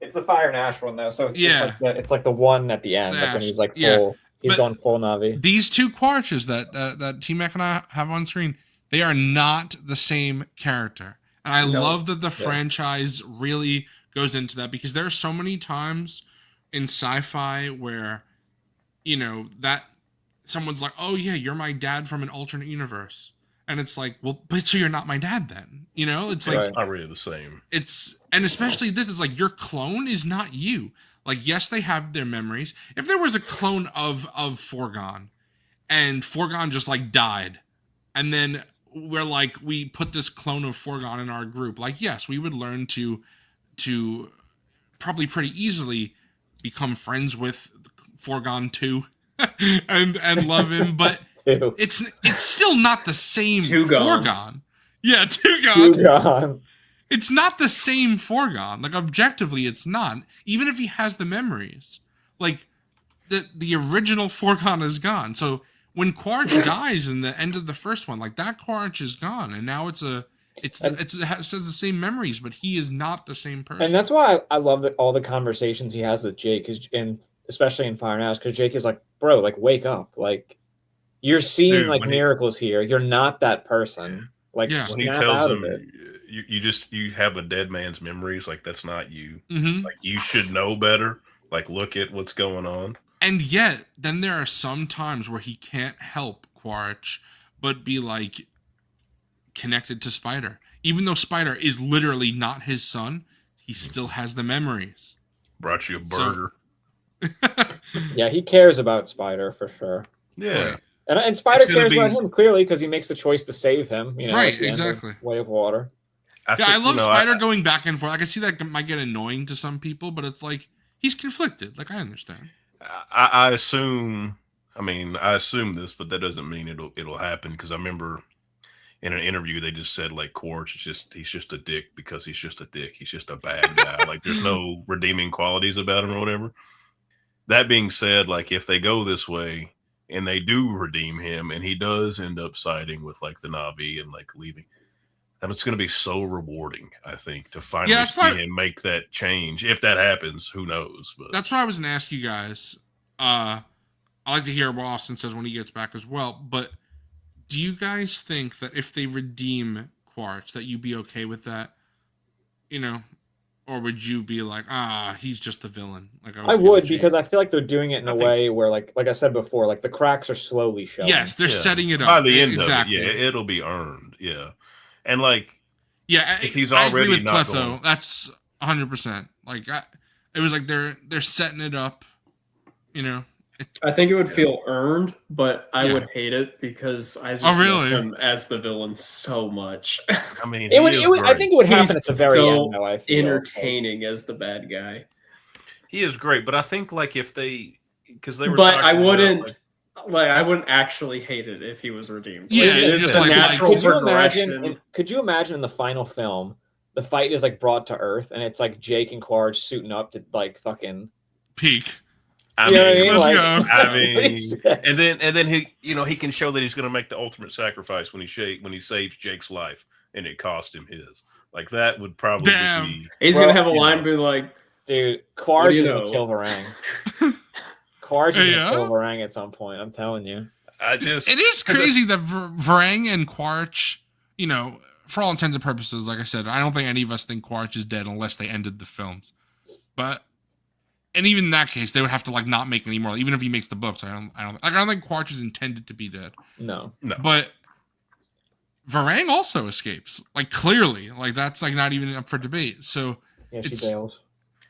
it's the Fire and Ash one though. So Yeah. it's like the one at the end, but then Ash, he's like full. yeah. He's But- gone full Navi. These two Quaritches that T-Mac and I have on screen, they are not the same character. And I No. love that the franchise really goes into that, because there are so many times in sci-fi where, that someone's like, oh yeah, you're my dad from an alternate universe. And it's like, well, but so you're not my dad then. It's like, Right. It's not really the same. and especially this is like, your clone is not you. Like, yes, they have their memories. If there was a clone of Forgon, and Forgon just like died, and then we're like, we put this clone of Forgon in our group, like, yes, we would learn to probably pretty easily become friends with Forgon 2 and love him, but Two. it's still not the same Tugon. Forgon. Yeah, Tugon. Gone. It's not the same Forgon. Like, objectively, it's not. Even if he has the memories. Like, the original Forgon is gone. So, when Quaritch dies in the end of the first one, like, that Quaritch is gone. And now it says the same memories, but he is not the same person. And that's why I love that all the conversations he has with Jake, and especially in Fire and Ash, because Jake is like, bro, like, wake up. Like, you're seeing Dude, like when he- miracles here. You're not that person. Like, Yeah. When he snap tells out of him it. you have a dead man's memories, like that's not you. Mhm. Like you should know better. Like look at what's going on. And yet, then there are some times where he can't help Quaritch but be like connected to Spider. Even though Spider is literally not his son, he still has the memories. Brought you a So- burger. Yeah, he cares about Spider for sure. Yeah. Right. And Spider It's gonna cares about be- him clearly because he makes the choice to save him. Right, at the end of exactly. Way of Water. I love Spider going back and forth. I can see that might get annoying to some people, but it's like he's conflicted. Like, I understand. I assume. I mean, I assume this, but that doesn't mean it'll happen. Because I remember in an interview they just said like Quaritch he's just a dick because he's just a dick. He's just a bad guy. Like there's no redeeming qualities about him or whatever. That being said, like if they go this way and they do redeem him and he does end up siding with like the Na'vi and like leaving, then it's going to be so rewarding, I think, to finally Yeah, that's see why- him make that change. If that happens, who knows? But That's what I was going to ask you guys. I like to hear what Austin says when he gets back as well. But do you guys think that if they redeem Quaritch, that you'd be okay with that? Or would you be like, he's just the villain? Like I would, because I feel like they're doing it in I a think- way where, like I said before, like the cracks are slowly showing. yes, they're Yeah. setting it up by the end exactly. of it, yeah, it'll be earned. Yeah, and like Yeah, If he's I agree already with not Pletho. going- That's 100%. Like, it was like they're setting it up. I think it would feel earned, but I Yeah. would hate it because I just Oh, really? love him as the villain so much. I mean, It would. he It is would. I great. think it would happen He's at the very so end, though. I feel. Entertaining as the bad guy. He is great, but I think like if they, because they were, But talking I about, wouldn't. like, like I wouldn't actually hate it if he was redeemed. Yeah, Like, it is just a like- natural Could you progression. imagine? Could you imagine in the final film, the fight is like brought to Earth, and it's like Jake and Quaritch suiting up to like fucking. Peak. I You know what I mean, mean? let's Like, go. I that's pretty mean, sick. and then he, he can show that he's going to make the ultimate sacrifice when he saves Jake's life, and it cost him his. Like that would probably Damn. be. He's Well, gonna have a you line know. be like, Dude, Quaritch do is you gonna know? kill Varang. Quaritch is Yeah? gonna kill Varang at some point. I'm telling you. I just. It is crazy that Varang and Quaritch, for all intents and purposes, like I said, I don't think any of us think Quaritch is dead unless they ended the films. But, and even in that case, they would have to like not make any more. Even if he makes the books, I don't think Quaritch is intended to be dead. No. But Varang also escapes, like clearly, like that's like not even up for debate. So Yeah, she It's- bails.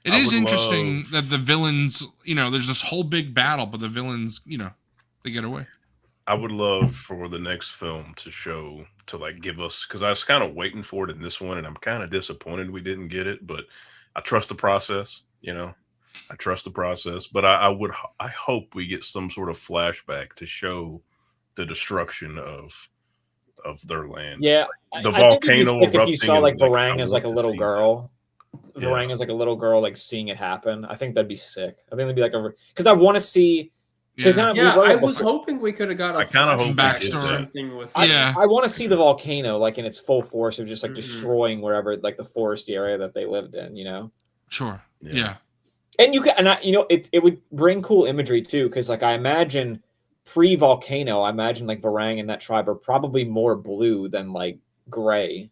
it I is would interesting love- that the villains, there's this whole big battle, but the villains, they get away. I would love for the next film to like give us, because I was kind of waiting for it in this one, and I'm kind of disappointed we didn't get it. But I trust the process. I trust the process. But I hope we get some sort of flashback to show the destruction of their land. Yeah, The I think it'd be volcano sick if you erupting saw and, like like, Varang I as like a want to little see girl. Yeah. Varang as like a little girl, like seeing it happen. I think that'd be sick. I think it'd be like because I want to see. Yeah. Kind of, yeah, we wrote I it was before. hoping we could have got a I kinda hope we flashback did or that. something with. Yeah. I want to see the volcano like in its full force of just like Mhm. destroying wherever like the foresty area that they lived in. Sure. Yeah. Yeah. And it would bring cool imagery too, because like I imagine pre-volcano, I imagine like Varang and that tribe are probably more blue than like gray,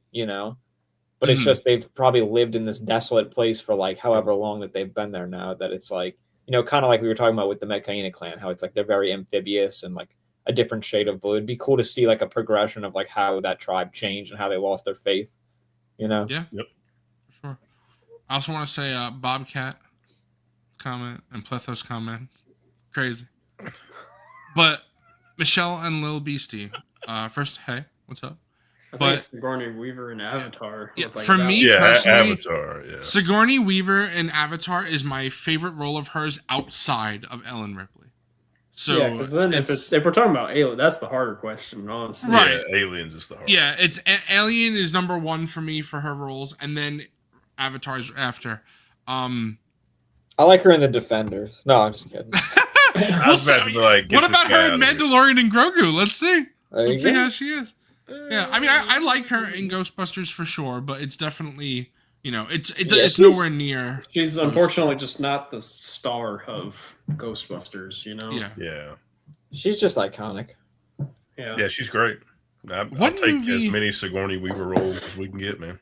But it's Mhm. just they've probably lived in this desolate place for like however long that they've been there now. That it's like kind of like we were talking about with the Metkayina clan, how it's like they're very amphibious and like a different shade of blue. It'd be cool to see like a progression of like how that tribe changed and how they lost their faith. Yeah. Sure. I also want to say Bobcat comment and Plethos comment. Crazy. But Michelle and Lil Beastie. First, hey, what's up? I think but- it's Sigourney Weaver and Avatar. Yeah, look like for that. me- Yeah, personally- Avatar. Yeah. Sigourney Weaver in Avatar is my favorite role of hers outside of Ellen Ripley. So yeah, because then it's- if we're talking about Alien, that's the harder question, honestly. Right. Yeah, Aliens is the hard. yeah, it's Alien is number one for me for her roles, and then Avatar's after. I like her in the Defenders. No, I'm just kidding. I was about to be like, get what this about guy her in out of here. Mandalorian and Grogu? Let's see. There you Let's see go. how she is. Yeah, I mean, I like her in Ghostbusters for sure, but it's definitely, it's she's- nowhere near. She's unfortunately just not the star of Ghostbusters, Yeah. Yeah. She's just iconic. Yeah. Yeah, she's great. I'll What take movie- as many Sigourney Weaver roles as we can get, man.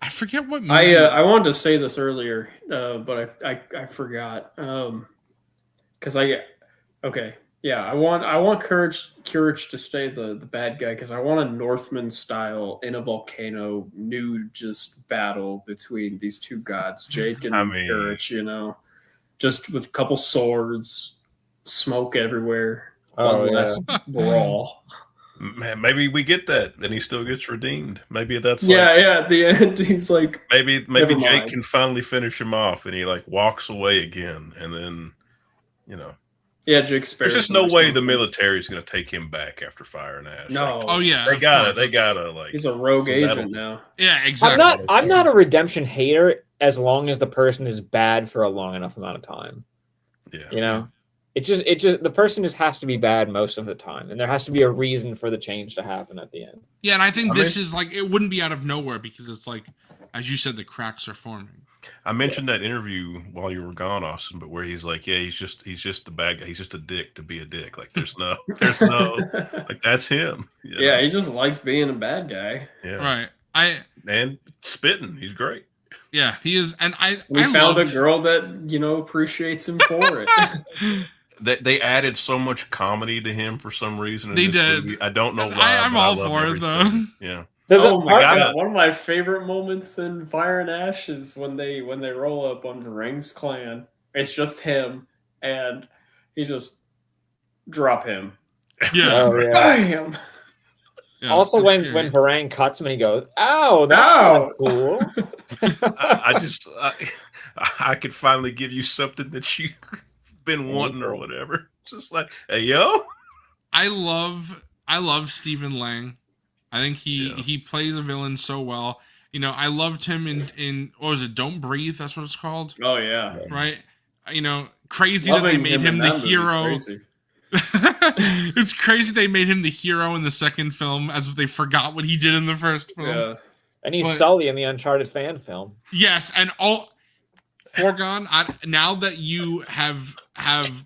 I forget what movie. I wanted to say this earlier, but I forgot. Because I want Courage to stay the bad guy because I want a Northman style in a volcano nude just battle between these two gods, Jake and I mean- Courage. Just with a couple swords, smoke everywhere, Oh, one yeah. last brawl. Man, maybe we get that, then he still gets redeemed. Maybe that's Yeah, like, yeah. At the end, he's like, maybe Never Jake mind. can finally finish him off, and he like walks away again, and then yeah, Jake spares there's just him no or way the something. military is going to take him back after Fire and Ash. No. Like, Oh yeah, they of gotta, course. they gotta like. He's a rogue So agent that'll- now. Yeah, exactly. I'm not a redemption hater as long as the person is bad for a long enough amount of time. Yeah. It just the person just has to be bad most of the time, and there has to be a reason for the change to happen at the end. Yeah, and I think I this is like it wouldn't be out of nowhere because it's like, as you said, the cracks are forming. I mentioned that interview while you were gone, Austin, but where he's like, yeah, he's just the bad guy. He's just a dick to be a dick. Like there's no, like that's him. you know? Yeah, he just likes being a bad guy. Yeah. Right. And spitting. He's great. Yeah, he is, and We I found love, a girl that appreciates him for it. They added so much comedy to him for some reason. In They this did. movie. I don't know And why. I'm but all love for it, everything. though. Yeah. There's Oh my God. god! One of my favorite moments in Fire and Ash is when they roll up on Varang's clan. It's just him, and he just drop him. Yeah. Oh yeah. Bam! yeah, Also, it's when scary. Varang cuts him, and he goes, "Ow, that's Ow!" kinda cool." I could finally give you something that you been Yeah, wanting or cool. whatever. Just like, hey, yo. I love Stephen Lang. I think he plays a villain so well. You know, I loved him in what was it? Don't Breathe. That's what it's called, Oh yeah. right? You know, crazy that they Loving made him him in the that movie's hero. crazy. It's crazy they made him the hero in the second film, as if they forgot what he did in the first film. Yeah. And he's But- Sully in the Uncharted fan film. Yes, and Forgone, now that you have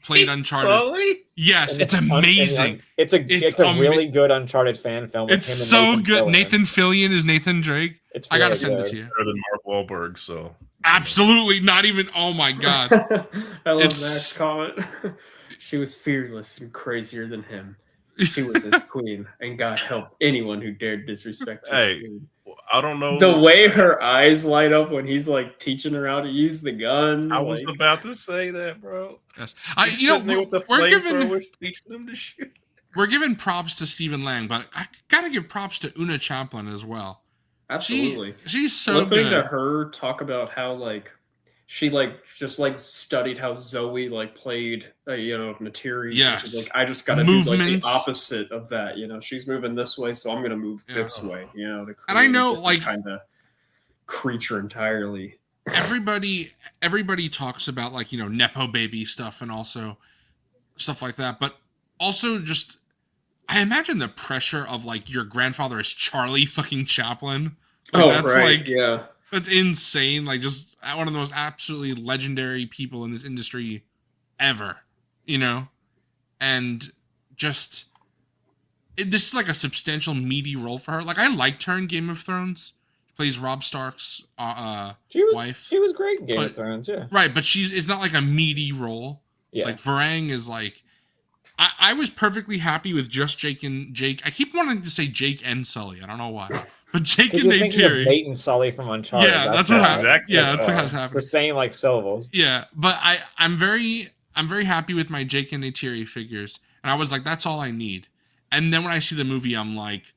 played Uncharted, Sully? yes, And it's the- and the amazing. It's It's a really good Uncharted fan film. With It's him and so good. Fillion. Nathan Fillion is Nathan Drake. It's I gotta really send it good. to you. Better than Mark Wahlberg, so. Absolutely, not even. Oh my god. I love It's- Mac's comment. She was fearless and crazier than him. She was his queen, and God help anyone who dared disrespect his Hey. queen. I don't know. The way her eyes light up when he's like teaching her how to use the gun. I was like, about to say that, bro. Yes, He's sitting there with the we're giving flamethrowers teaching them to shoot. we're giving props to Stephen Lang, but I gotta give props to Una Chaplin as well. absolutely. She's so Listening good. to her talk about how like she like just like studied how Zoe like played Nateri. Yes. She's like, I just gotta do like the Movements. opposite of that. She's moving this way, so I'm gonna move this Yeah. way. To And I know, like- kind of creature entirely. everybody talks about like nepo baby stuff and also stuff like that, but also just I imagine the pressure of like your grandfather is Charlie fucking Chaplin. Like, that's like yeah. that's insane. Like just one of the most absolutely legendary people in this industry ever, and just this is like a substantial meaty role for her. Like I liked her in Game of Thrones. She plays Rob Stark's wife. She was great in Game But- of Thrones, yeah. Right, but it's not like a meaty role. Yeah. Like Varang is like I was perfectly happy with just Jake. I keep wanting to say Jake and Sully. I don't know why. But Jake Because and you're thinking of Neytiri. Nate and Sully from Uncharted. Yeah, that's what why. happened. Exactly. Yeah, that's That's what's It's happening. the same like syllables. Yeah, but I'm very happy with my Jake and Neytiri figures. And I was like, that's all I need. And then when I see the movie, I'm like,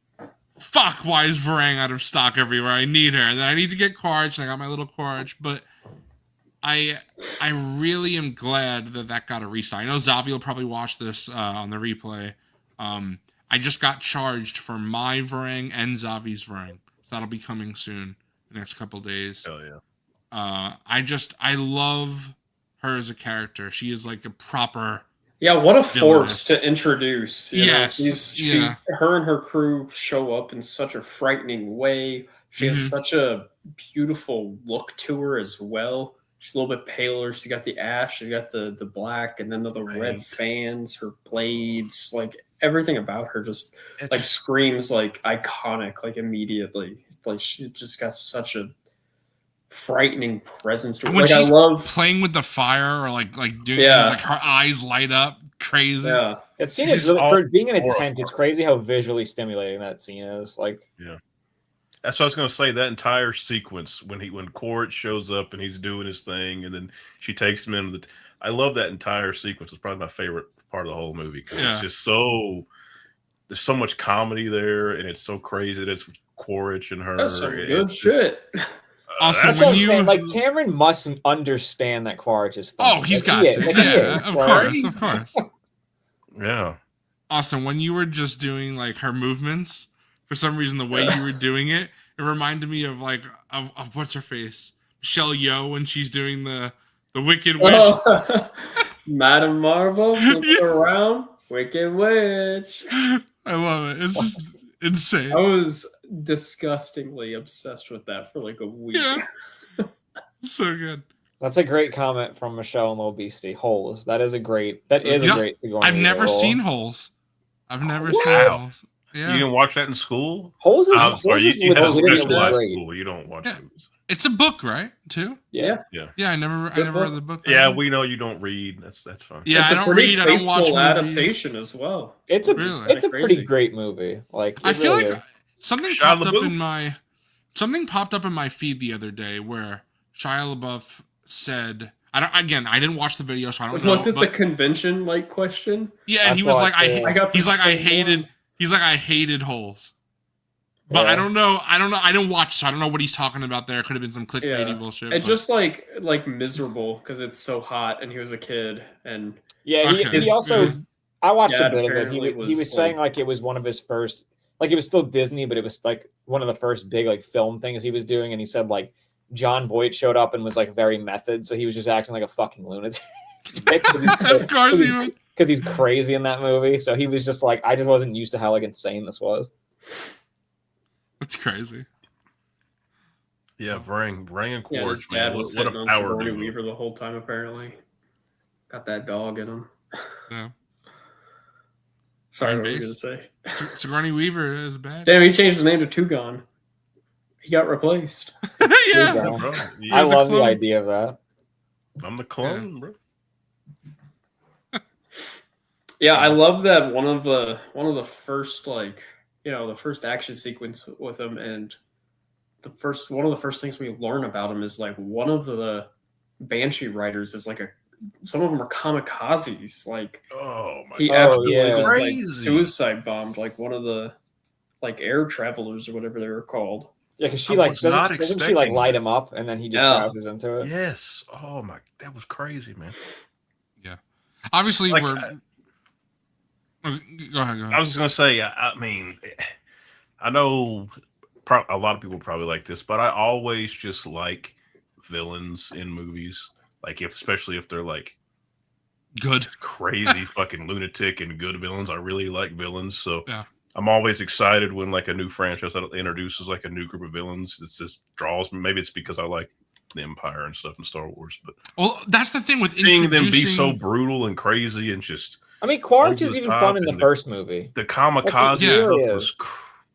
fuck, why is Varang out of stock everywhere? I need her. And then I need to get Quaritch, and I got my little Quaritch, but I really am glad that got a restart. I know Zavi will probably watch this on the replay. I just got charged for my Varang and Zavi's Varang. So that'll be coming soon, the next couple days. Hell yeah. I love her as a character. She is like a proper. Yeah, what a Villainous. force to introduce. Yes, yeah. Her and her crew show up in such a frightening way. She has Mhm. such a beautiful look to her as well. She's a little bit paler. She's got the ash, she's got the black, and then the red Right. fans, her blades, like everything about her just It's like screams like iconic, like immediately. Like she just got such a frightening presence to her. And when Like I she's love playing with the fire or like doing Yeah. like her eyes light up crazy. yeah. That scene She's is really, all for being in a horrified. tent, it's crazy how visually stimulating that scene is. Like, That's what I was gonna say. That entire sequence when Quaritch shows up and he's doing his thing, and then she takes him into I love that entire sequence. It's probably my favorite part of the whole movie because Yeah. it's just so. There's so much comedy there, and it's so crazy that it's Quaritch and her. That's some It's good just- shit. Also, that's when what I'm you- saying. Like, Cameron mustn't understand that Quaritch is funny. Oh, he's Like, got he to. is. Like, he Yeah, is. of Like, course. Yeah. Awesome. When you were just doing like her movements, for some reason, the way you were doing it, it reminded me of like of what's her face, Michelle Yeoh when she's doing the Wicked Witch. Oh, Madam Marvel flips Yeah. around, Wicked Witch. I love it. It's just insane. I was disgustingly obsessed with that for like a week. Yeah. So good. That's a great comment from Michelle and Lil Beastie. Holes. That is a great Yeah, great Sigourney I've never role. seen Holes. I've never seen Wow. Holes. You Yeah, didn't watch that in school? Holes is, I'm Holes sorry, is you had a legitimately specialized great. school. You don't watch Yeah. movies. it's a book, right? Too. Yeah. Yeah, I never Good read book. the book. Yeah, either. we know you don't read. That's fine. Yeah, it's I a don't pretty read. I don't watch faithful movies. adaptation as well. It's a Really? it's a Crazy. pretty great movie. Like, I it feel really like is. something Shia popped up LaBeouf? something popped up in my feed the other day where Shia LaBeouf said, I didn't watch the video, so I don't know. Was it the but- convention like question? yeah, and I he was saw like, it too. I got the he's like, I same hated, one. he's like, I hated Holes. But Yeah. I don't know. I didn't watch, so I don't know what he's talking about there. Could have been some clickbaity Yeah. bullshit. It's but- just like miserable because it's so hot, and he was a kid, and Yeah, Okay. he also. his I watched a dad bit of it. apparently He was was, saying like it was one of his first, like it was still Disney, but it was like one of the first big like film things he was doing. And he said like John Voight showed up and was like very method, so he was just acting like a fucking lunatic. of course he would. Because he's crazy in that movie. So he was just like, I just wasn't used to how like insane this was. That's crazy. Yeah, Vrang and yeah, his Quaritch, dad man. was What hitting a on power Sigourney duo. Weaver the whole time. Apparently, got that dog in him. Yeah. Sorry, Fine what were you base. gonna say? Sigourney Weaver is bad. Damn, he changed his name to Tugon. He got replaced. yeah. Yeah, bro. I Yeah, the love the clone. idea of that. I'm the clone, bro. Yeah, I love that one of the first the first action sequence with him, and one of the first things we learn about him is like one of the Banshee riders is like some of them are kamikazes. Like Oh my he god. absolutely yeah. just like Crazy. suicide bombed like one of the like air travelers or whatever they were called. Yeah, because she I like was not doesn't she like expecting light that. him up and then he just Yeah. crashes into it? Yes. Oh my, that was crazy, man. Obviously, Like, we're. Oh, go ahead. Go ahead. I was just gonna say, I mean, I know a lot of people probably like this, but I always just like villains in movies. Like, especially if they're like Good. crazy fucking lunatic and good villains. I really like villains, so Yeah. I'm always excited when like a new franchise that introduces like a new group of villains. It just draws me. Maybe it's because I like the Empire and stuff in Star Wars, but Well, that's the thing with seeing them be introducing- so brutal and crazy and just I mean, Quaritch Over is the even top fun in the and first movie. the kamikaze Yeah. stuff Really was is.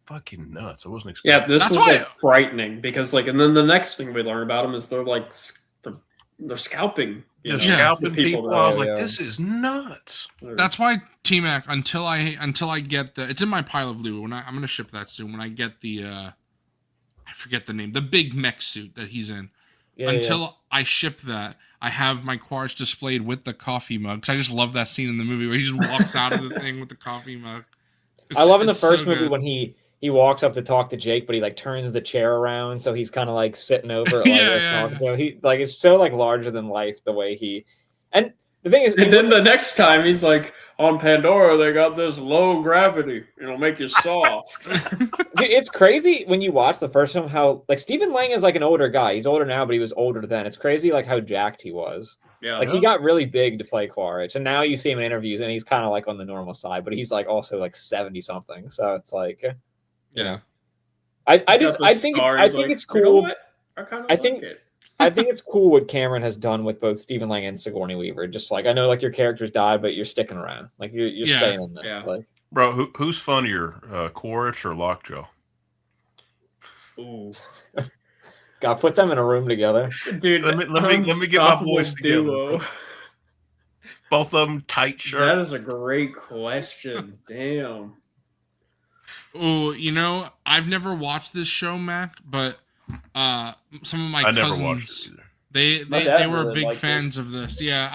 fucking nuts. I wasn't Yeah, expecting. this That's was why- like frightening because like, and then the next thing we learn about them is they're like they're scalping. you Just know, scalping the people. that I was are- like, yeah. this is nuts. That's why T-Mac until I get the, it's in my pile of loot. When I'm gonna ship that soon. When I get the I forget the name, the big mech suit that he's in. Yeah, Until I ship that, I have my Quaritch displayed with the coffee mug. Cause I just love that scene in the movie where he just walks out of the thing with the coffee mug. I love in the It's so first movie good. when he walks up to talk to Jake, but he like turns the chair around, so he's kind of like sitting over it. Like, Yeah, this yeah, talking to him. He like it's so like larger than life the way he. And the thing is, And then the next time he's like, on Pandora, they got this low gravity. It'll make you soft. dude, it's crazy when you watch the first film how like Stephen Lang is like an older guy. He's older now, but he was older then. It's crazy like how jacked he was. Yeah. Like he got really big to play Quaritch, and now you see him in interviews, and he's kind of like on the normal side, but he's like also like 70 something. So it's like, Yeah. I Got just the I think scars, I think like, it's "You know cool. what? I kind of I like think- it. I think it's cool what Cameron has done with both Stephen Lang and Sigourney Weaver. Just like I know, like your characters died, but you're sticking around. Like you're Yeah. staying in this. Yeah. Like Bro, who's funnier, Quaritch or Lockjaw? Ooh. got put them in a room together. Dude, Let me get my voice Unstoppable together. duo. Both of them tight That shirts. is a great question. Damn. Oh, you know, I've never watched this show, Mac, but some of my I never cousins, watched it either. My they dad were really big liked it. fans of this. Yeah,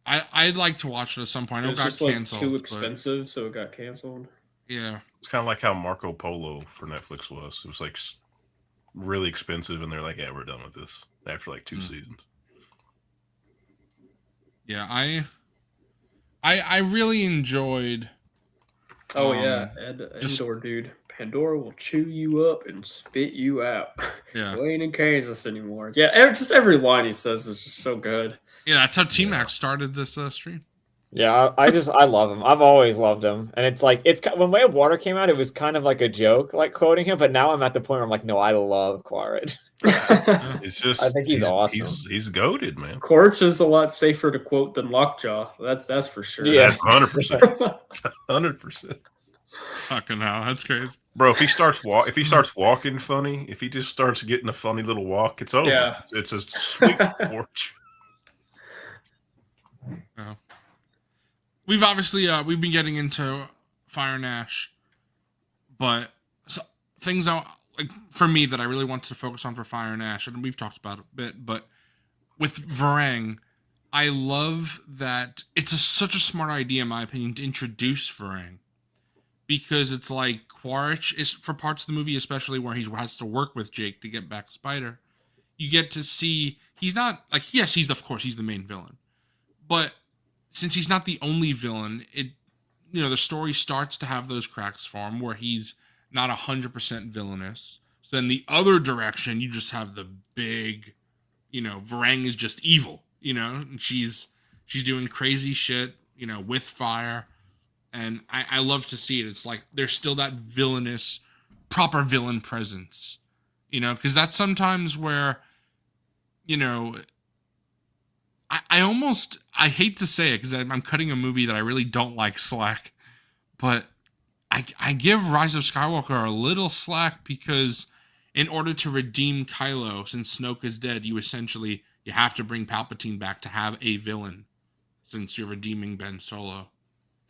I'd like to watch it at some point. It It was got just like canceled. too but expensive, so it got canceled. yeah, It's kind of like how Marco Polo for Netflix was. It was like really expensive, and they're like, "Yeah, we're done with this." After like 2 seasons. yeah. I really enjoyed. Oh Um, yeah, just- Endor, dude. Pandora will chew you up and spit you out. Yeah, We ain't in Kansas anymore. Yeah, just every line he says is just so good. yeah. That's how T Mac started this stream. Yeah, I love him. I've always loved him, and it's like when Way of Water came out, it was kind of like a joke, like quoting him. But now I'm at the point where I'm like, no, I love Quaritch. It's just I think he's awesome. He's goaded, man. Quaritch is a lot safer to quote than Lockjaw. That's for sure. Yeah. That's 100%. 100%. Fucking hell, that's crazy. Bro, if he starts walking funny, if he just starts getting a funny little walk, it's over. Yeah. It's a sweet porch. We've obviously we've been getting into Fire and Ash, but things like for me that I really wanted to focus on for Fire and Ash, and we've talked about it a bit, but with Varang, I love that it's such a smart idea, in my opinion, to introduce Varang because it's like Quaritch is for parts of the movie, especially where he has to work with Jake to get back Spider. You get to see he's not like yes, he's of course he's the main villain, but since he's not the only villain, the story starts to have those cracks for him where he's not 100% villainous. So then the other direction, you just have the big, Varang is just evil, and she's doing crazy shit, with fire. And I love to see it. It's like there's still that villainous, proper villain presence, because that's sometimes where, I hate to say it because I'm cutting a movie that I really don't like slack, but I give Rise of Skywalker a little slack because in order to redeem Kylo, since Snoke is dead, you have to bring Palpatine back to have a villain since you're redeeming Ben Solo.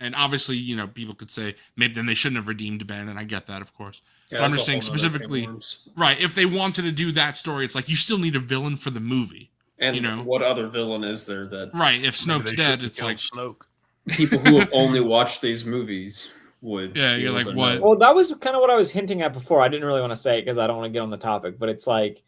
And obviously, people could say maybe then they shouldn't have redeemed Ben, and I get that, of course. Yeah, but I'm that's just a saying whole nother specifically, can of worms. right, if they wanted to do that story, it's like you still need a villain for the movie. And what other villain is there that Right, if Maybe Snoke's they dead, shouldn't it's kill like, Snoke. people who have only watched these movies would? Yeah, be you're able like, to what? know. Well, that was kind of what I was hinting at before. I didn't really want to say it because I don't want to get on the topic, but it's like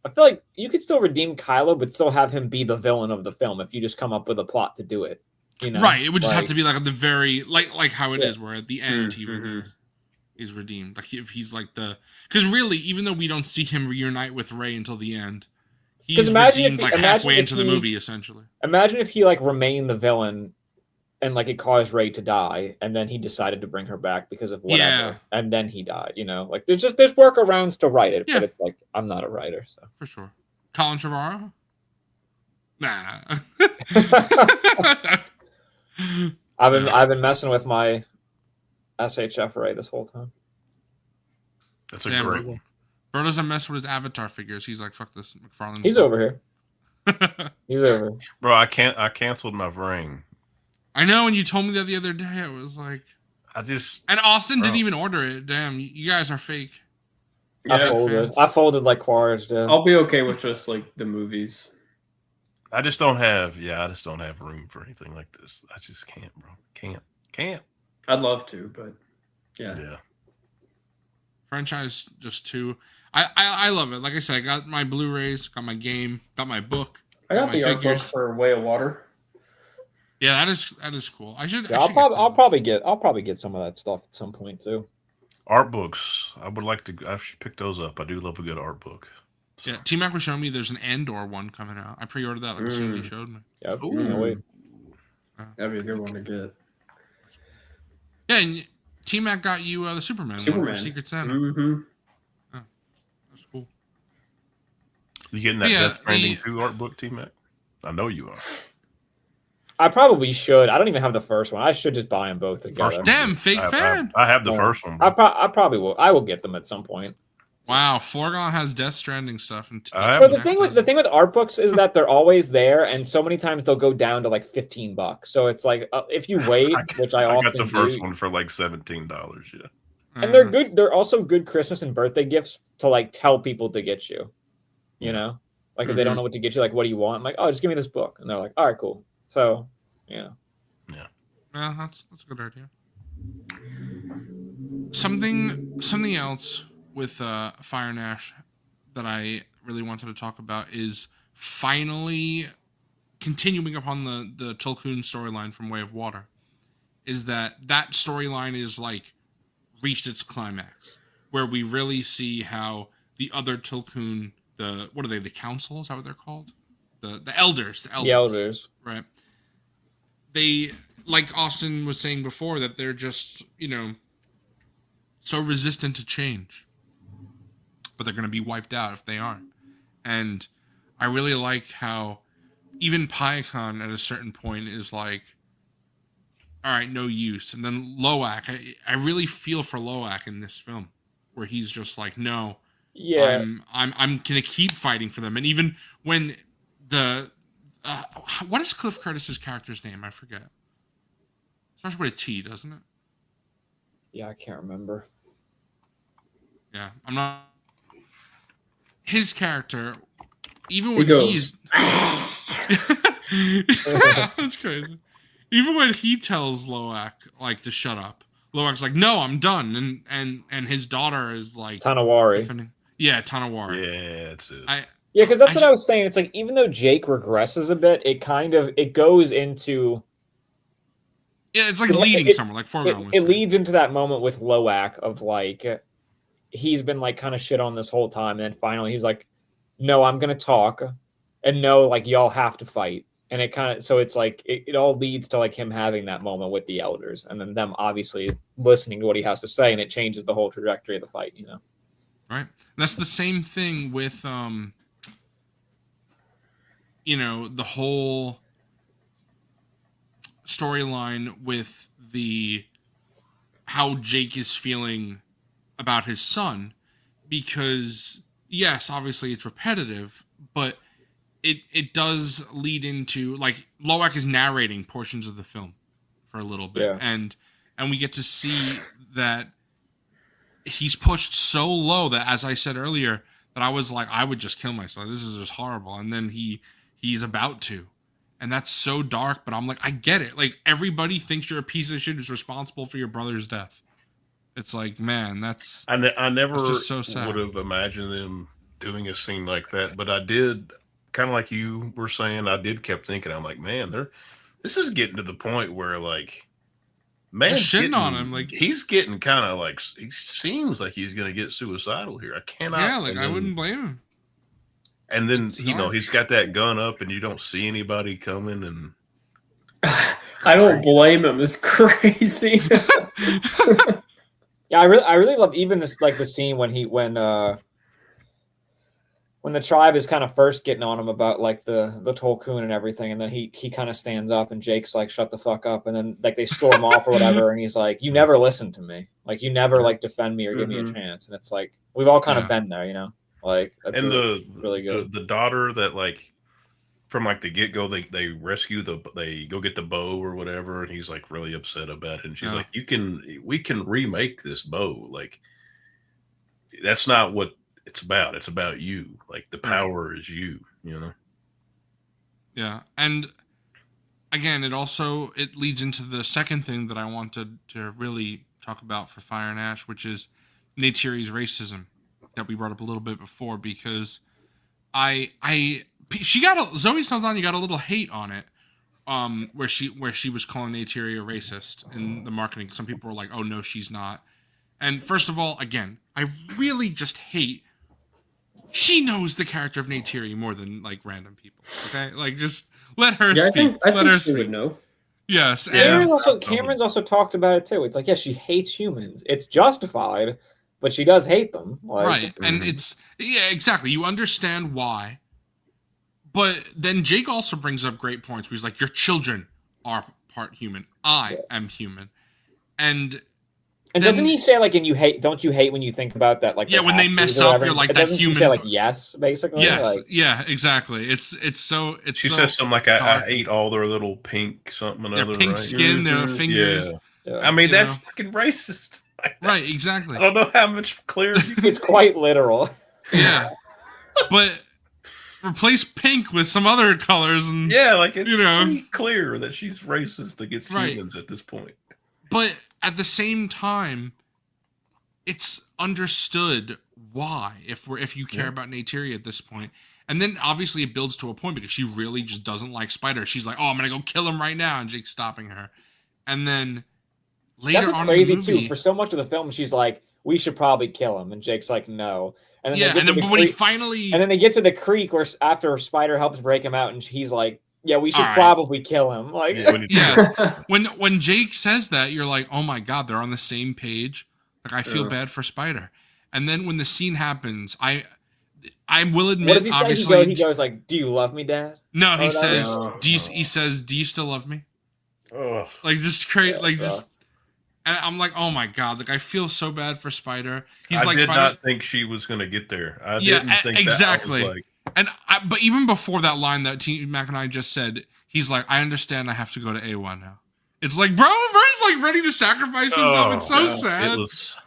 I feel like you could still redeem Kylo, but still have him be the villain of the film if you just come up with a plot to do it. right, it would just have Like- to be like at the very, like how it Yeah. is, where at the end he Mhm. is redeemed. Like if he's like because really, even though we don't see him reunite with Rey until the end, he's imagine if redeemed he- like imagine halfway if into the he- movie, essentially. Imagine if he like remained the villain and like it caused Rey to die, and then he decided to bring her back because of whatever, Yeah. and then he died. Like there's workarounds to write it, Yeah. but it's like I'm not a writer, so. For sure. Colin Trevorrow? Nah. I've been messing with my SHF Ray this whole time. That's a Damn, great bro. one. Bro doesn't mess with his Avatar figures. He's like, fuck this, McFarlane. He's over here. He's over here. Bro, I canceled my ring. I know, and you told me that the other day. I was like, I just and Austin didn't Bro. even order it. Damn, you guys are fake. Yeah, I folded like Quaritch did. I'll be okay with just like the movies. I just don't have room for anything like this. I just can't, bro. Can't. I'd love to, but yeah. Yeah. Franchise just too. I love it. Like I said, I got my Blu-rays, got my game, got my book. I got my the art book figures. for Way of Water. Yeah, that is cool. I should. Yeah, I should get I'll some. probably get some of that stuff at some point too. Art books. I should pick those up. I do love a good art book. So. Yeah, T Mac was showing me there's an Andor one coming out. I pre-ordered that like as soon as he showed me. Yeah, Ooh. can't wait. That'd be a good one to get. Yeah, and T Mac got you the Superman one Superman. for Secret Santa. Mm-hmm. That's cool. You getting that Yeah, Death Stranding the- 2 art book, T-Mac? I know you are. I probably should. I don't even have the first one. I should just buy them both together. one. Damn, fake fan. I have the Yeah. first one. I Bro. probably will. I will get them at some point. Wow, Forgon has Death Stranding stuff. And I have But them. the thing with art books is that they're always there, and so many times they'll go down to like $15. So it's like if you wait, which I I often got the first do, one for like $17. Yeah. and they're good. They're also good Christmas and birthday gifts to like tell people to get you. Like if they don't know what to get you, like what do you want? I'm like, oh, just give me this book, and they're like, all right, cool. So Yeah, that's a good idea. Something else with Fire and Ash that I really wanted to talk about is finally continuing upon the Tulkun storyline from Way of Water. Is that storyline is like reached its climax, where we really see how the other Tulkun, what are they? The council, is that what they're called? The elders. the elders. Right. They, like Austin was saying before, that they're just, so resistant to change. But they're going to be wiped out if they aren't. And I really like how even Pyakon at a certain point is like, all right, no use. And then Loak, I really feel for Loak in this film, where he's just like, no, Yeah, I'm going to keep fighting for them. And even when what is Cliff Curtis's character's name? I forget. It starts with a T, doesn't it? yeah, I can't remember. Yeah, I'm not. His character, even He when goes, he's. That's crazy. Even when he tells Loak like to shut up, Loak's like, no, I'm done, and his daughter is like Tanawari. defending. Yeah, Tanawari. Yeah, that's it. Yeah, because that's I what I was saying. It's like even though Jake regresses a bit, it goes into Yeah, it's like leading somewhere, like foreground. it leads into that moment with Loak of like he's been like kind of shit on this whole time, and then finally he's like, no, I'm gonna talk, and no, like y'all have to fight. And it kind of, so it's like it all leads to like him having that moment with the elders, and then them obviously listening to what he has to say, and it changes the whole trajectory of the fight, you know. Right. And that's the same thing with you know, the whole storyline with how Jake is feeling about his son, because yes, obviously it's repetitive, but it does lead into, like, Loak is narrating portions of the film for a little bit, Yeah. and we get to see that he's pushed so low that, as I said earlier, that I was like, I would just kill myself. This is just horrible. And then he's about to, and that's so dark. But I'm like, I get it. Like, everybody thinks you're a piece of shit who's responsible for your brother's death. It's like, man, that's I never just so sad. would have imagined them doing a scene like that, but I did, kind of like you were saying, I did kept thinking, I'm like, man, this is getting to the point where, like, man, They're shitting on him, like, he's getting kind of like, he seems like he's gonna get suicidal here. I cannot. yeah, like, and I then- wouldn't blame him. And then It's you know dark. he's got that gun up, and you don't see anybody coming, and I don't blame him. It's crazy. Yeah, I really love even this, like the scene when the tribe is kind of first getting on him about like the Tolkien and everything, and then he kind of stands up and Jake's like, shut the fuck up, and then like they storm off or whatever, and he's like, you never listen to me, like you never like defend me or give me a Mhm. chance, and it's like we've all kind Yeah. of been there, you know, like that's and really good. the daughter that, like, from like the get go, they rescue they go get the bow or whatever, and he's like really upset about it, and she's Yeah. like, we can remake this bow, like that's not what it's about. It's about you. Like the power is you. You know. Yeah, and again, it leads into the second thing that I wanted to really talk about for Fire and Ash, which is Neytiri's racism that we brought up a little bit before, because Zoe Saldana got a little hate on it, where she was calling Neytiri a racist in the marketing. Some people were like, "Oh no, she's not." And first of all, again, I really just hate. She knows the character of Neytiri more than like random people. Okay, like just let her Yeah, speak. I let think her she would speak. know. Yes, Yeah. and Cameron's also talked about it too. It's like, yeah, she hates humans. It's justified, but she does hate them. Like, right, and Mhm. it's exactly. You understand why, but then Jake also brings up great points where he's like, "Your children are part human. I am human," and And then- doesn't he say like, and don't you hate when you think about that? Like, Yeah, when they mess or up, whatever? you're like, And that doesn't she human- say like yes, basically? yes, Like, yeah, exactly. It's so She so says something like, I dark. ate all their little pink something their another. pink right? skin, their Mhm. fingers. Yeah. yeah. I mean, You that's know. fucking racist. Like, Right, exactly. I don't know how much clearer. It's quite literal. Yeah, but replace pink with some other colors, and Yeah, like it's You know. pretty clear that she's racist against Right. humans at this point. but at the same time, it's understood why if you care Yeah. about Neytiri at this point. And then obviously it builds to a point because she really just doesn't like Spider. She's like, "Oh, I'm gonna go kill him right now," and Jake's stopping her. And then later That's what's on crazy in the movie, too. For so much of the film, she's like, "We should probably kill him," and Jake's like, "No." And then yeah, they get and to then the but when he creek- finally, and then they get to the creek where after Spider helps break him out, and he's like, "Yeah, we should All right. probably kill him." Like, Yeah, when he- yeah, when Jake says that, you're like, "Oh my god, they're on the same page." Like, I feel Yeah. bad for Spider. And then when the scene happens, I will admit, what does he say? obviously, He goes like, "Do you love me, Dad?" no, he Oh, no. says, No. he says, "Do you still love me?" Ugh. Like, just crazy, like, Yeah. just, and I'm like, oh my god, like, I feel so bad for Spider. He's I like, did Spider, not think she was going to get there. I Yeah, didn't think exactly. That. I was like, but even before that line that T Mac and I just said, he's like, I understand, I have to go to A1 now. It's like, bro's like ready to sacrifice himself. It's so oh, sad. It was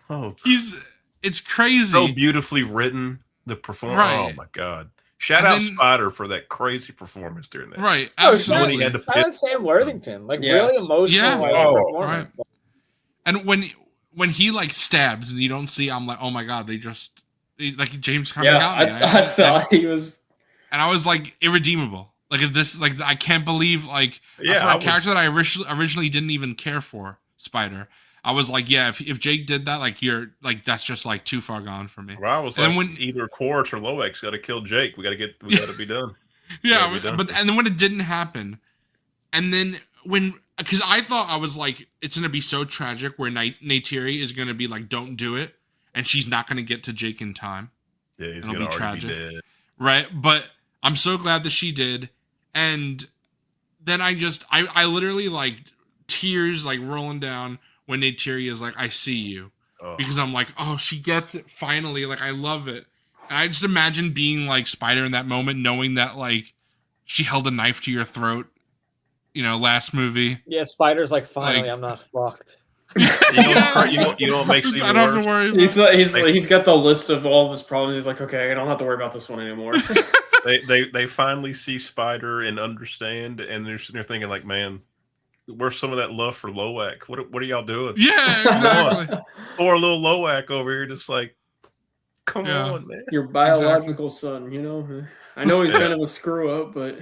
It's crazy. so beautifully written. The performance. Right. Oh my god! Shout And out then- Spider for that crazy performance during that. Right, Oh, absolutely. When he had to Shout out Sam Worthington, like Yeah. really emotional. Yeah. like, Oh, performance. And when he like stabs and you don't see, I'm like, oh my god, like James Cameron got me. I thought he was. And I was like irredeemable. Like if this, like I can't believe like Yeah, for I a was- character that I originally didn't even care for, Spider. I was like, yeah, if Jake did that, like you're like that's just like too far gone for me. Well, I was And like, when- either Quaritch or Loex got to kill Jake. We got to be done. Yeah, we done. but and then when it didn't happen, and then because I thought I was like, it's gonna be so tragic where Neytiri is gonna be like, don't do it, and she's not gonna get to Jake in time, Yeah, he's It'll gonna be already be tragic. dead. right? But I'm so glad that she did, and then I literally like tears like rolling down when Neytiri is like, I see you, Oh, because I'm like, oh, she gets it finally. Like I love it. And I just imagine being like Spider in that moment, knowing that like she held a knife to your throat, last movie. Yeah, Spider's like, finally, Like- I'm not fucked. you know what makes it I even don't have worse? to worry about He's got the list of all of his problems. He's like, okay, I don't have to worry about this one anymore. They finally see Spider and understand, and they're sitting there thinking like, man, where's some of that love for Loak? What are y'all doing? Yeah, exactly. Or little Loak over here, just like, come Yeah. on, man. Your biological son, I know he's kind of a screw up, but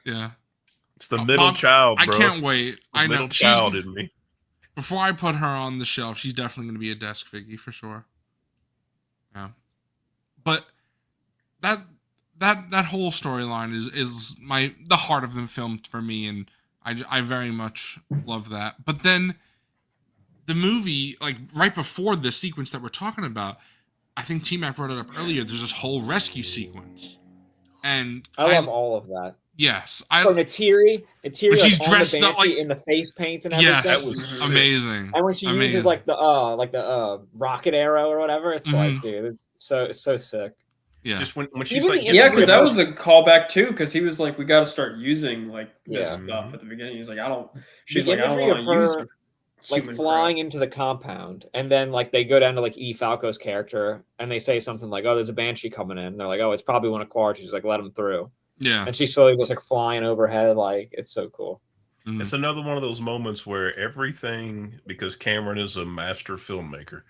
Yeah. It's the middle Bob, child, I bro. can't wait. It's the I know. middle child She's, in me. before I put her on the shelf, she's definitely going to be a desk figgy for sure. Yeah. But that whole storyline is the heart of the film for me, and I very much love that. But then the movie, like right before the sequence that we're talking about, I think T-Mac brought it up earlier. There's this whole rescue sequence, and I love all of that. yes, So Neytiri, When she's like, dressed on the up, like- Banshee in the face paint and everything. yes, That was sick. amazing. And when she Amazing. uses like the rocket arrow or whatever, it's like, dude, it's so sick. Yeah, Just when she's Even like, the getting yeah, imagery because that rid was a callback too. Because he was like, we got to start using like this Yeah. stuff at the beginning. He's like, I don't. She's The like, I don't imagery want of to use her, like human flying crap. into the compound, and then like they go down to like E. Falco's character, and they say something like, "Oh, there's a banshee coming in." And they're like, "Oh, it's probably one of Quaritch." She's like, "Let him through," yeah. and she slowly goes like flying overhead. Like it's so cool. Mhm. It's another one of those moments where everything, because Cameron is a master filmmaker,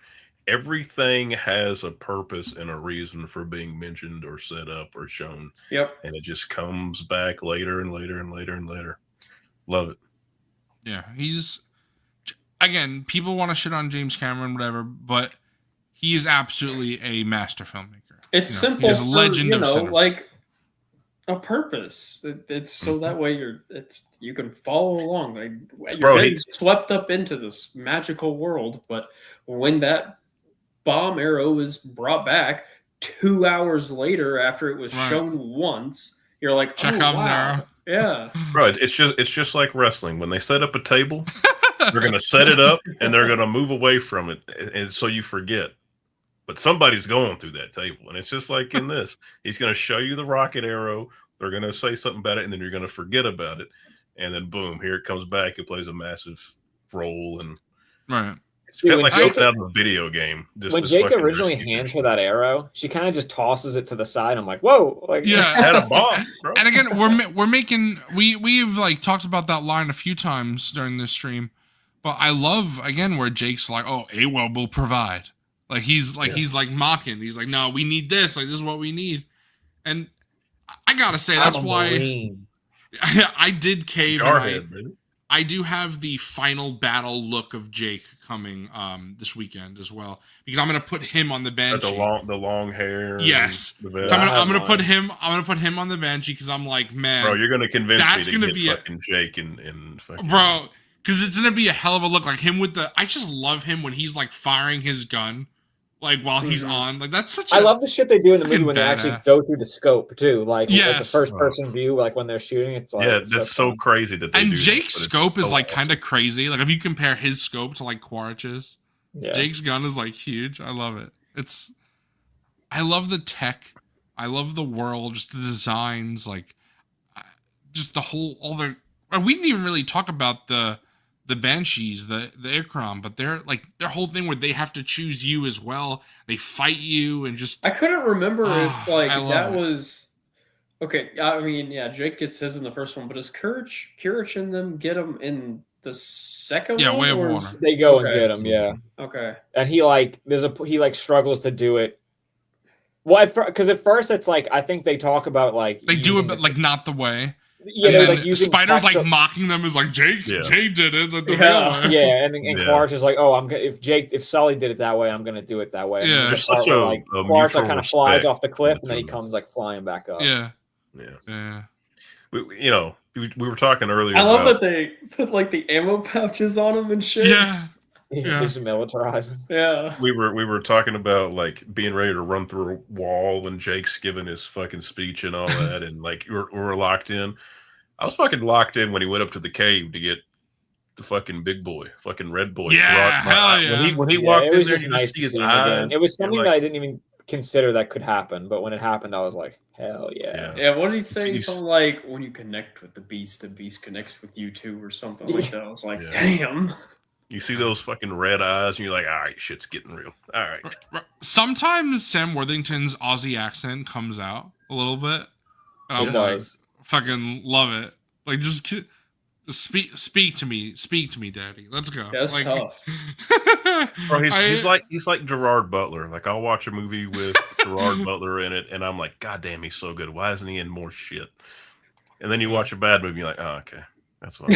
everything has a purpose and a reason for being mentioned or set up or shown. Yep. And it just comes back later and later and later and later. Love it. Yeah, he's again. People want to shit on James Cameron, whatever, but he is absolutely a master filmmaker. It's You know, simple he's a for legend of cinema. like a purpose. It's so that way you can follow along. Like you're Bro, getting swept up into this magical world, but when that bomb arrow is brought back 2 hours later after it was Right. shown once, you're like, Chekhov's oh, wow. arrow. Yeah. Bro, it's just like wrestling. When they set up a table, they're gonna set it up and they're gonna move away from it, and so you forget. But somebody's going through that table, and it's just like in this. He's gonna show you the rocket arrow. They're gonna say something about it, and then you're gonna forget about it, and then boom, here it comes back. It plays a massive role, and Right. it felt when like Jake- something out of a video game. Just When this Jake fucking originally rescue hands mission. her that arrow, she kind of just tosses it to the side. I'm like, whoa, like Yeah. Had a bomb, bro. And again, we're making we've like talked about that line a few times during this stream, but I love again where Jake's like, "Oh, AWEL will provide." Like he's like mocking. He's like, "No, we need this. Like this is what we need." And I gotta say that's I'm a why Marine. I did cave. And Jarhead, man. I do have the final battle look of Jake coming this weekend as well because I'm gonna put him on the Got Banshee. the long hair. and Yes. the So vest. I'm gonna mine. put him. I'm gonna put him on the Banshee because I'm like, man, Bro, you're gonna convince That's me to gonna get be a- fucking Jake and fucking bro, because it's gonna be a hell of a look. Like him with the. I just love him when he's like firing his gun, like while he's Mhm. on. Like that's such. I love the shit they do in the movie Fucking when they actually badass. go through the scope too, like the Yes. first person view, like when they're shooting. It's like Yeah, it's that's so fun. crazy that they And do that, Jake's but it's scope is so like awesome. kind of crazy. Like if you compare his scope to like Quaritch's, Yeah. Jake's gun is like huge. I love it. I love the tech. I love the world, just the designs, like just the whole all the. We didn't even really talk about the Banshees, the Ikram, but they're like their whole thing where they have to choose you as well. They fight you and just I couldn't remember if like I love that it. was okay. I mean, yeah, Jake gets his in the first one, but does Courage and them get him in the second Yeah, one? Way of or Water. They go and Okay. get him, yeah. Okay. And he like he like struggles to do it. Well, because at first it's like I think they talk about like They do it, using but the- like not the way. yeah, And they're then like using Spider's like textile- mocking them as like Jake Yeah. did it like the Yeah. real way. yeah, and Yeah. Clark is like, oh, I'm gonna if Sully did it that way, I'm gonna do it that way. And Yeah. there's There's a part such where, a- like a Clark like mutual kind of flies respect off the cliff and then he between comes like flying back up. Yeah, Yeah. yeah. We were talking earlier. I love about, that they put like the ammo pouches on him and shit. Yeah. Yeah. He's militarizing. Yeah. we were talking about like being ready to run through a wall when Jake's giving his fucking speech and all that, and like we were locked in. I was fucking locked in when he went up to the cave to get the fucking big boy, fucking red boy. Yeah, Rock- hell yeah. When he Yeah, walked it in was there, just you nice just see to his see him eyes. again. It was You're something like, that I didn't even consider that could happen, but when it happened, I was like, hell yeah. Yeah, what did he say? He's- Something like, when you connect with the beast connects with you too, or something like that. I was like, Yeah. damn. You see those fucking red eyes, and you're like, all right, shit's getting real. All right. Sometimes Sam Worthington's Aussie accent comes out a little bit. And I'm It like, does. fucking love it. Like, just speak to me, daddy. Let's go. Yeah, that's like, tough. Bro, he's like Gerard Butler. Like I'll watch a movie with Gerard Butler in it, and I'm like, God damn, he's so good. Why isn't he in more shit? And then you watch a bad movie, you're like, oh, okay, that's what.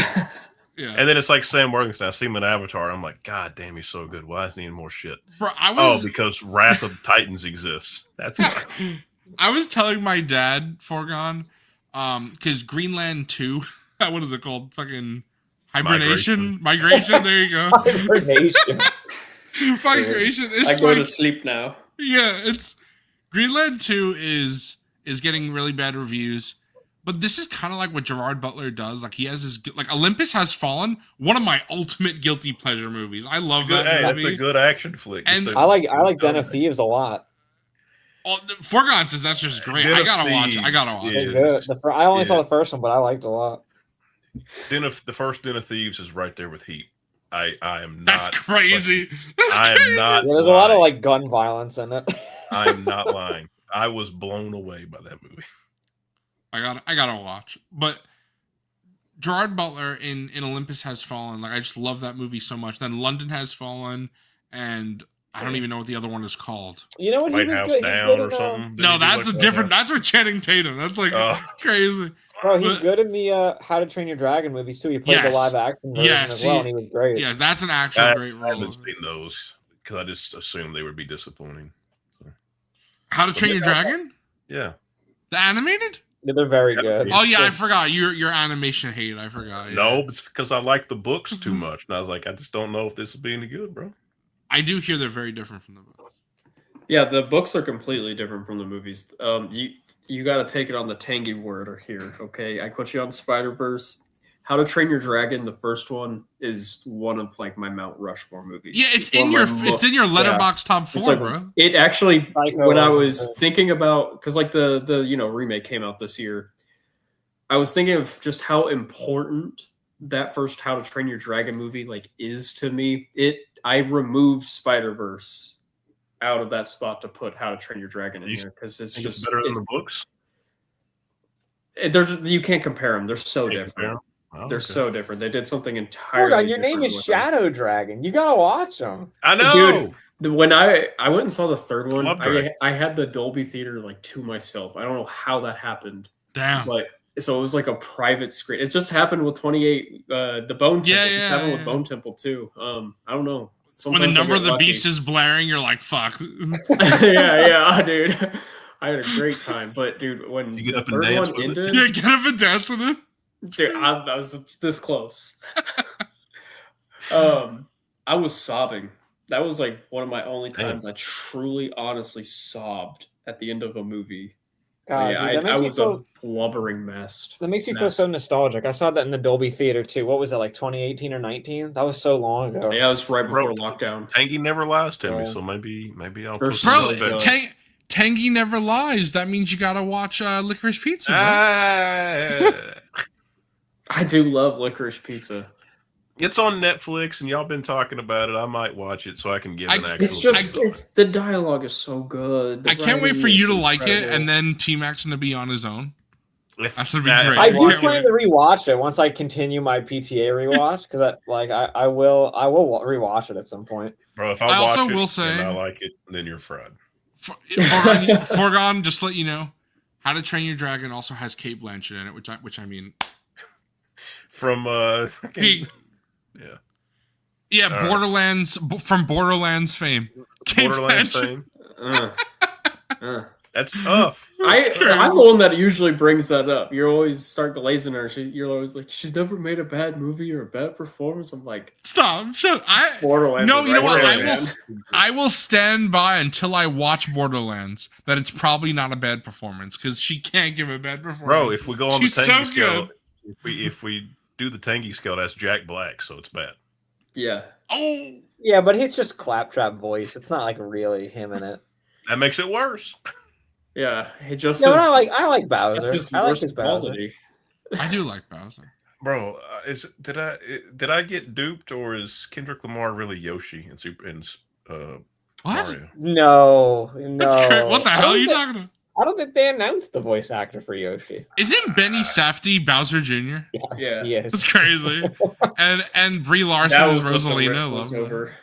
yeah. And then it's like Sam Worthington. I see him in Avatar. I'm like, God damn, he's so good. Why isn't he in more shit? Bro, I Oh, was because Wrath of the Titans exists. That's why. I was telling my dad, Forgon, because Greenland 2, what is it called? Fucking hibernation? Migration, there you go. Hibernation. Migration. I It's go to like, sleep now. yeah, it's Greenland 2 is getting really bad reviews. But this is kind of like what Gerard Butler does. Like he has his like Olympus Has Fallen, one of my ultimate guilty pleasure movies. I love Good, that hey, that's movie. a good action flick. And- Just I like Den of Thieves a lot. Forgon says that's just great. Den I of gotta watch it. I Thieves gotta watch is- it. They're good. I only saw yeah. the first one, but I liked it a lot. The first Den of Thieves is right there with Heat. I am not. That's crazy. That's I am crazy. not. Yeah, there's a lot of lying. like gun violence in it. I am not lying. I was blown away by that movie. I gotta watch. But Gerard Butler in Olympus Has Fallen, like I just love that movie so much. Then London Has Fallen, and I don't even know what the other one is called. You know what? He White was House good. He's Down good or in, something. Did No, he do that's like a that? different. That's with Channing Tatum. That's like Oh. crazy. Bro, he's But- good in the How to Train Your Dragon movies too. He played the Yes. live action version Yes, as well, he- and he was great. Yeah, that's an actual I great I role. haven't seen those because I just assumed they would be disappointing. So, How to Train Your Dragon? yeah. The animated? Yeah, they're very Yeah. good. Oh yeah, I forgot. Your animation hate. I forgot. Yeah. No, it's because I like the books too much, and I was like, I just don't know if this will be any good, bro. I do hear they're very different from the book. Yeah, the books are completely different from the movies. You got to take it on the tangy word here, okay? I put you on Spider-Verse. How to Train Your Dragon, the first one, is one of like my Mount Rushmore movies. Yeah, it's one in of your my it's in your letterbox top It's 4, like- bro. It actually, Psycho when I wasn't was good. thinking about, because like the remake came out this year, I was thinking of just how important that first How to Train Your Dragon movie like is to me. I removed Spider-Verse out of that spot to put How to Train Your Dragon in You here because it's Think it's just better than the books. you can't compare them. They're so Can't compare different. 'em? Oh, They're okay. so different. They did something Hold entirely. on, your name different is with them. Shadow Dragon. You gotta watch them. I know. When I went and saw the third one, love Dragon. I had the Dolby Theater like to myself. I don't know how that happened, Damn. but so it was like a private screen. It just happened with 28, the Bone Temple. Yeah, It's yeah, happened yeah. with Bone Temple too. I don't know. When the Sometimes I number of get the lucky. beast is blaring, you're like, fuck. yeah, dude. I had a great time, but dude, when You get the up and third dance one with it? ended, Yeah, get up and dance with it. dude, I was this close. I was sobbing. That was like one of my only Damn. times I truly, honestly sobbed at the end of a movie. God, Yeah, dude, I was a blubbering mess. that makes me feel so nostalgic. I saw that in the Dolby Theater too. What was it, like 2018 or 19? That was so long ago. Yeah, it was right before Bro, lockdown. Tangy never lies to me, Yeah. so maybe I'll They're put so some Bro, good. respect. Tangy never lies. That means you gotta watch Licorice Pizza. Bro. Ah. I do love Licorice Pizza. It's on Netflix, and y'all been talking about it. I might watch it so I can give an actual. It's just feedback. it's the dialogue is so good. The I can't wait writing for you is to like it, incredible. and then T Mac's gonna be on his own. That should be Nah, if great. I do Can't plan wait. to rewatch it once I continue my PTA rewatch because I will rewatch it at some point. Bro, if I I watch also it will and say- I like it, then you're fried. Foregone, just to let you know, How to Train Your Dragon also has Cate Blanchett in it, which I mean, From He- yeah, yeah, All right. Borderlands from Borderlands fame. Cate Borderlands Blanchett. fame. Uh, uh. That's tough. That's crazy. I'm the one that usually brings that up. You always start glazing her. You're always like, she's never made a bad movie or a bad performance. I'm like, Stop. Shut. Borderlands. No, is you know right what? there, I man. I will stand by until I watch Borderlands that it's probably not a bad performance because she can't give a bad performance. Bro, if we go on She's the Tangy so scale, good. if we do the Tangy scale, that's Jack Black, so it's bad. Yeah. Oh, Yeah, but he's just claptrap voice. It's not like really him in it. That makes it worse. Yeah. He just No, is, I like Bowser. that's his I like worst his Bowser. quality. I do like Bowser. Bro, did I get duped, or is Kendrick Lamar really Yoshi in What? Mario? No, That's no. crazy. What the I hell don't are you think- talking about? I don't think they announced the voice actor for Yoshi. Isn't Benny Safdie Bowser Jr.? Yes, Yeah. he is. That's crazy. and Brie Larson That is was what the rift Rosalina. was Love over.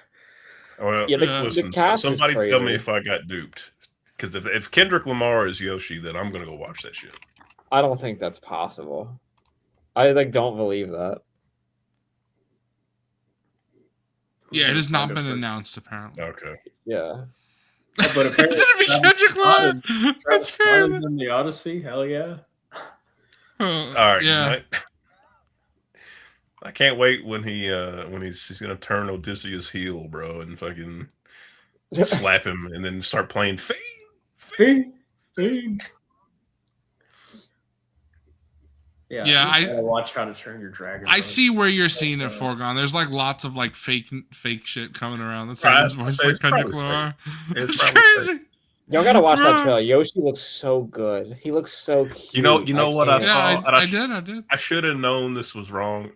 Well, Yeah, the listen, cast is somebody tell me crazy. if I got duped. Because if Kendrick Lamar is Yoshi, then I'm gonna go watch that shit. I don't think that's possible. I don't believe that. Yeah, it has not Kind of been person. announced apparently. Okay. Yeah. But It's gonna be Travis Kendrick Lamar. Travis That's Scott crazy. is in the Odyssey. Hell yeah. All right. Yeah. Right. I can't wait when he's gonna turn Odysseus heel, bro, and fucking slap him, and then start playing Fiend. Fiend. Yeah. Yeah, I gotta watch How to Train Your Dragon. I bro. see where you're seeing it foregone. There's like lots of like fake shit coming around. That's Right, like his voice it's like Kendrick probably Lamar. It's It's probably crazy. Y'all gotta watch that Bro. trailer. Yoshi looks so good. He looks so cute. You know what I can't- saw? Yeah, and I did. I should have known this was wrong.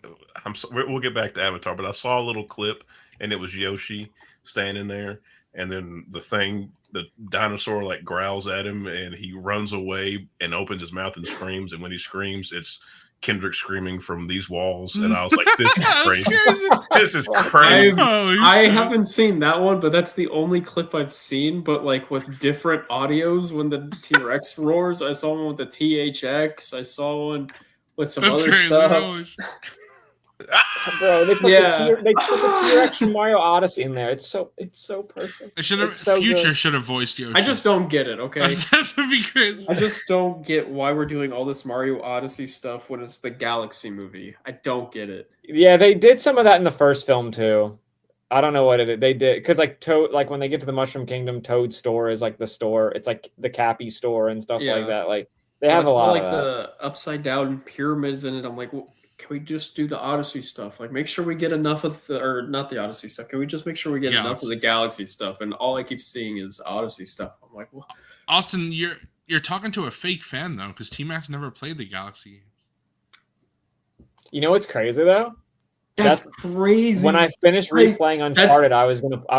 We'll get back to Avatar, but I saw a little clip, and it was Yoshi standing there, and then the dinosaur like growls at him, and he runs away and opens his mouth and screams. And when he screams, it's Kendrick screaming from these walls, and I was like, "This is That's crazy! crazy. This is crazy!" Holy I shit. haven't seen that one, but that's the only clip I've seen. But like with different audios, when the T-Rex roars, I saw one with the THX. I saw one with some That's other crazy. stuff. Holy shit. Bro, they put Yeah. the T-Rex from Mario Odyssey in there. It's so perfect. I should have It's so Future good. should have voiced Yoshi. I just don't get it. Okay, that would be crazy. I just don't get why we're doing all this Mario Odyssey stuff when it's the Galaxy movie. I don't get it. Yeah, they did some of that in the first film too. I don't know what it is. They did because like Toad, like when they get to the Mushroom Kingdom, Toad's store is like the store. It's like the Cappy store and stuff Yeah. like that. Like they have a It's lot like of that. the upside down pyramids in it. I'm like, well, can we just do the Odyssey stuff? Like, make sure we get enough of the, or not the Odyssey stuff. Can we just make sure we get enough Galaxy. of the Galaxy stuff? And all I keep seeing is Odyssey stuff. I'm like, well, Austin, you're talking to a fake fan though, because T Max never played the Galaxy game. You know what's crazy though? that's That's- crazy. When I finish Like, replaying Uncharted, I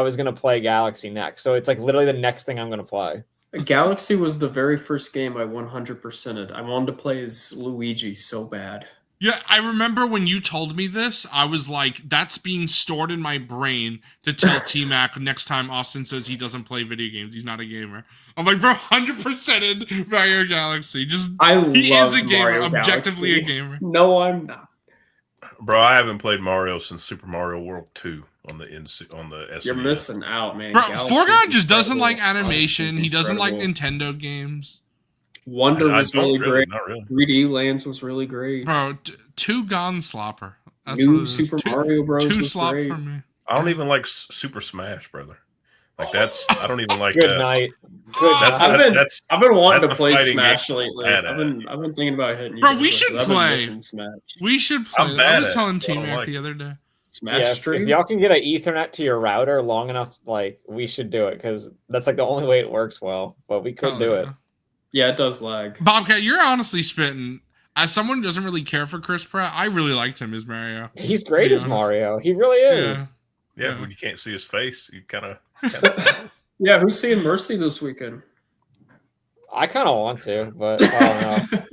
was gonna play Galaxy next. So it's like literally the next thing I'm gonna play. Galaxy was the very first game I 100%ed. I wanted to play as Luigi so bad. Yeah, I remember when you told me this, I was like, that's being stored in my brain to tell T Mac next time Austin says he doesn't play video games. He's not a gamer. I'm like, bro, 100%ed Mario Galaxy. Just I he love is a gamer, Mario objectively a Galaxy. gamer. No, I'm not. Bro, I haven't played Mario since Super Mario World 2 on the SNES. You're missing out, man. Bro, Galaxy Forgon is just doesn't like incredible. animation. Odyssey's He doesn't like incredible. Nintendo games. Wonder was don't really great. Not really. 3D Lands was really great. Bro, two Gone Slopper. That's what it New is. Super Two- Mario Bros. Two was slop great. for me. I don't even like Super Smash, brother. Like I don't even like Good that. night. Good That's night. I've been wanting that's to a play fighting Smash game lately. bad I've at. been thinking about hitting you. Bro, guys we up, should 'cause I've been play. missing Smash. We should play. I'm I bad was at telling it. I T don't Mac like the it. other day. Smash Yeah, stream. if y'all can get an Ethernet to your router long enough, like we should do it because that's like the only way it works well. But we could Oh, do yeah. it. Yeah, it does lag. Bobcat, you're honestly spitting. As someone who doesn't really care for Chris Pratt, I really liked him as Mario. He's great be as honest. Mario. He really is. Yeah. Yeah, when you can't see his face, you kind of. Yeah, who's seeing Mercy this weekend? I kind of want to, but I don't know.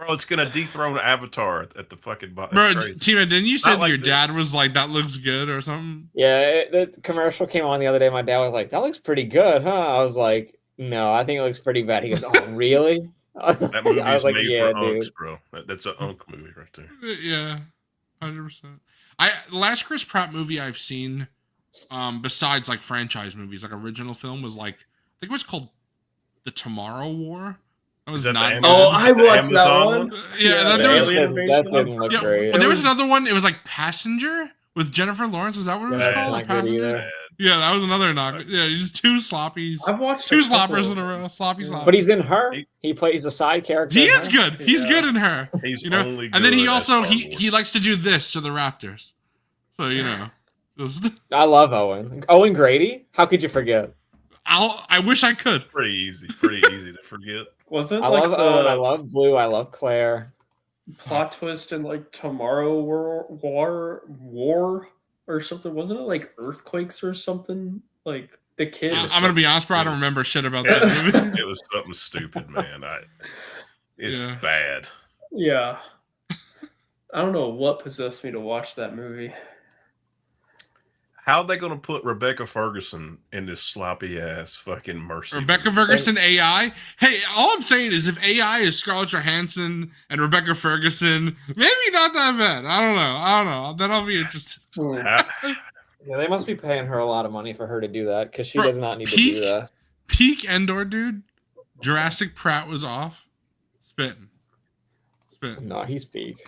Bro, it's gonna dethrone Avatar at the fucking bottom. Bro, Tima, didn't you say Not that like your this. dad was like, that looks good or something? Yeah, the commercial came on the other day. My dad was like, "That looks pretty good, huh?" I was like, "No, I think it looks pretty bad." He goes, "Oh, really?" That movie I was is like, made "Yeah, for dude." unks, bro. That's an unk movie right there. Yeah, 100%. The last Chris Pratt movie I've seen, besides like franchise movies, like original film, was like, I think it was called The Tomorrow War. That was Is that the not Amazon- good. Oh, I the watched that Amazon one. one? Yeah, the there was- alien that invasion didn't one. look Yeah, great. but there was was- another one. It was like Passenger with Jennifer Lawrence. Is that what it was That's called? not good Passenger? either. Bad. Yeah, that was another knock. Yeah, just two sloppies. I've watched Two a couple sloppers of in a them. row. Sloppy Yeah. sloppy. But he's in Her. He plays a side character. He in is Her. good. He's Yeah. good in Her. He's You know, only good and then he at also Star he Wars. likes to do this to the Raptors. So you know, just, I love Owen. Owen Grady. How could you forget? I wish I could. pretty easy to forget. Wasn't I like love the Owen. I love Blue. I love Claire. plot twist in like Tomorrow War or something? Wasn't it like earthquakes or something? Like the kid. I'm gonna be honest, bro. I don't remember shit about that Yeah. movie. It was something stupid, man. It's Yeah. bad. Yeah. I don't know what possessed me to watch that movie. How are they gonna put Rebecca Ferguson in this sloppy ass fucking Mercy? Rebecca movie? Ferguson AI. Hey, all I'm saying is if AI is Scarlett Johansson and Rebecca Ferguson, maybe not that bad. I don't know. Then I'll be interested. How- Yeah, they must be paying her a lot of money for her to do that because she Bro, does not need to peak- do that. Peak Endor, dude. Jurassic Pratt was off. Spitting. No, he's peak.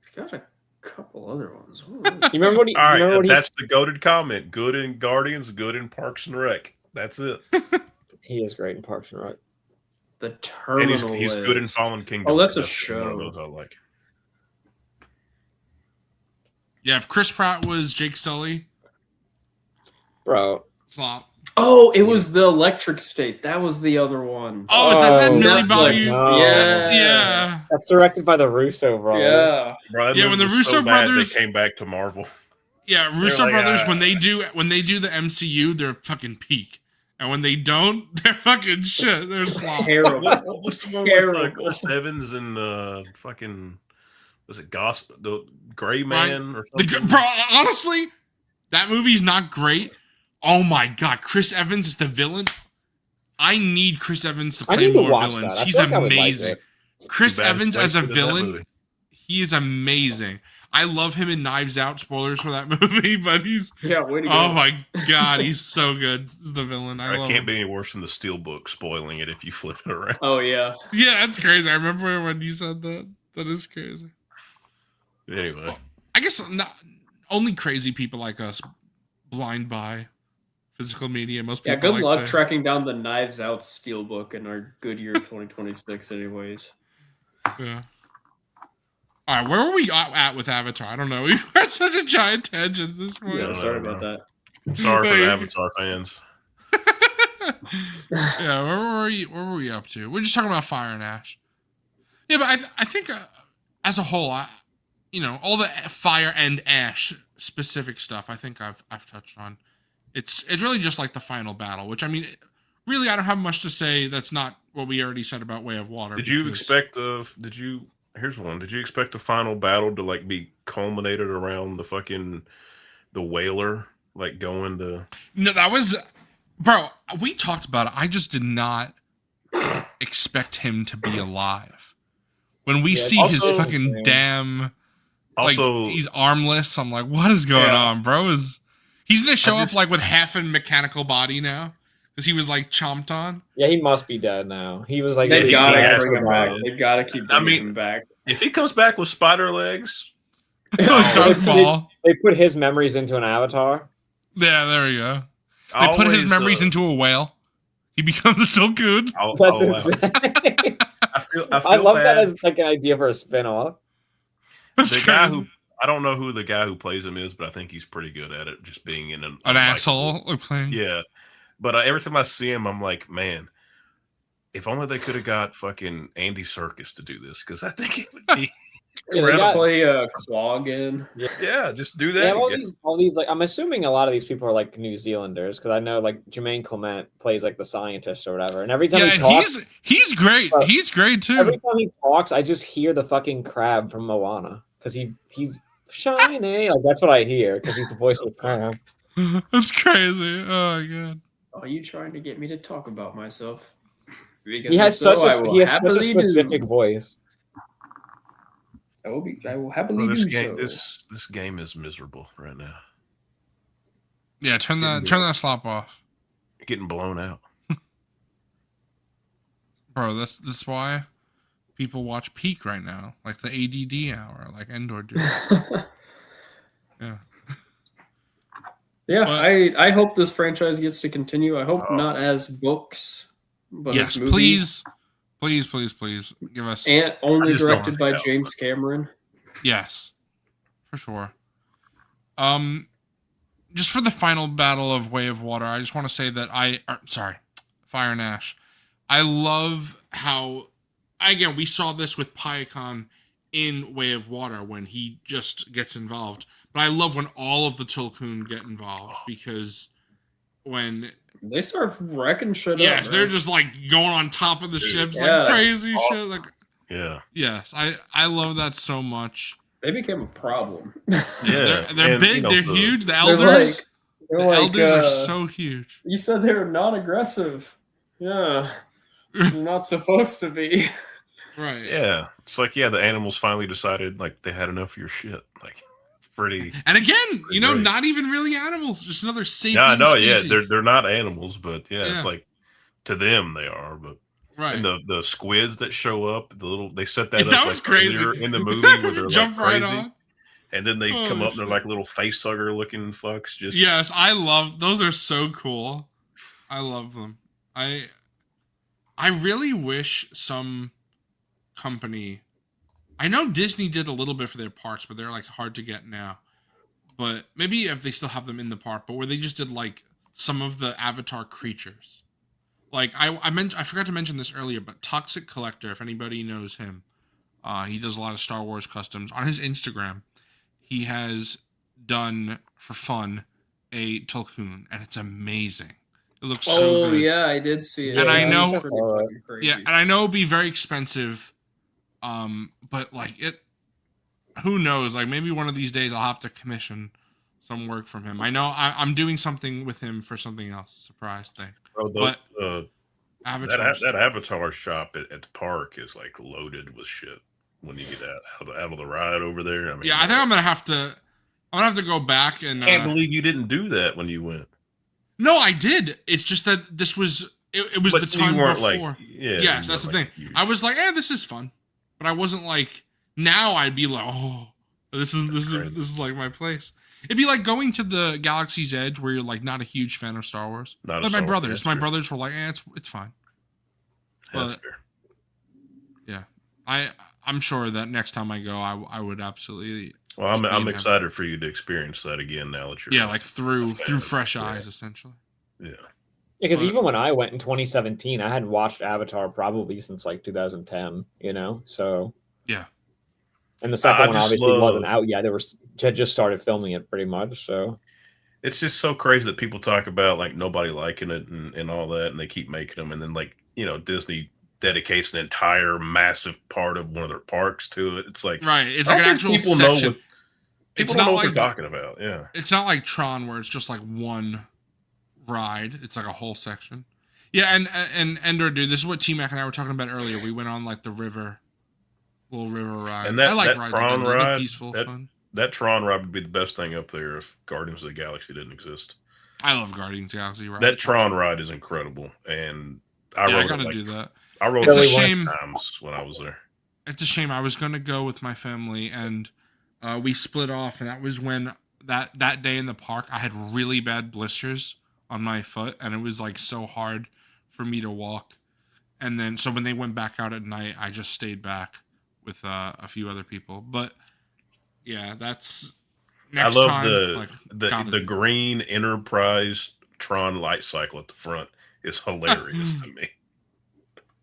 He's got a couple other ones. You remember what he? All you remember right, what that's the goaded comment. Good in Guardians, good in Parks and Rec. That's it. he is great in Parks and Rec. The And Terminal. he's good in is- Fallen Kingdom. Oh, that's a One of show. those I like. Yeah, if Chris Pratt was Jake Sully, Bro, flop. Oh, it was the Electric State. That was the other one. Oh, is that Oh, Millie Netflix. Bobby? No. Yeah. Yeah. that's directed by the Russo brothers. Yeah. Bro, that Yeah, movie when the was Russo so bad brothers- they came back to Marvel. Yeah, Russo like, brothers when they do the MCU, they're fucking peak. And when they don't, they're fucking shit. They're slop. Terrible. What's the one with Terrible. Chris Evans and fucking was it Gospel the Gray Right. Man or The, something? bro, honestly, that movie's not great. Oh my god, Chris Evans is the villain. I need Chris Evans to I play need to more watch villains. that. I He's feel like I would like amazing. it. Chris Bad Evans as a Spacey did that villain, movie. he is amazing. I love him in Knives Out. Spoilers for that movie, but he's Yeah, way to go. oh my god, he's so good as the villain. I It love can't him. be any worse than the Steelbook spoiling it if you flip it around. Oh, yeah. Yeah, that's crazy. I remember when you said that. That is crazy. Anyway, I guess not, only crazy people like us blind buy physical media. Most people Yeah, good like luck say- tracking down the Knives Out Steelbook in our Goodyear 2026, anyways. Yeah. All right, where were we at with Avatar? I don't know. We were at such a giant tangent at this point. Yeah, no, sorry no. about that. sorry for the Hey. Avatar fans. Yeah, where were we up to? We're just talking about Fire and Ash. Yeah, but I think as a whole, all the Fire and Ash specific stuff, I think I've touched on. It's really just like the final battle, which I mean, really, I don't have much to say. That's not what we already said about Way of Water. Did you because- expect here's one. Did you expect the final battle to like be culminated around the whaler like going to No, that was, bro. We talked about it. I just did not expect him to be alive. When we Yeah, see his also- fucking damn, also like he's armless. I'm like, what is going Yeah. on, bro? He's gonna show just- up like with half a mechanical body now because he was like chomped on. Yeah, he must be dead now. He was like, They he gotta has bring to him back. die. They gotta keep I bringing mean- him back. if he comes back with spider legs, Darth Maul. They put his memories into an avatar. Yeah, there we go. They put his memories into a whale. He becomes a Tulkun. That's I insane. feel I love bad. that as like an idea for a spin-off. That's The guy crazy. who I don't know who the guy who plays him is, but I think he's pretty good at it, just being in an asshole like playing. Yeah, but every time I see him, I'm like, man, if only they could have got fucking Andy Serkis to do this, because I think it would be Yeah, they Let's got- play Claw again. Yeah, just do They that. have again. all these like I'm assuming a lot of these people are like New Zealanders because I know like Jermaine Clement plays like the scientist or whatever, and every time Yeah, he and talks, he's great. But He's great every too. time he talks, I just hear the fucking crab from Moana because he's shiny. Like that's what I hear because he's the voice of the crab. That's crazy. Oh my god. Are you trying to get me to talk about myself? Because He has if so, such I a will he has such a happily specific do. voice. I will happily Well, this do game, so. this game is miserable right now. Yeah, turn that slop off, Getting blown out. bro. That's why people watch Peak right now, like the ADD hour, like Endor did. Yeah. Yeah, But- I hope this franchise gets to continue. I hope Oh. not as books, but Yes, as movies. please give us. And only I just don't directed think by that was James Cameron. Yes, for sure. Just for the final battle of Way of Water, I just want to say that Fire and Ash. I love how, again, we saw this with Pyakon in Way of Water when he just gets involved. But I love when all of the Tulkun get involved because when They start wrecking shit yes, up. they're man. just like going on top of the ships Yeah. like crazy Oh. shit. Like Yeah. yes, I love that so much. They became a problem. Yeah. They're and, big, you know, they're the- huge. The They're elders, they're the like, elders are so huge. You said they were non-aggressive. Yeah, you're not supposed to be. Right. Yeah. It's like, yeah, the animals finally decided like they had enough of your shit. Like, it's pretty. And again, you know, Great. not even really animals, just another sapient Yeah, I know. Yeah, species. they're not animals, but yeah, Yeah. it's like to them they are. But right. and the squids that show up, they set that Yeah, up that like was crazy. earlier in the movie where they're Jump like right crazy, on. and then they come Oh, up and they're shit. like little face hugger looking fucks. Just Yes, I love those. Are so cool. I love them. I really wish some company. I know Disney did a little bit for their parks, but they're like hard to get now. But maybe if they still have them in the park, but where they just did like some of the Avatar creatures. Like I forgot to mention this earlier, but Toxic Collector, if anybody knows him, he does a lot of Star Wars customs. On his Instagram, he has done for fun a Tulkun, and it's amazing. It looks so Oh good. yeah, I did see it. And I It was know- pretty fucking crazy. Yeah, and I know it'd be very expensive, but like it, who knows? Like maybe one of these days I'll have to commission some work from him. I know I'm doing something with him for something else, surprise thing. Bro, But that Avatar. that Avatar shop at the park is like loaded with shit when you get out of the ride over there. I mean, Yeah, I think I'm gonna have to go back and. I can't believe you didn't do that when you went. No, I did. It's just that this was it was But the time you weren't before. like, yeah. Yes, you that's the weren't, thing. like, I was like, this is fun, but I wasn't like. Now I'd be like, oh, this is like my place. It'd be like going to the Galaxy's Edge where you're like not a huge fan of Star Wars. Not a Like my Star Wars brothers, fan, my sure. brothers were like, it's fine. That's but- fair. Yeah, I'm sure that next time I go, I would absolutely. Well, I'm Speed excited for you to experience that again now that you're Yeah, like through fan. fresh Yeah. eyes, essentially. yeah. Because But- even when I went in 2017, I hadn't watched Avatar probably since like 2010. You know, so Yeah. and the second I one just obviously love- wasn't out yet. Had just started filming it pretty much. So It's just so crazy that people talk about like nobody liking it and all that, and they keep making them, and then like Disney dedicates an entire massive part of one of their parks to it. It's like Right. It's I like an don't actual think people know section. what people It's don't not know what like they're talking about. Yeah, It's not like Tron where it's just like one ride. It's like a whole section. Yeah, and Endor, dude, this is what T-Mac and I were talking about earlier. We went on like the little river ride. And that- I like that rides Tron again, dude. They're ride, peaceful, that- fun. that Tron ride would be the best thing up there if Guardians of the Galaxy didn't exist. I love Guardians of the Galaxy rides. That Tron ride is incredible, and I I rode gotta it like, do that. I rode It's it a like shame. times when I was there. It's a shame. I was gonna go with my family, and we split off, and that was when that day in the park I had really bad blisters on my foot, and it was like so hard for me to walk. And then so when they went back out at night, I just stayed back with a few other people. But yeah, that's next I love time. Like, gotta the do. green Enterprise Tron light cycle at the front is hilarious to me.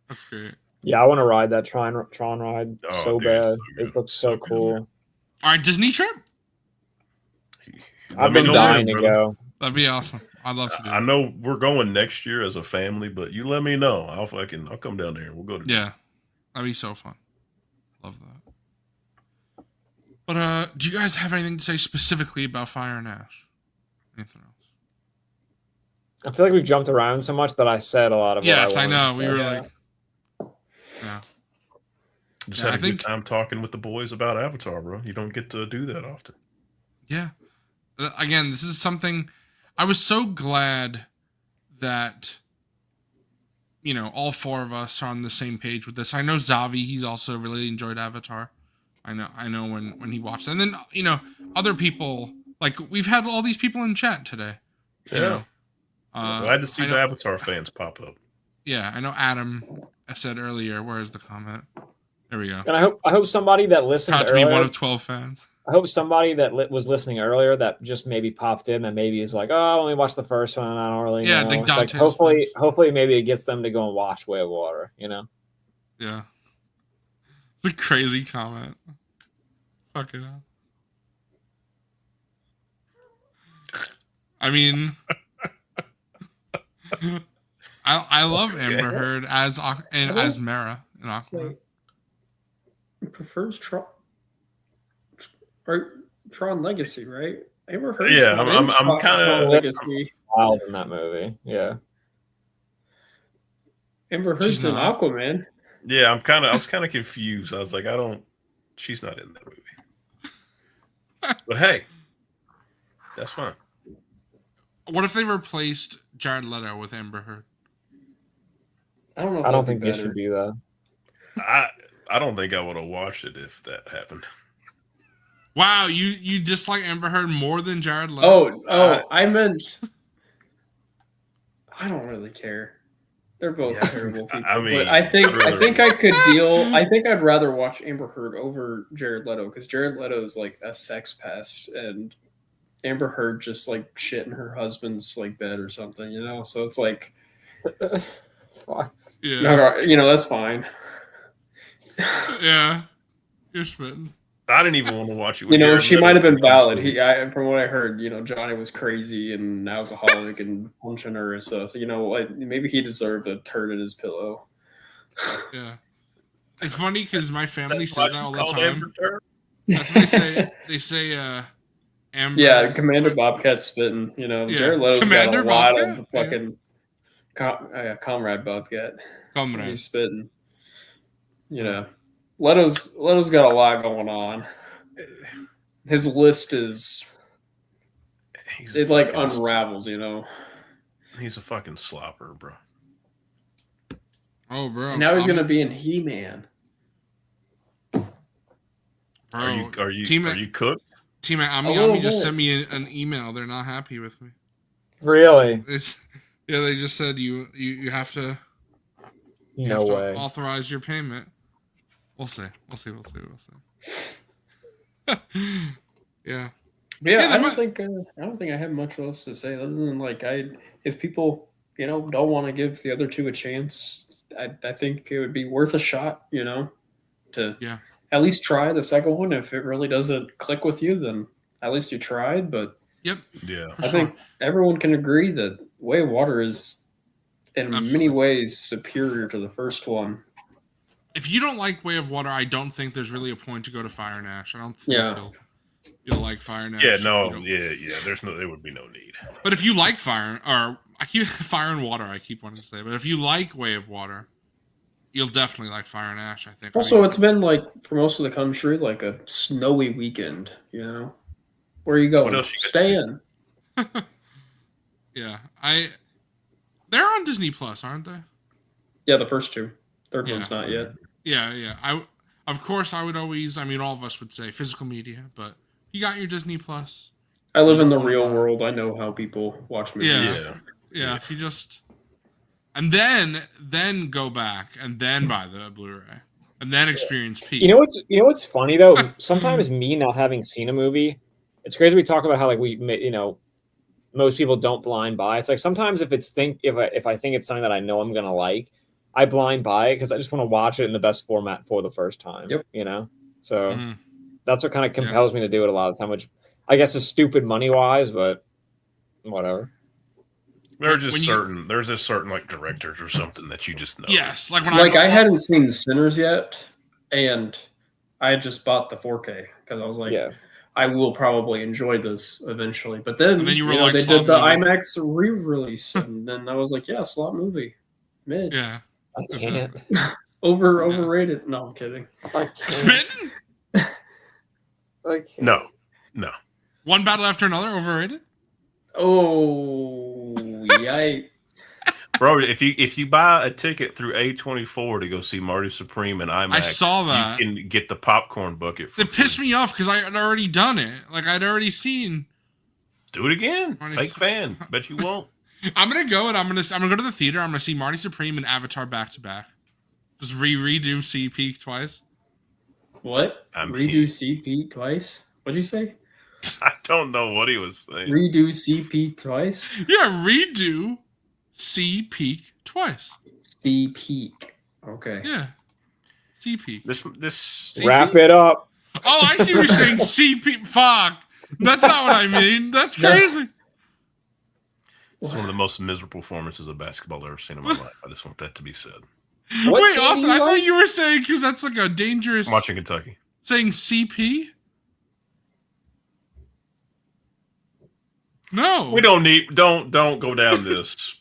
That's great. Yeah, I want to ride that Tron ride Oh, so dude, bad. so good. It looks So so good, cool. man. All right, Disney trip. Let I've me been know dying when, to brother. go. That'd be awesome. I'd love to do I that. know we're going next year as a family, but you let me know. I'll come down there and we'll go to Yeah, that'd be so fun. Love that. But do you guys have anything to say specifically about Fire and Ash? Anything else? I feel like we've jumped around so much that I said a lot of Yes, what I I know. wanted We to were say. like, yeah. Just Yeah, had I a think- good time talking with the boys about Avatar, bro. You don't get to do that often. Yeah. Again, this is something I was so glad that all four of us are on the same page with this. I know Zavi, he's also really enjoyed Avatar. I know when he watched it. And then, other people, like we've had all these people in chat today. you Yeah. know. Glad to see I the know- Avatar fans pop up. Yeah, I know Adam said earlier, where is the comment? There we go. And I hope somebody that listened Proud to be earlier, one of 12 fans. I hope somebody that was listening earlier that just maybe popped in and maybe is like, oh, I only watched the first one. I don't really Yeah, know. like It's like, Dante's hopefully maybe it gets them to go and watch Way of Water. Yeah. It's a crazy comment. Fuck it up. I mean, I love Amber Heard as Mara in Aquaman. Wait. Prefers Tron or Tron Legacy, right? Amber Heard's Yeah, not I'm in Tron kinda- Legacy. Wild in that movie. Yeah. Amber Heard's She's in not. Aquaman. Yeah, I was kind of confused. I was like, she's not in that movie. But hey, that's fine. What if they replaced Jared Leto with Amber Heard? I don't know. If I don't that'd think be they should do that. I don't think I would have watched it if that happened. Wow, you dislike Amber Heard more than Jared Leto? I meant. I don't really care. They're both Yeah, terrible people. I mean, but I think really. I could deal. I think I'd rather watch Amber Heard over Jared Leto because Jared Leto is like a sex pest, and Amber Heard just like shit in her husband's like bed or something, So it's like, Fuck. Yeah. no, that's fine. Yeah. You're spitting. I didn't even want to watch it. With You know, Jared she Leto. might have been valid. From what I heard, Johnny was crazy and alcoholic and punching her. So maybe he deserved a turd in his pillow. Yeah. It's funny because my family That's says why that all she the called time. Amber Heard. That's what they say. They say, Amber. Yeah, Commander Bobcat's spitting. Jared Leto's Commander got a lot Bobcat? of fucking Comrade Bobcat. Comrade. He's spitting. Leto's got a lot going on. His list is it like unravels. He's a fucking slopper, bro. Oh, bro. And now he's gonna be in He-Man. Bro, Are you Team cooked? Team A Ami little just bit. sent me an email. They're not happy with me. Really? They just said you have to, you No have to way. authorize your payment. We'll see. Yeah. But yeah, Yeah, I don't think I have much else to say other than if people don't want to give the other two a chance, I think it would be worth a shot. To Yeah. at least try the second one. If it really doesn't click with you, then at least you tried. But Yep. Yeah. For I sure. think everyone can agree that Way of Water is in Absolutely. many ways superior to the first one. If you don't like Way of Water, I don't think there's really a point to go to Fire and Ash. I don't think Yeah. you'll like Fire and Ash. Yeah, if you no, don't- yeah. There would be no need. But if you like Fire and Water, I keep wanting to say. But if you like Way of Water, you'll definitely like Fire and Ash, I think. Also, it's been for most of the country a snowy weekend. Where you What going? else you got Stay to in. Yeah. They're on Disney Plus, aren't they? Yeah, the first two. Third Yeah. one's not yet. Yeah. Of course, I would always. I mean, all of us would say physical media, but you got your Disney Plus. I live in the Wanna real buy- world. I know how people watch movies. Yeah. Yeah. Yeah, if you just and then go back and then buy the Blu-ray and then experience Pete. You know what's funny though? Sometimes me not having seen a movie, it's crazy. We talk about how most people don't blind buy. It's like sometimes if I think it's something that I know I'm gonna like, I blind buy it because I just want to watch it in the best format for the first time. Yep. You know, so Mhm. that's what kind of compels me to do it a lot of the time, which I guess is stupid money wise, but whatever. There's just When you- certain there's just certain like directors or something that you just know. Yes, like when I hadn't seen Sinners yet, and I had just bought the 4K because I was like, Yeah. I will probably enjoy this eventually. But then, And then you were like, they slot did the movie. IMAX re-release, and then I was like, yeah, slot movie, mid, Yeah. I can't. overrated. No, I'm kidding. I can't. Spitting? I can't. No. One battle after another, overrated? Oh, yikes! Bro, if you buy a ticket through A24 to go see Marty Supreme and IMAX, I saw that. you can get the popcorn bucket for It pissed free. me off because I had already done it. Like, I'd already seen. Do it again. Marty Fake Sup- fan. Bet you won't. I'm gonna go and I'm gonna go to the theater. I'm gonna see Marty Supreme and Avatar back to back. Just redo CP twice. What? I'm Redo here. CP twice? What'd you say? I don't know what he was saying. Redo CP twice? Yeah, redo C Peak twice. C peak. Okay. Yeah, C Peak. This See? Wrap it up. Oh, I see what you're saying. C Peak. Fuck. That's not what I mean. That's No. crazy. is one of the most miserable performances of basketball I've ever seen in my life. I just want that to be said. What Wait, team Austin, do you I thought like? you were saying because that's like a dangerous. I'm watching Kentucky. Saying CP. No. We don't need don't go down this.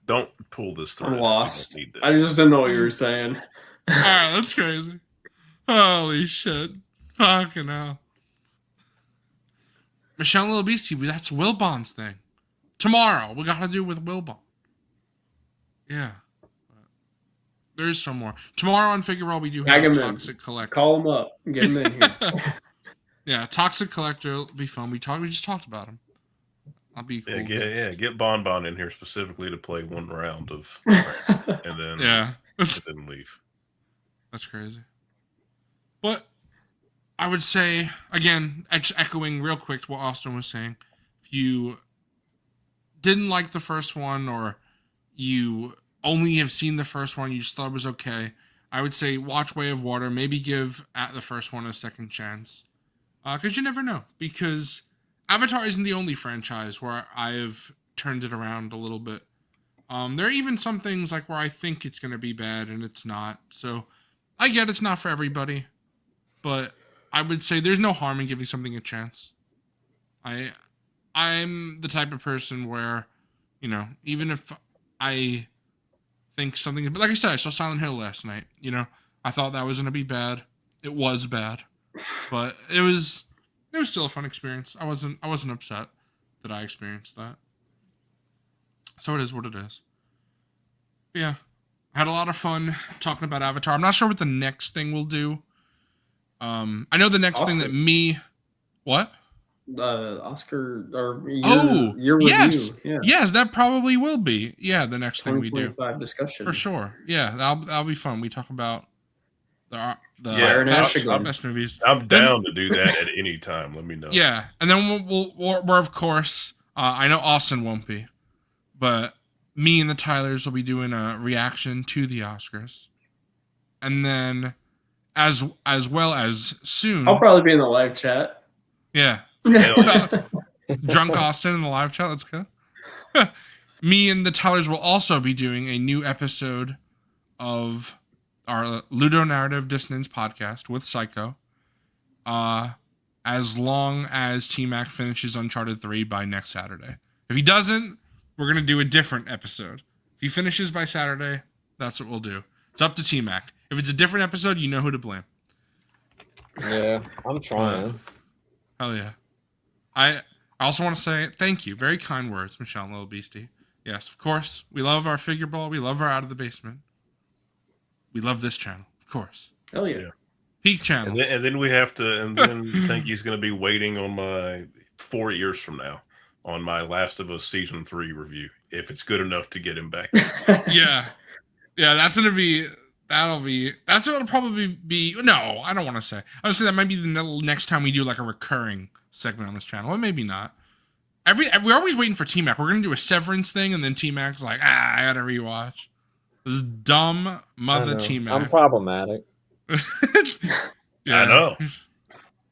Don't pull this through. I'm lost. We don't need I that. just didn't know what you were saying. All right, that's crazy. Holy shit. Fucking hell. Michelle Little Beastie, that's Wilbon's thing. Tomorrow, we gotta do with Wilbon. Yeah. There's some more. Tomorrow on Figure All, we do Tag have him in. Toxic Collector. Call him up. Get him in here. Yeah, Toxic Collector will be fun. We just talked about him. I'll be cool. Get Bon Bon in here specifically to play one round of and then Yeah. and then leave. That's crazy. But I would say, again, echoing real quick to what Austin was saying, if you didn't like the first one or you only have seen the first one, you just thought it was okay, I would say watch Way of Water, maybe give at the first one a second chance. Because you never know. Because Avatar isn't the only franchise where I have turned it around a little bit. There are even some things like where I think it's going to be bad and it's not. So I get it's not for everybody, but I would say there's no harm in giving something a chance. I'm the type of person where, you know, even if I think something, but like I said, I saw Silent Hill last night. You know, I thought that was going to be bad. It was bad, but it was still a fun experience. I wasn't upset that I experienced that. So it is what it is. But yeah, I had a lot of fun talking about Avatar. I'm not sure what the next thing we'll do. I know the next thing that what? Oscar or yes, your review. Yeah. Yes, that probably will be. Yeah, the next thing we do 2025 discussion. for sure. Yeah, that'll be fun. We talk about the Yeah, best movies. I'm down to do that at any time. Let me know. Yeah, and then we're of course. I know Austin won't be, but me and the Tylers will be doing a reaction to the Oscars, and then as well as soon. I'll probably be in the live chat. Yeah. Hell, Drunk Austin in the live chat. Let's go. Me and the Tellers will also be doing a new episode of our Ludo Narrative Dissonance podcast with Psycho. As long as T-Mac finishes Uncharted 3 by next Saturday. If he doesn't, we're going to do a different episode. If he finishes by Saturday, that's what we'll do. It's up to T-Mac. If it's a different episode, you know who to blame. Yeah, I'm trying. Hell yeah. I also want to say thank you. Very kind words, Michelle and Little Beastie. Yes, of course. We love our figure ball. We love our Out of the Basement. We love this channel, of course. Hell yeah. Yeah. Peak channel. and then we have to, and then Tanky's going to be waiting on my 4 years from now on my Last of Us Season 3 review, if it's good enough to get him back. Yeah. Yeah, that's going to be... That's what it'll probably be... No, I don't want to say. I would say that might be the next time we do like a recurring segment on this channel. Or maybe not. We're always waiting for T-Mac. We're going to do a Severance thing, and then T-Mac's like, I got to rewatch. This dumb I mother don't know. T-Mac. I'm problematic. Yeah. I know.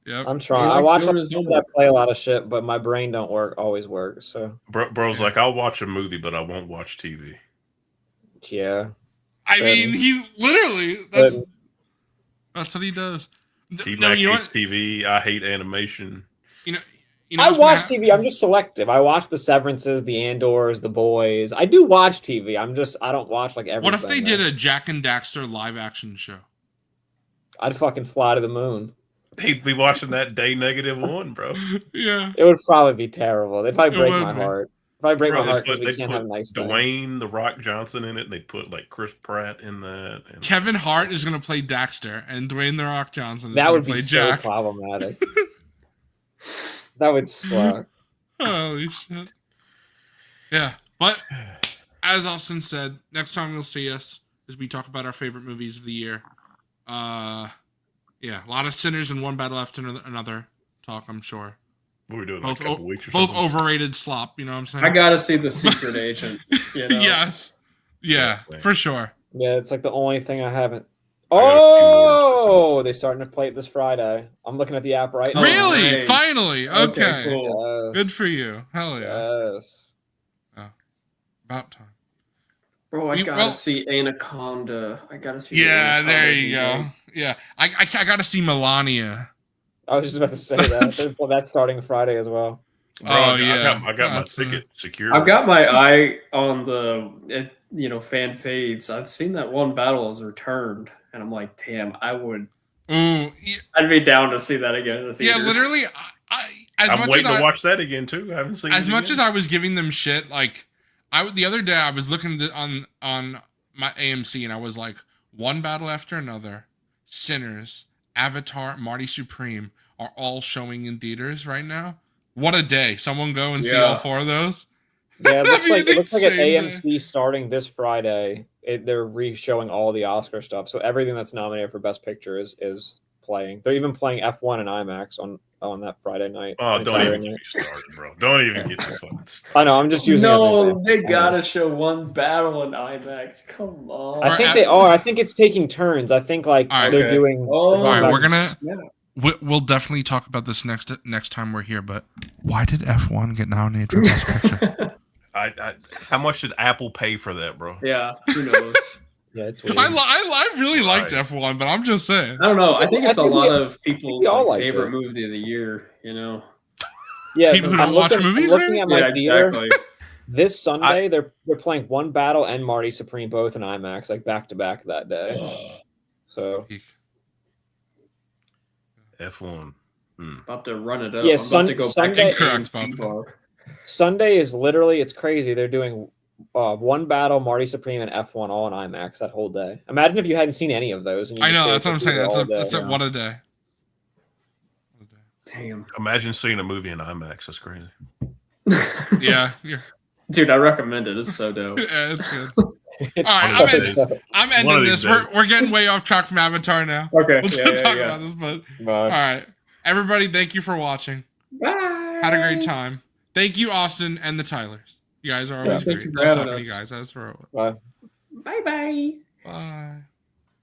Yep. I'm trying. He I likes watch doing a his lot homework. that play a lot of shit, but my brain don't always work. So Bro's Yeah. like, I'll watch a movie, but I won't watch TV. yeah, I mean, he literally that's what he does. T-Mac you know hates what? TV. I hate animation. You know I what's gonna watch hap- TV. I'm just selective. I watch the Severances, the Andors, the Boys. I do watch TV. I don't watch like everything. What if they did though. a Jack and Daxter live action show? I'd fucking fly to the moon. He'd be watching that day -1, bro. Yeah. It would probably be terrible. They'd probably It break would my be. heart. Probably break Bro, my they heart because put- we they can't put have nice things. Dwayne the Rock Johnson in it. And they put like Chris Pratt in that. And Kevin Hart is gonna play Daxter, and Dwayne the Rock Johnson is That gonna would play be so Jack. problematic. That would suck. Holy shit. Yeah, but as Austin said, next time you'll see us is we talk about our favorite movies of the year. Yeah, a lot of Sinners and One Battle After Another talk, I'm sure. what were we doing? Like Both a couple weeks or both something? overrated slop, you know what I'm saying? I gotta see The Secret Agent. You know? Yes. Yeah, Yeah, for sure. Yeah, it's like the only thing I haven't. I got a few Oh, they're starting to play it this Friday. I'm looking at the app right now. Really? nice. Finally. Okay. Cool. Yes. Good for you. Hell yeah. Yes. About time. Bro, I You- gotta well- see Anaconda. I gotta see. the Yeah, Anaconda there you remake. go. Yeah. I gotta see Melania. I was just about to say that. Well, that's starting Friday as well. Bro, Oh, I yeah. got my That's, ticket secured. I've got my eye on the fan faves. I've seen that One Battle has returned, and I'm like, damn, Ooh. Yeah, I'd be down to see that again in the theater. literally. As I'm much waiting as to watch that again too. I haven't seen as it much again. as I was giving them shit, like the other day I was looking on my AMC and I was like, One Battle After Another, Sinners, Avatar, Marty Supreme are all showing in theaters right now. What a day! Someone go and see Yeah. all four of those. Yeah, it looks That'd like be it looks like at insane, man. AMC starting this Friday. They're re-showing all the Oscar stuff, so everything that's nominated for Best Picture is playing. They're even playing F1 and IMAX on that Friday night. Oh, and don't Saturday even get night. me started, bro. Don't even get me fucking started. I know. I'm just using. it as an No, example. they gotta show One Battle in IMAX. Come on. I think at- they are. I think it's taking turns. I think like All right. they're Okay. doing. Oh, All right, we're gonna- snap. We'll definitely talk about this next time we're here. But why did F1 get nominated for Best Picture? How much did Apple pay for that, bro? Yeah, who knows? Yeah, it's weird. I really liked Right. F1, but I'm just saying. I don't know. I think it's I a think lot we- of people's we all like, liked favorite it. movie of the year. You know? Yeah, People who I'm don't watch looking, movies, I'm looking maybe? at my Yeah, theater exactly. this Sunday. They're playing One Battle and Marty Supreme both in IMAX, like back to back that day. So F1. About to run it up. Yeah, I'm about to go Sunday- back to Incorrect, AMC Bob. bar. Sunday is literally it's crazy. They're doing One Battle, Marty Supreme, and F1 all in IMAX that whole day. Imagine if you hadn't seen any of those. And you I just know stayed that's what I'm at the saying. theater all day. That's a what a day. Damn. Imagine seeing a movie in IMAX. That's crazy. Yeah, Dude, I recommend it. It's so dope. yeah, it's good. It's All right, so I'm in. dope. I'm One ending of this. these days. We're getting way off track from Avatar now. Okay. We'll Yeah, talk yeah. about this, but Bye. all right, everybody, thank you for watching. Bye. Had a great time. Thank you, Austin and the Tylers. You guys are Yeah, always thank great. you for Love having talking to you us. guys. That's for Bye. Bye bye. bye.